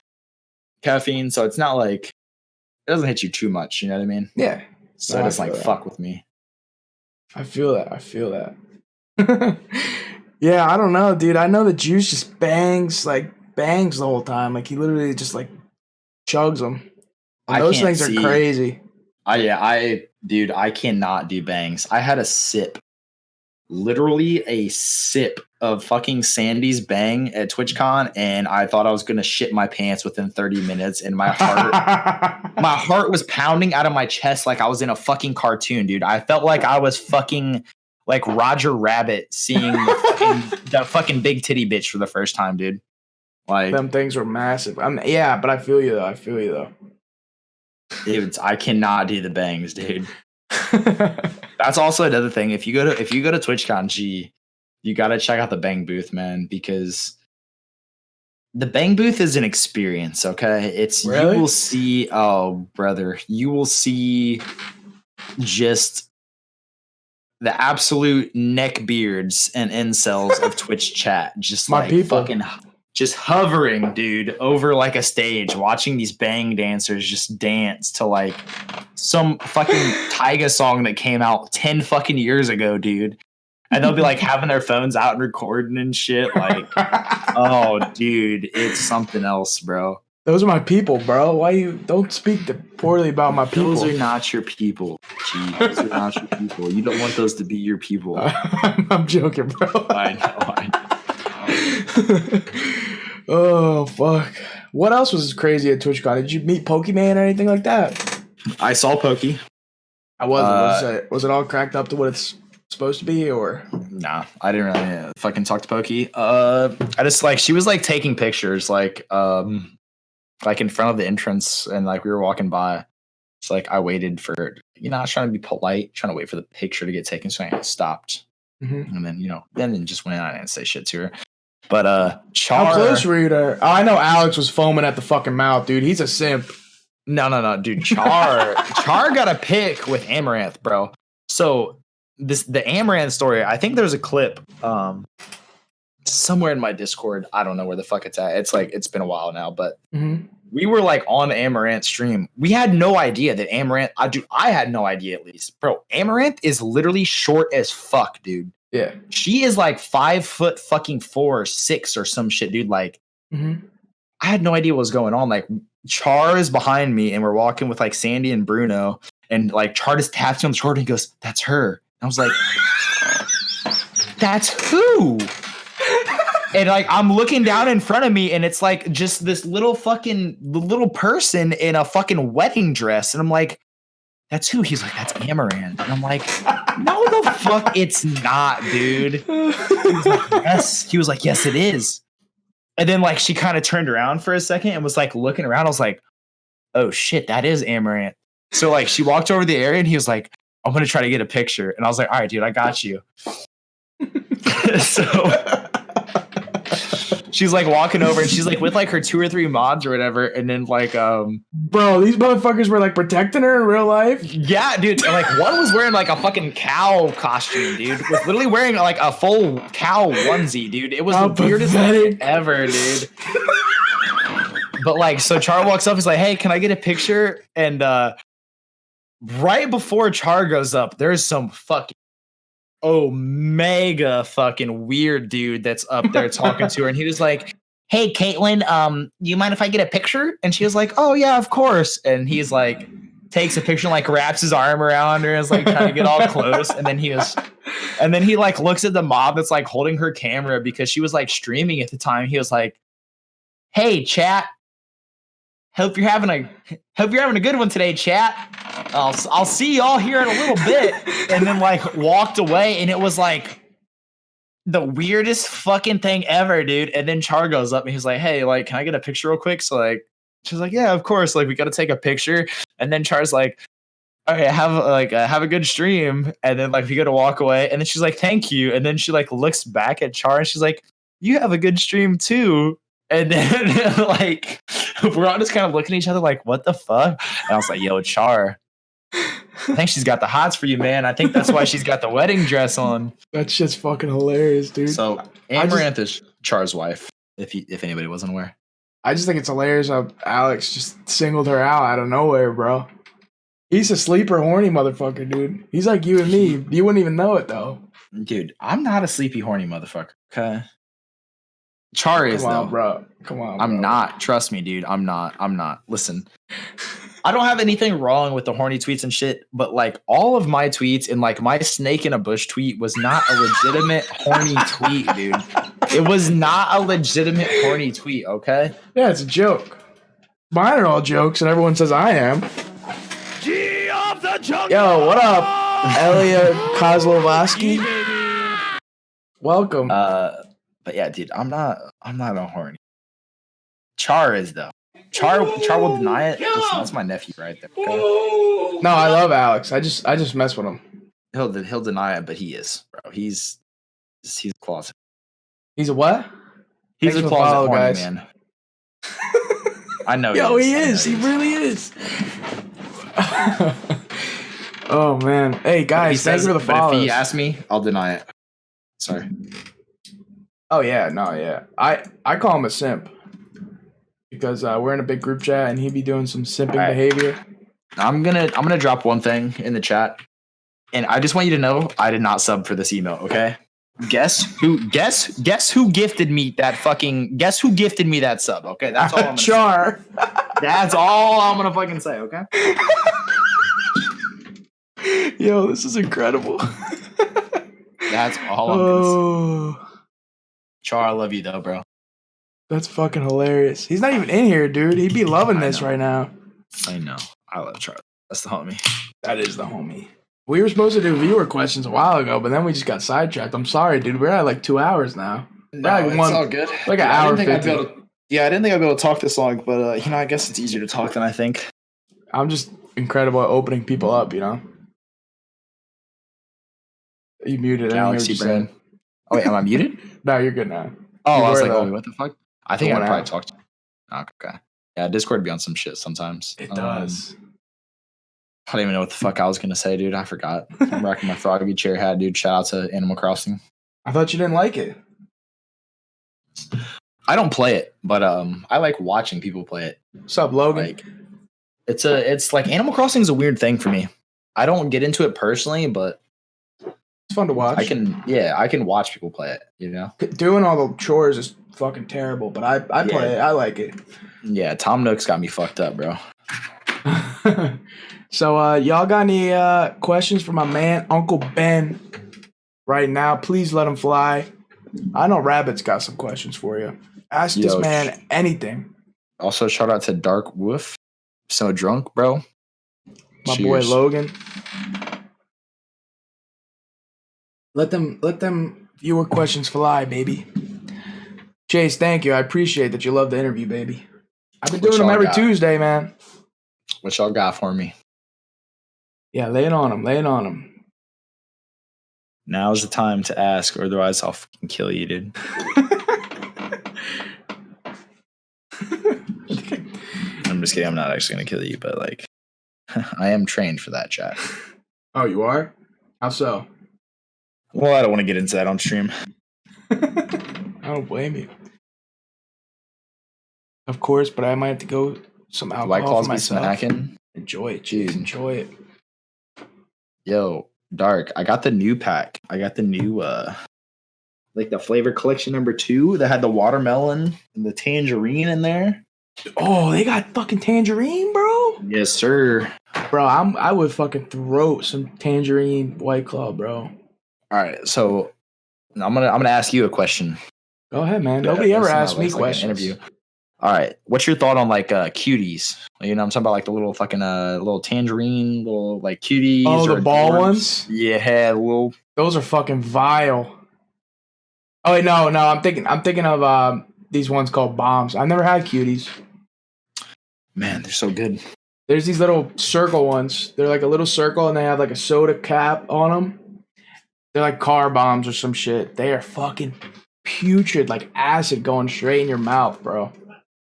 Speaker 3: caffeine, so it's not like, it doesn't hit you too much, you know what I mean?
Speaker 2: Yeah.
Speaker 3: So it doesn't like fuck with me.
Speaker 2: I feel that. Yeah, I don't know, dude. I know the juice just bangs the whole time. Like he literally just like chugs them. And those things are crazy.
Speaker 3: I cannot do bangs. I had a sip literally a sip of fucking Sandy's Bang at TwitchCon, and I thought I was gonna shit my pants within 30 minutes, and my heart was pounding out of my chest like I was in a fucking cartoon, dude. I felt like I was fucking like Roger Rabbit seeing the fucking big titty bitch for the first time, dude. Like,
Speaker 2: them things were massive. Yeah, but I feel you though.
Speaker 3: I cannot do the bangs, dude. That's also another thing. If you go to TwitchCon G, you gotta check out the Bang booth, man, because the Bang booth is an experience. Okay,
Speaker 2: really?
Speaker 3: You will see. Oh, brother, you will see just the absolute neckbeards and incels of Twitch chat, just
Speaker 2: my
Speaker 3: like
Speaker 2: people.
Speaker 3: fucking. Just hovering, dude, over like a stage, watching these Bang dancers just dance to like some fucking Tyga song that came out 10 fucking years ago, dude. And they'll be like having their phones out and recording and shit. Like, oh, dude, it's something else, bro.
Speaker 2: Those are my people, bro. Why you don't speak poorly about my people?
Speaker 3: Those are not your people. Gee, those are not your people. You don't want those to be your people.
Speaker 2: I'm joking, bro.
Speaker 3: I know.
Speaker 2: Oh, fuck. What else was crazy at TwitchCon? Did you meet Pokemon or anything like that?
Speaker 3: I saw Pokey.
Speaker 2: I wasn't. Was it all cracked up to what it's supposed to be, or?
Speaker 3: Nah, I didn't really fucking talk to Pokey. I just like, she was like taking pictures, like in front of the entrance, and like we were walking by. It's like I waited for, I was trying to be polite, trying to wait for the picture to get taken, so I stopped.
Speaker 2: Mm-hmm.
Speaker 3: And then, then just went on and say shit to her. But Char,
Speaker 2: how close were you to her? Oh, I know Alex was foaming at the fucking mouth, dude. He's a simp.
Speaker 3: No, dude. Char got a pic with Amaranth, bro. So the Amaranth story, I think there's a clip somewhere in my Discord. I don't know where the fuck it's at. It's been a while now, but we were like on Amaranth stream. We had no idea that Amaranth. I had no idea, at least, bro. Amaranth is literally short as fuck, dude.
Speaker 2: Yeah,
Speaker 3: she is like 5'4" fucking 6 or some shit, dude. Like, I had no idea what was going on. Like, Char is behind me, and we're walking with like Sandy and Bruno, and like Char just taps me on the shoulder and he goes, "That's her." And I was like, "That's who?" And like I'm looking down in front of me, and it's like just this little person in a fucking wedding dress, and I'm like, "That's who?" He's like, "That's Amaranth." And I'm like, "No, the fuck it's not, dude." He was like, "Yes." He was like, "Yes, it is." And then like she kind of turned around for a second and was like looking around. I was like, "Oh shit, that is Amaranth." So like she walked over the area, and he was like, "I'm gonna try to get a picture." And I was like, "All right, dude, I got you." So she's like walking over, and she's like with like her 2 or 3 mods or whatever, and then like
Speaker 2: bro, these motherfuckers were like protecting her in real life.
Speaker 3: Yeah, dude. And, like one was wearing like a fucking cow costume, dude. Was literally wearing like a full cow onesie, dude. It was the weirdest thing ever, dude. But like, so Char walks up, he's like, "Hey, can I get a picture?" And right before Char goes up, there's some fucking mega fucking weird dude that's up there talking to her, and he was like, "Hey, Caitlin, you mind if I get a picture?" And she was like, "Oh yeah, of course." And he's like, takes a picture and like wraps his arm around her and is like trying to get all close. And then he like looks at the mob that's like holding her camera because she was like streaming at the time. He was like, "Hey, chat. Hope you're having a good one today, chat. I'll see y'all here in a little bit." And then like walked away, and it was like the weirdest fucking thing ever, dude. And then Char goes up and he's like, "Hey, like, can I get a picture real quick?" So like she's like, "Yeah, of course. Like, we got to take a picture." And then Char's like, "Okay, have a good stream." And then like we got to walk away, and then she's like, "Thank you." And then she like looks back at Char, and she's like, "You have a good stream too." And then like we're all just kind of looking at each other like, "What the fuck?" And I was like, "Yo, Char, I think she's got the hots for you, man. I think that's why she's got the wedding dress on."
Speaker 2: That shit's fucking hilarious, dude.
Speaker 3: So Amaranth is Char's wife, if anybody wasn't aware.
Speaker 2: I just think it's hilarious how Alex just singled her out of nowhere, bro. He's a sleeper horny motherfucker, dude. He's like you and me. You wouldn't even know it though.
Speaker 3: Dude, I'm not a sleepy horny motherfucker. Okay. Char is,
Speaker 2: Come on,
Speaker 3: though.
Speaker 2: bro. Come on,
Speaker 3: I'm
Speaker 2: bro.
Speaker 3: not. Trust me, dude. I'm not. Listen, I don't have anything wrong with the horny tweets and shit, but like all of my tweets and like my snake in a bush tweet was not a legitimate horny tweet, dude. It was not a legitimate horny tweet, okay?
Speaker 2: Yeah, it's a joke. Mine are all jokes, and everyone says I am. Yo, what up, Elia Kozlovaski? Welcome.
Speaker 3: But yeah, dude, I'm not a horny. Char is though. Char will deny it. Listen, that's my nephew right there. Okay?
Speaker 2: No, I love Alex. I just mess with him.
Speaker 3: He'll deny it, but he is, bro. He's a closet.
Speaker 2: He's a what?
Speaker 3: He's
Speaker 2: Thanks
Speaker 3: a
Speaker 2: for the
Speaker 3: closet
Speaker 2: follow,
Speaker 3: horny
Speaker 2: guys.
Speaker 3: man. I know.
Speaker 2: Yo, he is. He really is. Oh man. Hey guys, thanks for the follows.
Speaker 3: But if he asks me, I'll deny it. Sorry.
Speaker 2: Oh yeah, no, yeah. I call him a simp because we're in a big group chat and he be doing some simping behavior. I'm
Speaker 3: gonna drop one thing in the chat, and I just want you to know I did not sub for this email. Okay. Guess who gifted me that sub? Okay, that's all I'm gonna
Speaker 2: Char.
Speaker 3: say. That's all I'm gonna fucking say. Okay.
Speaker 2: Yo, this is incredible.
Speaker 3: That's all I'm gonna say. Char, I love you though, bro.
Speaker 2: That's fucking hilarious. He's not even in here, dude. He'd be loving this right now.
Speaker 3: I know. I love Char. That's the homie.
Speaker 2: That is the homie. We were supposed to do viewer questions a while ago, but then we just got sidetracked. I'm sorry, dude. We're at like 2 hours now.
Speaker 3: No, it's all good.
Speaker 2: Like an hour 50.
Speaker 3: I didn't think I'd be able to talk this long, but I guess it's easier to talk than I think.
Speaker 2: I'm just incredible at opening people up, you know? You muted.
Speaker 3: Galaxy Brand. Oh, wait, am I muted?
Speaker 2: No, you're good now.
Speaker 3: Oh, I was like, oh, what the fuck? I think I'd probably
Speaker 2: out.
Speaker 3: talk to you. Oh, okay. Yeah, Discord be on some shit sometimes.
Speaker 2: It does.
Speaker 3: I don't even know what the fuck I was going to say, dude. I forgot. I'm rocking my Froggy chair hat, dude. Shout out to Animal Crossing.
Speaker 2: I thought you didn't like it.
Speaker 3: I don't play it, but I like watching people play it.
Speaker 2: What's up, Logan?
Speaker 3: Like, it's like Animal Crossing is a weird thing for me. I don't get into it personally, but
Speaker 2: it's fun to watch.
Speaker 3: I can watch people play it, you know?
Speaker 2: Doing all the chores is fucking terrible, but I play it. I like it.
Speaker 3: Yeah, Tom Nook's got me fucked up, bro.
Speaker 2: So, y'all got any questions for my man, Uncle Ben, right now? Please let him fly. I know Rabbit's got some questions for you. Ask this man anything. Also, shout out to Dark Wolf. So drunk, bro. My boy Logan. Let them viewer questions fly, baby. Chase, thank you. I appreciate that you love the interview, baby. I've been doing them every Tuesday, man. What y'all got for me? Yeah, lay it on him. Now's the time to ask, or otherwise I'll fucking kill you, dude. I'm just kidding. I'm not actually going to kill you, but like, I am trained for that, chat. Oh, you are? How so? Well, I don't want to get into that on stream. I don't blame you. Of course, but I might have to go some alcohol White Claws for myself. Smacking. Enjoy it, jeez. Enjoy it. Yo, Dark, I got the new pack. I got the new, like the flavor collection number 2 that had the watermelon and the tangerine in there. Oh, they got fucking tangerine, bro? Yes, sir. Bro, I would fucking throw some tangerine White Claw, bro. All right, so I'm gonna ask you a question. Go ahead, man. Nobody ever asked me questions. Interview. All right, what's your thought on like cuties? You know, I'm talking about like the little fucking little tangerine, little like cuties. Oh, the ball ones. Yeah, little. Those are fucking vile. Oh wait, no, I'm thinking of these ones called bombs. I've never had cuties. Man, they're so good. There's these little circle ones. They're like a little circle, and they have like a soda cap on them. They're like car bombs or some shit. They are fucking putrid, like acid going straight in your mouth, bro.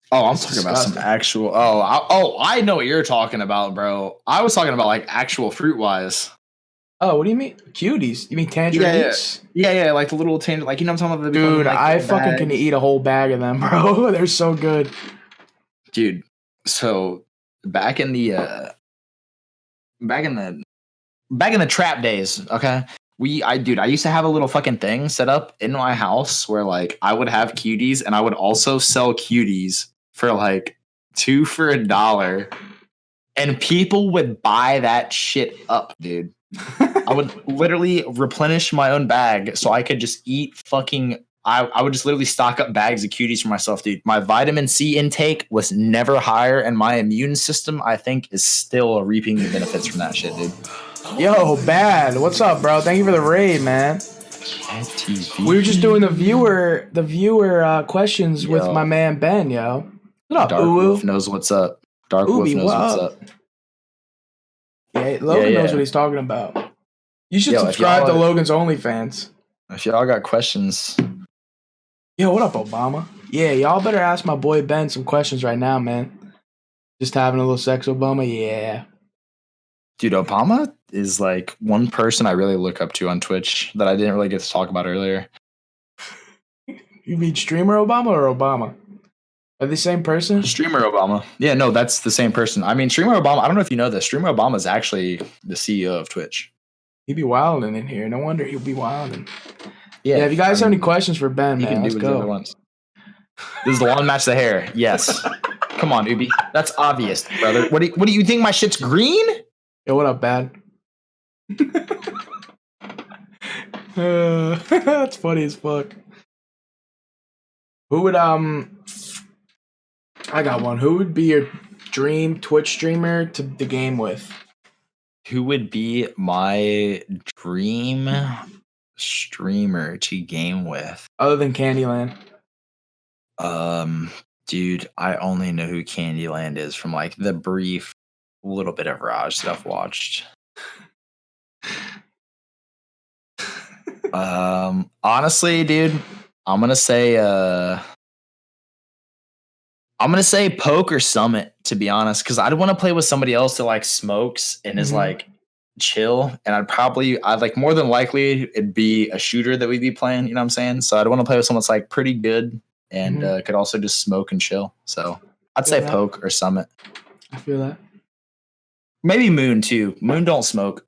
Speaker 2: Oh, I'm talking about some actual. I know what you're talking about, bro. I was talking about like actual fruit wise. Oh, what do you mean? Cuties? You mean tangerines? Yeah, like the little tangerine, like, you know what I'm talking about? Dude, like, I fucking can eat a whole bag of them, bro. They're so good. Dude, so back in the trap days, okay? I used to have a little fucking thing set up in my house where like I would have cuties and I would also sell cuties for like 2 for $1.
Speaker 3: And people would buy that shit up, dude. I would literally replenish my own bag so I could just eat fucking. I would just literally stock up bags of cuties for myself, dude. My vitamin C intake was never higher, and my immune system, I think, is still reaping the benefits from that shit, dude.
Speaker 2: Yo, Bad, what's up, bro? Thank you for the raid, man. We were just doing the viewer questions with my man Ben, yo. What up,
Speaker 3: Dark Wolf knows what's up. Dark Wolf knows what's up.
Speaker 2: Yeah, Logan knows what he's talking about. You should subscribe to Logan's OnlyFans.
Speaker 3: If y'all got questions.
Speaker 2: Yo, what up, Obama? Yeah, y'all better ask my boy Ben some questions right now, man. Just having a little sex, Obama? Yeah.
Speaker 3: Dude, Obama is like one person I really look up to on Twitch that I didn't really get to talk about earlier.
Speaker 2: You mean streamer Obama or Obama? Are they the same person?
Speaker 3: Streamer Obama. Yeah, no, that's the same person. I mean, Streamer Obama, I don't know if you know this. Streamer Obama is actually the CEO of Twitch.
Speaker 2: He'd be wilding in here. No wonder he'll be wilding. Yeah, if you guys have any questions for Ben, man, let's go.
Speaker 3: This is the long match of the hair. Yes. Come on, Ubi. That's obvious, brother. What do you think my shit's green?
Speaker 2: Yo, what up, Bad? That's funny as fuck. Who would I got one. Who would be your dream Twitch streamer to the game with?
Speaker 3: Who would be my dream streamer to game with?
Speaker 2: Other than Candyland.
Speaker 3: Dude, I only know who Candyland is from like the brief little bit of Raj stuff watched. Honestly, dude, I'm gonna say Poke or Summit, to be honest, because I'd want to play with somebody else that like smokes and is like chill, and I'd like more than likely it'd be a shooter that we'd be playing, you know what I'm saying? So I'd want to play with someone that's like pretty good and could also just smoke and chill. So I'd say Poke or Summit.
Speaker 2: I feel that.
Speaker 3: Maybe Moon too. Moon don't smoke.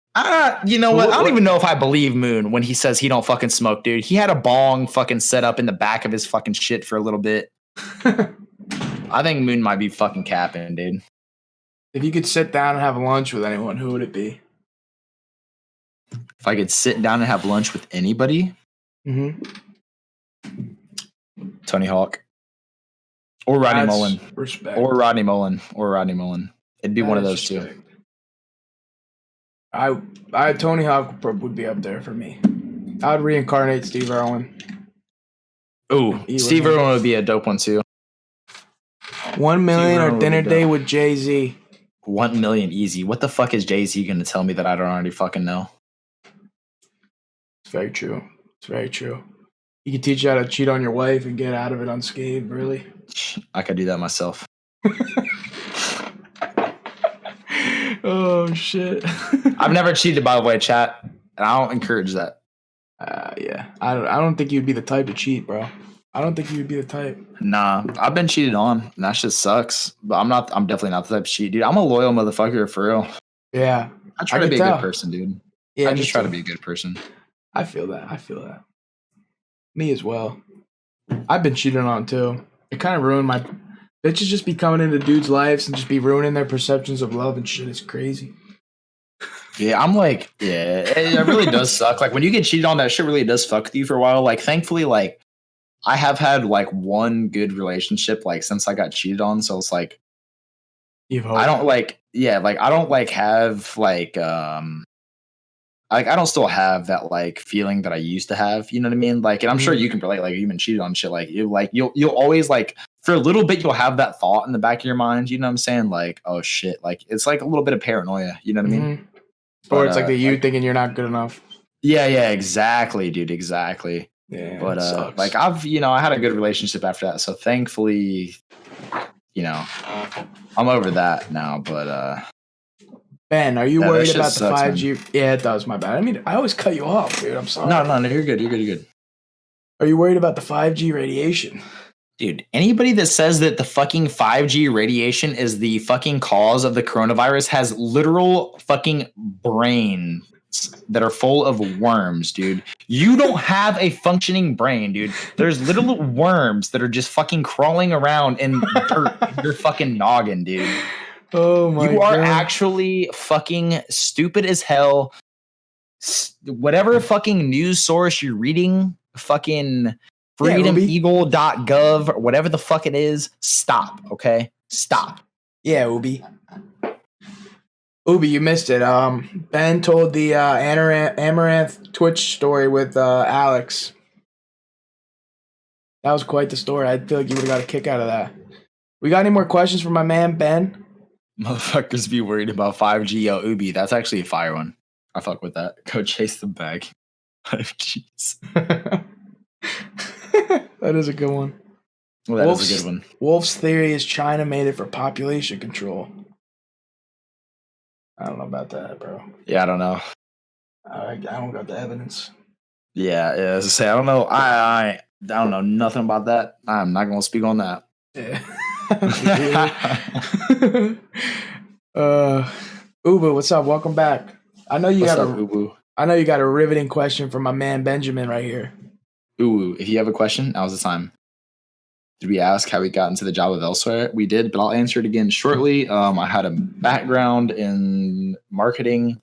Speaker 3: You know what? I don't even know if I believe Moon when he says he don't fucking smoke, dude. He had a bong fucking set up in the back of his fucking shit for a little bit. I think Moon might be fucking capping, dude.
Speaker 2: If you could sit down and have lunch with anyone, who would it be?
Speaker 3: If I could sit down and have lunch with anybody? Tony Hawk. Or Rodney Mullen.
Speaker 2: Respect.
Speaker 3: Or Rodney Mullen. It'd be one of those two.
Speaker 2: Tony Hawk would be up there for me. I would reincarnate Steve Irwin.
Speaker 3: Ooh, Steve Irwin would be a dope one too.
Speaker 2: 1 million or dinner day with Jay-Z.
Speaker 3: 1 million easy. What the fuck is Jay-Z going to tell me that I don't already fucking know?
Speaker 2: It's very true. He could teach you how to cheat on your wife and get out of it unscathed, really.
Speaker 3: I could do that myself.
Speaker 2: Oh, shit.
Speaker 3: I've never cheated, by the way, chat, and I don't encourage that.
Speaker 2: Yeah. I don't think you'd be the type to cheat, bro. I don't think you'd be the type.
Speaker 3: Nah, I've been cheated on, and that shit sucks. But I'm definitely not the type to cheat, dude. I'm a loyal motherfucker, for real.
Speaker 2: Yeah.
Speaker 3: I try to be a good person, dude.
Speaker 2: Yeah,
Speaker 3: I just try to be a good person.
Speaker 2: I feel that. Me as well. I've been cheated on, too. It kind of ruined my... Bitches just be coming into dudes' lives and just be ruining their perceptions of love and shit. It's crazy.
Speaker 3: Yeah, I'm like... Yeah, it really does suck. Like, when you get cheated on, that shit really does fuck with you for a while. Like, thankfully, like... I have had like one good relationship like since I got cheated on, so it's like I don't like I don't like have like I don't still have that like feeling that I used to have, you know what I mean? Like, and I'm sure you can relate, like you've been cheated on shit, like you'll always like for a little bit you'll have that thought in the back of your mind, you know what I'm saying? Like, oh shit, like it's like a little bit of paranoia, you know what I mean?
Speaker 2: Or it's like you thinking you're not good enough.
Speaker 3: Yeah, exactly, dude, exactly.
Speaker 2: Yeah,
Speaker 3: but like I had a good relationship after that, so thankfully, I'm over that now. But
Speaker 2: Ben, are you worried about the 5G? Man. Yeah, it does. My bad. I mean, I always cut you off, dude. I'm sorry.
Speaker 3: No, you're good.
Speaker 2: Are you worried about the 5G radiation?
Speaker 3: Dude, anybody that says that the fucking 5G radiation is the fucking cause of the coronavirus has literal fucking brains that are full of worms, dude. You don't have a functioning brain, dude. There's little worms that are just fucking crawling around in dirt in your fucking noggin, dude.
Speaker 2: Oh my god.
Speaker 3: You are actually fucking stupid as hell. Whatever fucking news source you're reading, fucking freedomeagle.gov or whatever the fuck it is, stop, okay? Stop.
Speaker 2: Yeah, Ubi. Ubi, you missed it. Ben told the Amaranth Twitch story with Alex. That was quite the story. I feel like you would have got a kick out of that. We got any more questions for my man Ben?
Speaker 3: Motherfuckers be worried about 5G. Yo, Ubi, that's actually a fire one. I fuck with that. Go chase the bag. 5Gs.
Speaker 2: That is a good one.
Speaker 3: Well, that is a good one.
Speaker 2: Wolf's theory is China made it for population control. I don't know about that, bro.
Speaker 3: Yeah, I don't know.
Speaker 2: I don't got the evidence.
Speaker 3: Yeah, as I say, I don't know. I don't know nothing about that. I'm not gonna speak on that.
Speaker 2: Yeah. Ubu, what's up? Welcome back. I know you got a riveting question from my man Benjamin right here.
Speaker 3: If you have a question, now's the time. Did we ask how we got into the job of elsewhere? We did, but I'll answer it again shortly. I had a background in marketing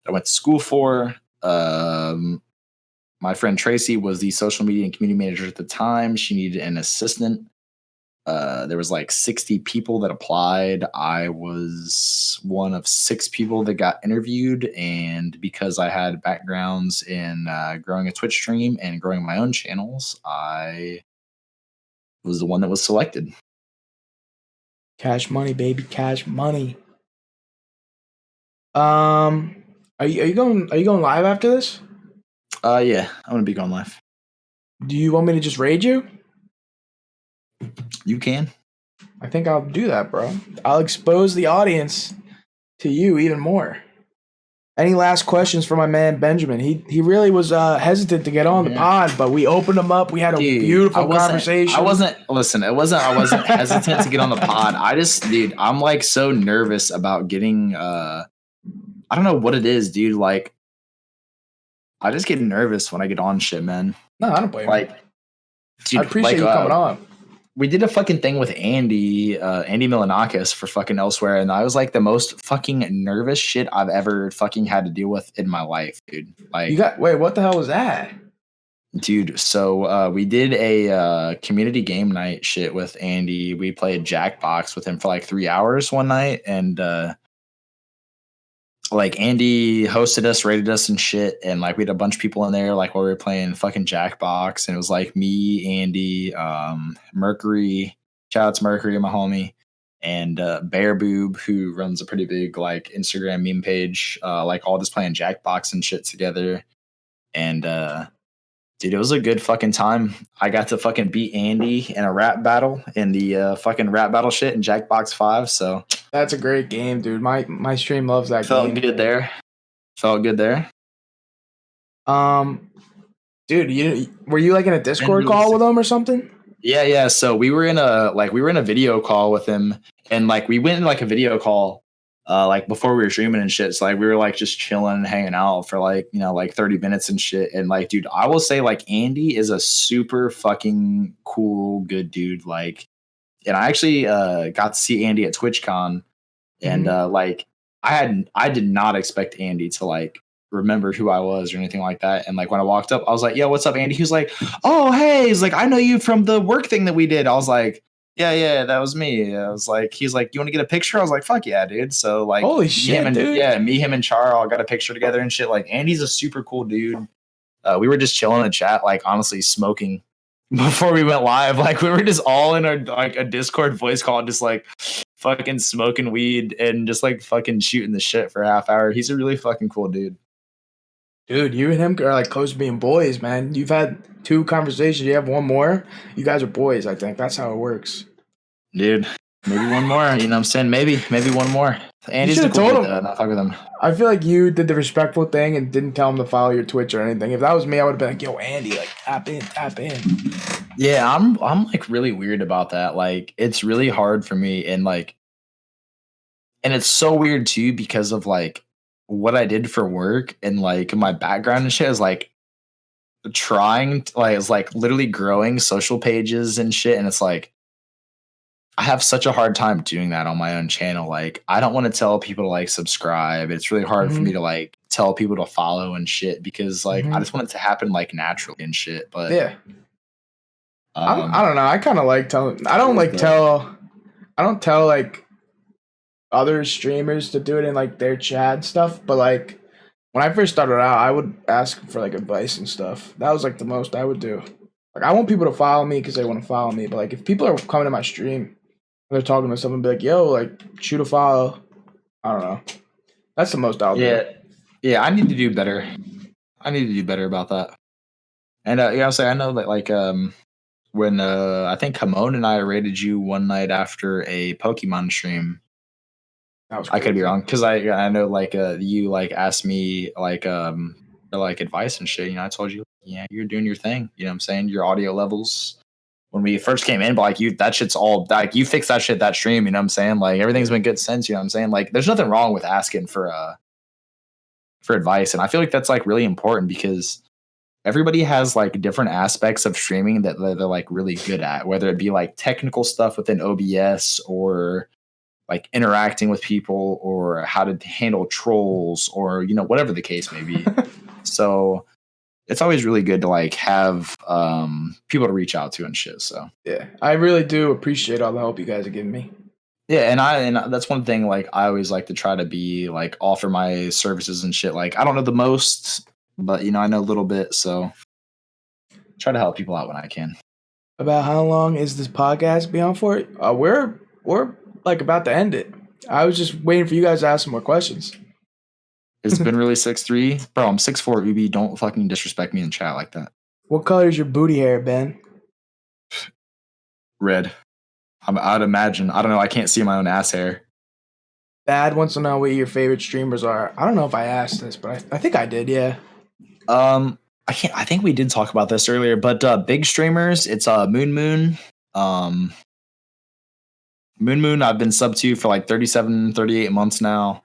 Speaker 3: I went to school for. My friend Tracy was the social media and community manager at the time. She needed an assistant. There was like 60 people that applied. I was one of 6 people that got interviewed. And because I had backgrounds in growing a Twitch stream and growing my own channels, I was the one that was selected.
Speaker 2: Cash money, baby, cash money. Are you going live after this?
Speaker 3: Yeah, I'm gonna be going live.
Speaker 2: Do you want me to just raid you?
Speaker 3: You can.
Speaker 2: I think I'll do that, bro. I'll expose the audience to you even more. Any last questions for my man Benjamin? He really was hesitant to get on the pod, but we opened him up. We had a beautiful conversation.
Speaker 3: I wasn't hesitant to get on the pod. I'm like so nervous about getting I don't know what it is, dude. Like I just get nervous when I get on shit, man.
Speaker 2: No, I don't blame you.
Speaker 3: Dude,
Speaker 2: I appreciate you coming on.
Speaker 3: We did a fucking thing with Andy Milanakis for fucking Elsewhere, and I was like the most fucking nervous shit I've ever fucking had to deal with in my life, dude. Like,
Speaker 2: what the hell was that?
Speaker 3: Dude, so we did a community game night shit with Andy. We played Jackbox with him for like 3 hours one night, and like Andy hosted us, rated us and shit, and like we had a bunch of people in there like while we were playing fucking Jackbox, and it was like me, Andy, Mercury, shout out to Mercury, my homie, and Bear Boob, who runs a pretty big like Instagram meme page, like all just playing Jackbox and shit together. And dude, it was a good fucking time. I got to fucking beat Andy in a rap battle in the fucking rap battle shit in Jackbox 5. So
Speaker 2: that's a great game, dude. My stream loves that game.
Speaker 3: Felt good there.
Speaker 2: Dude, were you like in a Discord call with him or something?
Speaker 3: Yeah. So we were in a video call with him, and like we went in like a video call like before we were streaming and shit. So like we were like just chilling and hanging out for like, you know, like 30 minutes and shit. And like, dude, I will say like Andy is a super fucking cool, good dude. Like, and I actually got to see Andy at TwitchCon, and like I did not expect Andy to like remember who I was or anything like that. And like when I walked up, I was like, "Yo, what's up, Andy?" He was like, "Oh, hey." He's like, "I know you from the work thing that we did." I was like, Yeah, that was me. I was like, he's like, "You want to get a picture?" I was like, "Fuck yeah, dude." So like,
Speaker 2: holy shit, dude.
Speaker 3: Yeah, him and Char all got a picture together and shit. Like, Andy's a super cool dude. We were just chilling in the chat, like honestly smoking before we went live. Like we were just all in our like a Discord voice call, just like fucking smoking weed and just like fucking shooting the shit for a half hour. He's a really fucking cool dude.
Speaker 2: Dude, you and him are like close to being boys, man. You've had 2 conversations. You have one more. You guys are boys, I think. That's how it works.
Speaker 3: Dude, maybe one more. You know what I'm saying? Maybe one more. Andy's the cool dude, not fuck with him.
Speaker 2: I feel like you did the respectful thing and didn't tell him to follow your Twitch or anything. If that was me, I would have been like, "Yo, Andy, like tap in."
Speaker 3: Yeah, I'm like really weird about that. Like it's really hard for me, and it's so weird too because of like what I did for work and like my background and shit is like trying to, like, it's like literally growing social pages and shit, and it's like I have such a hard time doing that on my own channel. Like, I don't want to tell people to like subscribe. It's really hard for me to like tell people to follow and shit because like I just want it to happen like naturally and shit. But
Speaker 2: yeah, I don't know. I kind of like telling. I don't tell like other streamers to do it in like their chat stuff. But like when I first started out, I would ask for like advice and stuff. That was like the most I would do. Like I want people to follow me because they want to follow me. But like if people are coming to my stream and they're talking to someone, be like, "Yo, like shoot a follow." I don't know. That's the most I'll do.
Speaker 3: Yeah. I need to do better. I need to do better about that. And I'll say I know that like when I think Hamon and I rated you one night after a Pokemon stream.
Speaker 2: That was
Speaker 3: I could be
Speaker 2: crazy.
Speaker 3: wrong because I know like you like asked me like for like advice and shit. You know, I told you, yeah, you're doing your thing. You know what I'm saying? Your audio levels when we first came in, but like that shit's all like you fixed that shit that stream. You know what I'm saying? Like everything's been good since. You know what I'm saying? Like there's nothing wrong with asking for advice, and I feel like that's like really important because everybody has like different aspects of streaming that they're like really good at, whether it be like technical stuff within OBS or like interacting with people or how to handle trolls or, you know, whatever the case may be. So it's always really good to like have people to reach out to and shit. So
Speaker 2: yeah, I really do appreciate all the help you guys are giving me.
Speaker 3: yeah, and that's one thing like I always like to try to be like offer my services and shit. Like I don't know the most, but you know, I know a little bit, so try to help people out when I can.
Speaker 2: About how long is this podcast be on for? We're like about to end it. I was just waiting for you guys to ask some more questions.
Speaker 3: It's been really 6'3". Bro, I'm 6'4", UB. Don't fucking disrespect me in chat like that.
Speaker 2: What color is your booty hair, Ben?
Speaker 3: Red. I'd imagine. I don't know. I can't see my own ass hair.
Speaker 2: Bad wants to know what your favorite streamers are. I don't know if I asked this, but I think I did, yeah.
Speaker 3: I think we did talk about this earlier, but big streamers, it's Moon Moon. Moon Moon, I've been sub to for like 37, 38 months now.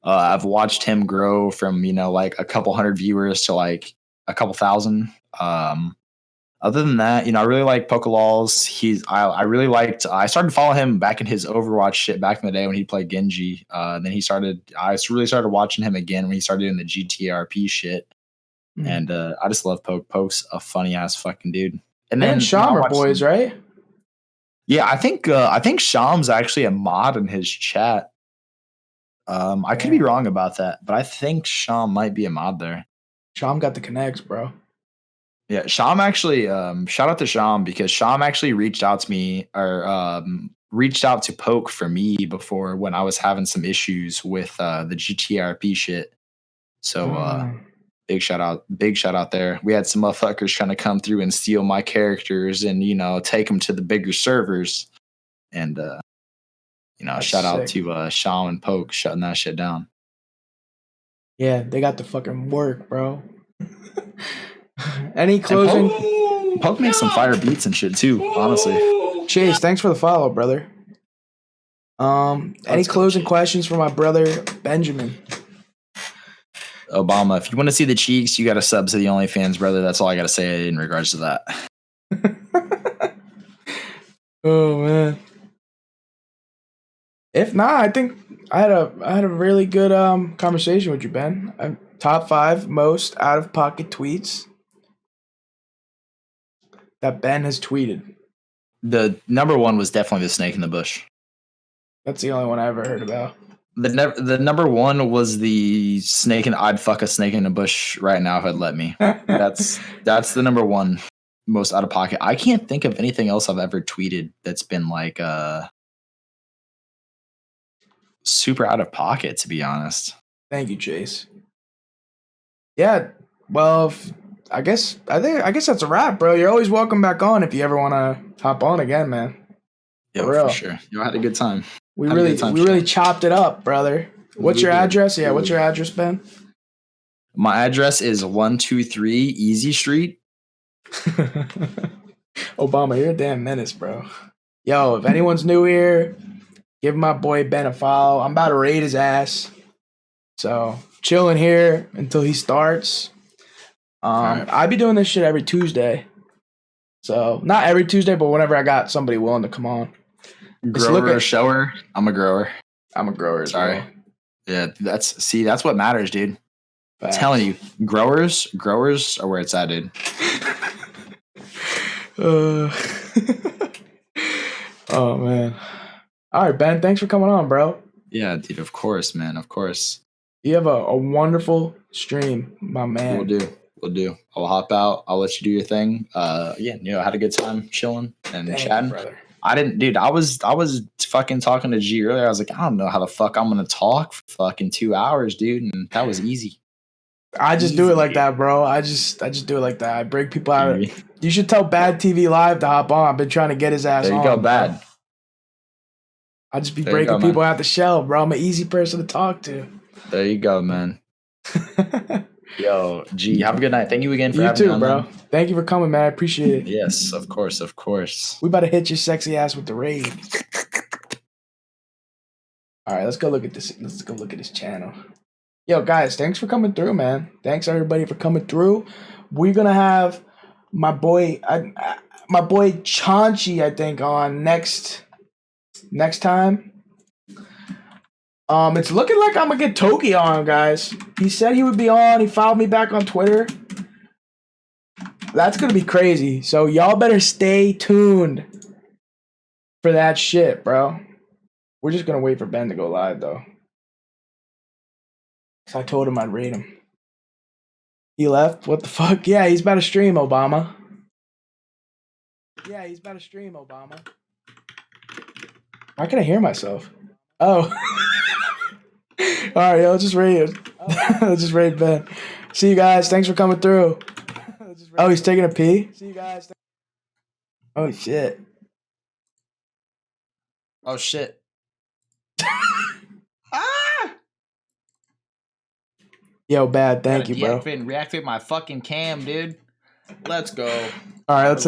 Speaker 3: I've watched him grow from, you know, like a couple hundred viewers to like a couple thousand. Other than that, you know, I really like Pokelawls. I started following him back in his Overwatch shit back in the day when he played Genji. Then I really started watching him again when he started doing the GTRP shit. And I just love Poke. Poke's a funny ass fucking dude. And then
Speaker 2: Sham are boys, right?
Speaker 3: Yeah, I think Sham's actually a mod in his chat. I could be wrong about that, but I think Sham might be a mod there.
Speaker 2: Sham got the connects, bro.
Speaker 3: Yeah, Sham actually, shout out to Sham because Sham actually reached out to me or reached out to Poke for me before when I was having some issues with the GTRP shit. So big shout out there. We had some motherfuckers trying to come through and steal my characters and, you know, take them to the bigger servers. And you know, shout out to Sham and Poke shutting that shit down.
Speaker 2: Yeah, they got the fucking work, bro. Any closing?
Speaker 3: Poke makes some fire beats and shit too, honestly.
Speaker 2: Chase, thanks for the follow, brother. Any closing questions for my brother Benjamin?
Speaker 3: Obama, if you want to see the cheeks, you got to sub to the OnlyFans, brother. That's all I got to say in regards to that.
Speaker 2: Oh man. If not, I think I had a really good conversation with you, Ben. Top 5 most out of pocket tweets that Ben has tweeted.
Speaker 3: The number one was definitely the snake in the bush.
Speaker 2: That's the only one I ever heard about.
Speaker 3: The number one was the snake, and I'd fuck a snake in the bush right now if it'd let me. That's the number one most out of pocket. I can't think of anything else I've ever tweeted that's been like super out of pocket, to be honest.
Speaker 2: Thank you, Chase. Yeah, well, I guess that's a wrap, bro. You're always welcome back on if you ever want to hop on again, man.
Speaker 3: Yeah, for sure. You had a good time.
Speaker 2: We really chopped it up, brother. What's your address? Yeah, what's your address, Ben?
Speaker 3: My address is 123 Easy Street.
Speaker 2: Obama, you're a damn menace, bro. Yo, if anyone's new here, give my boy Ben a follow. I'm about to raid his ass. So, chilling here until he starts. Right. I be doing this shit every Tuesday. So, not every Tuesday, but whenever I got somebody willing to come on.
Speaker 3: Grower or shower? I'm a grower.
Speaker 2: I'm a grower.
Speaker 3: Sorry.
Speaker 2: Well.
Speaker 3: Yeah, that's what matters, dude. I'm telling you, growers are where it's at, dude.
Speaker 2: Oh man. All right, Ben. Thanks for coming on, bro.
Speaker 3: Yeah, dude. Of course, man. Of course.
Speaker 2: You have a wonderful stream, my man.
Speaker 3: We'll do. I'll hop out. I'll let you do your thing. I had a good time chilling and chatting.
Speaker 2: Brother.
Speaker 3: I didn't, dude. I was fucking talking to G earlier. I was like, I don't know how the fuck I'm gonna talk for fucking 2 hours, dude. And that was easy.
Speaker 2: I just do it like that, bro. I just do it like that. I break people out. You should tell Bad TV Live to hop on. I've been trying to get his ass on.
Speaker 3: There you go, Bad.
Speaker 2: I just be breaking people out the shell, bro. I'm an easy person to talk to.
Speaker 3: There you go, man. Yo, G, have a good night. Thank you again for having me on,
Speaker 2: bro.
Speaker 3: Man.
Speaker 2: Thank you for coming, man. I appreciate it.
Speaker 3: Yes, of course. We
Speaker 2: about to hit your sexy ass with the raid. All right, let's go look at this. Let's go look at his channel. Yo, guys, thanks for coming through, man. Thanks everybody for coming through. We're gonna have my boy Chanchi, I think, on next time. It's looking like I'm gonna get Toki on, guys. He said he would be on. He followed me back on Twitter. That's gonna be crazy. So y'all better stay tuned for that shit, bro. We're just gonna wait for Ben to go live, though. So I told him I'd rate him. He left? What the fuck? Yeah, he's about to stream, Obama. Why can't I hear myself? Oh. All right, yo, let's just rate it. Let's just rate Ben. See you guys. Thanks for coming through. Oh, he's taking a pee? See you guys. Oh, shit.
Speaker 3: Oh, shit.
Speaker 2: Yo, Bad, thank you, bro.
Speaker 3: Reactivate my fucking cam, dude. Let's go.
Speaker 2: All right, let's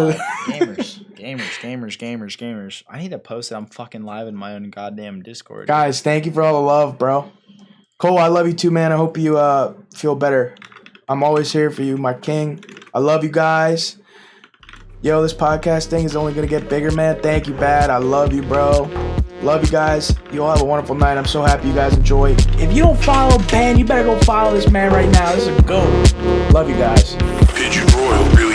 Speaker 3: Gamers. I need to post it. I'm fucking live in my own goddamn Discord.
Speaker 2: Guys, thank you for all the love, bro. Cole, I love you too, man. I hope you feel better. I'm always here for you, my king. I love you guys. Yo, this podcast thing is only going to get bigger, man. Thank you, Bad. I love you, bro. Love you guys. You all have a wonderful night. I'm so happy you guys enjoy. If you don't follow Ben, you better go follow this man right now. This is a GOAT. Love you guys.
Speaker 4: Pigeon Royal really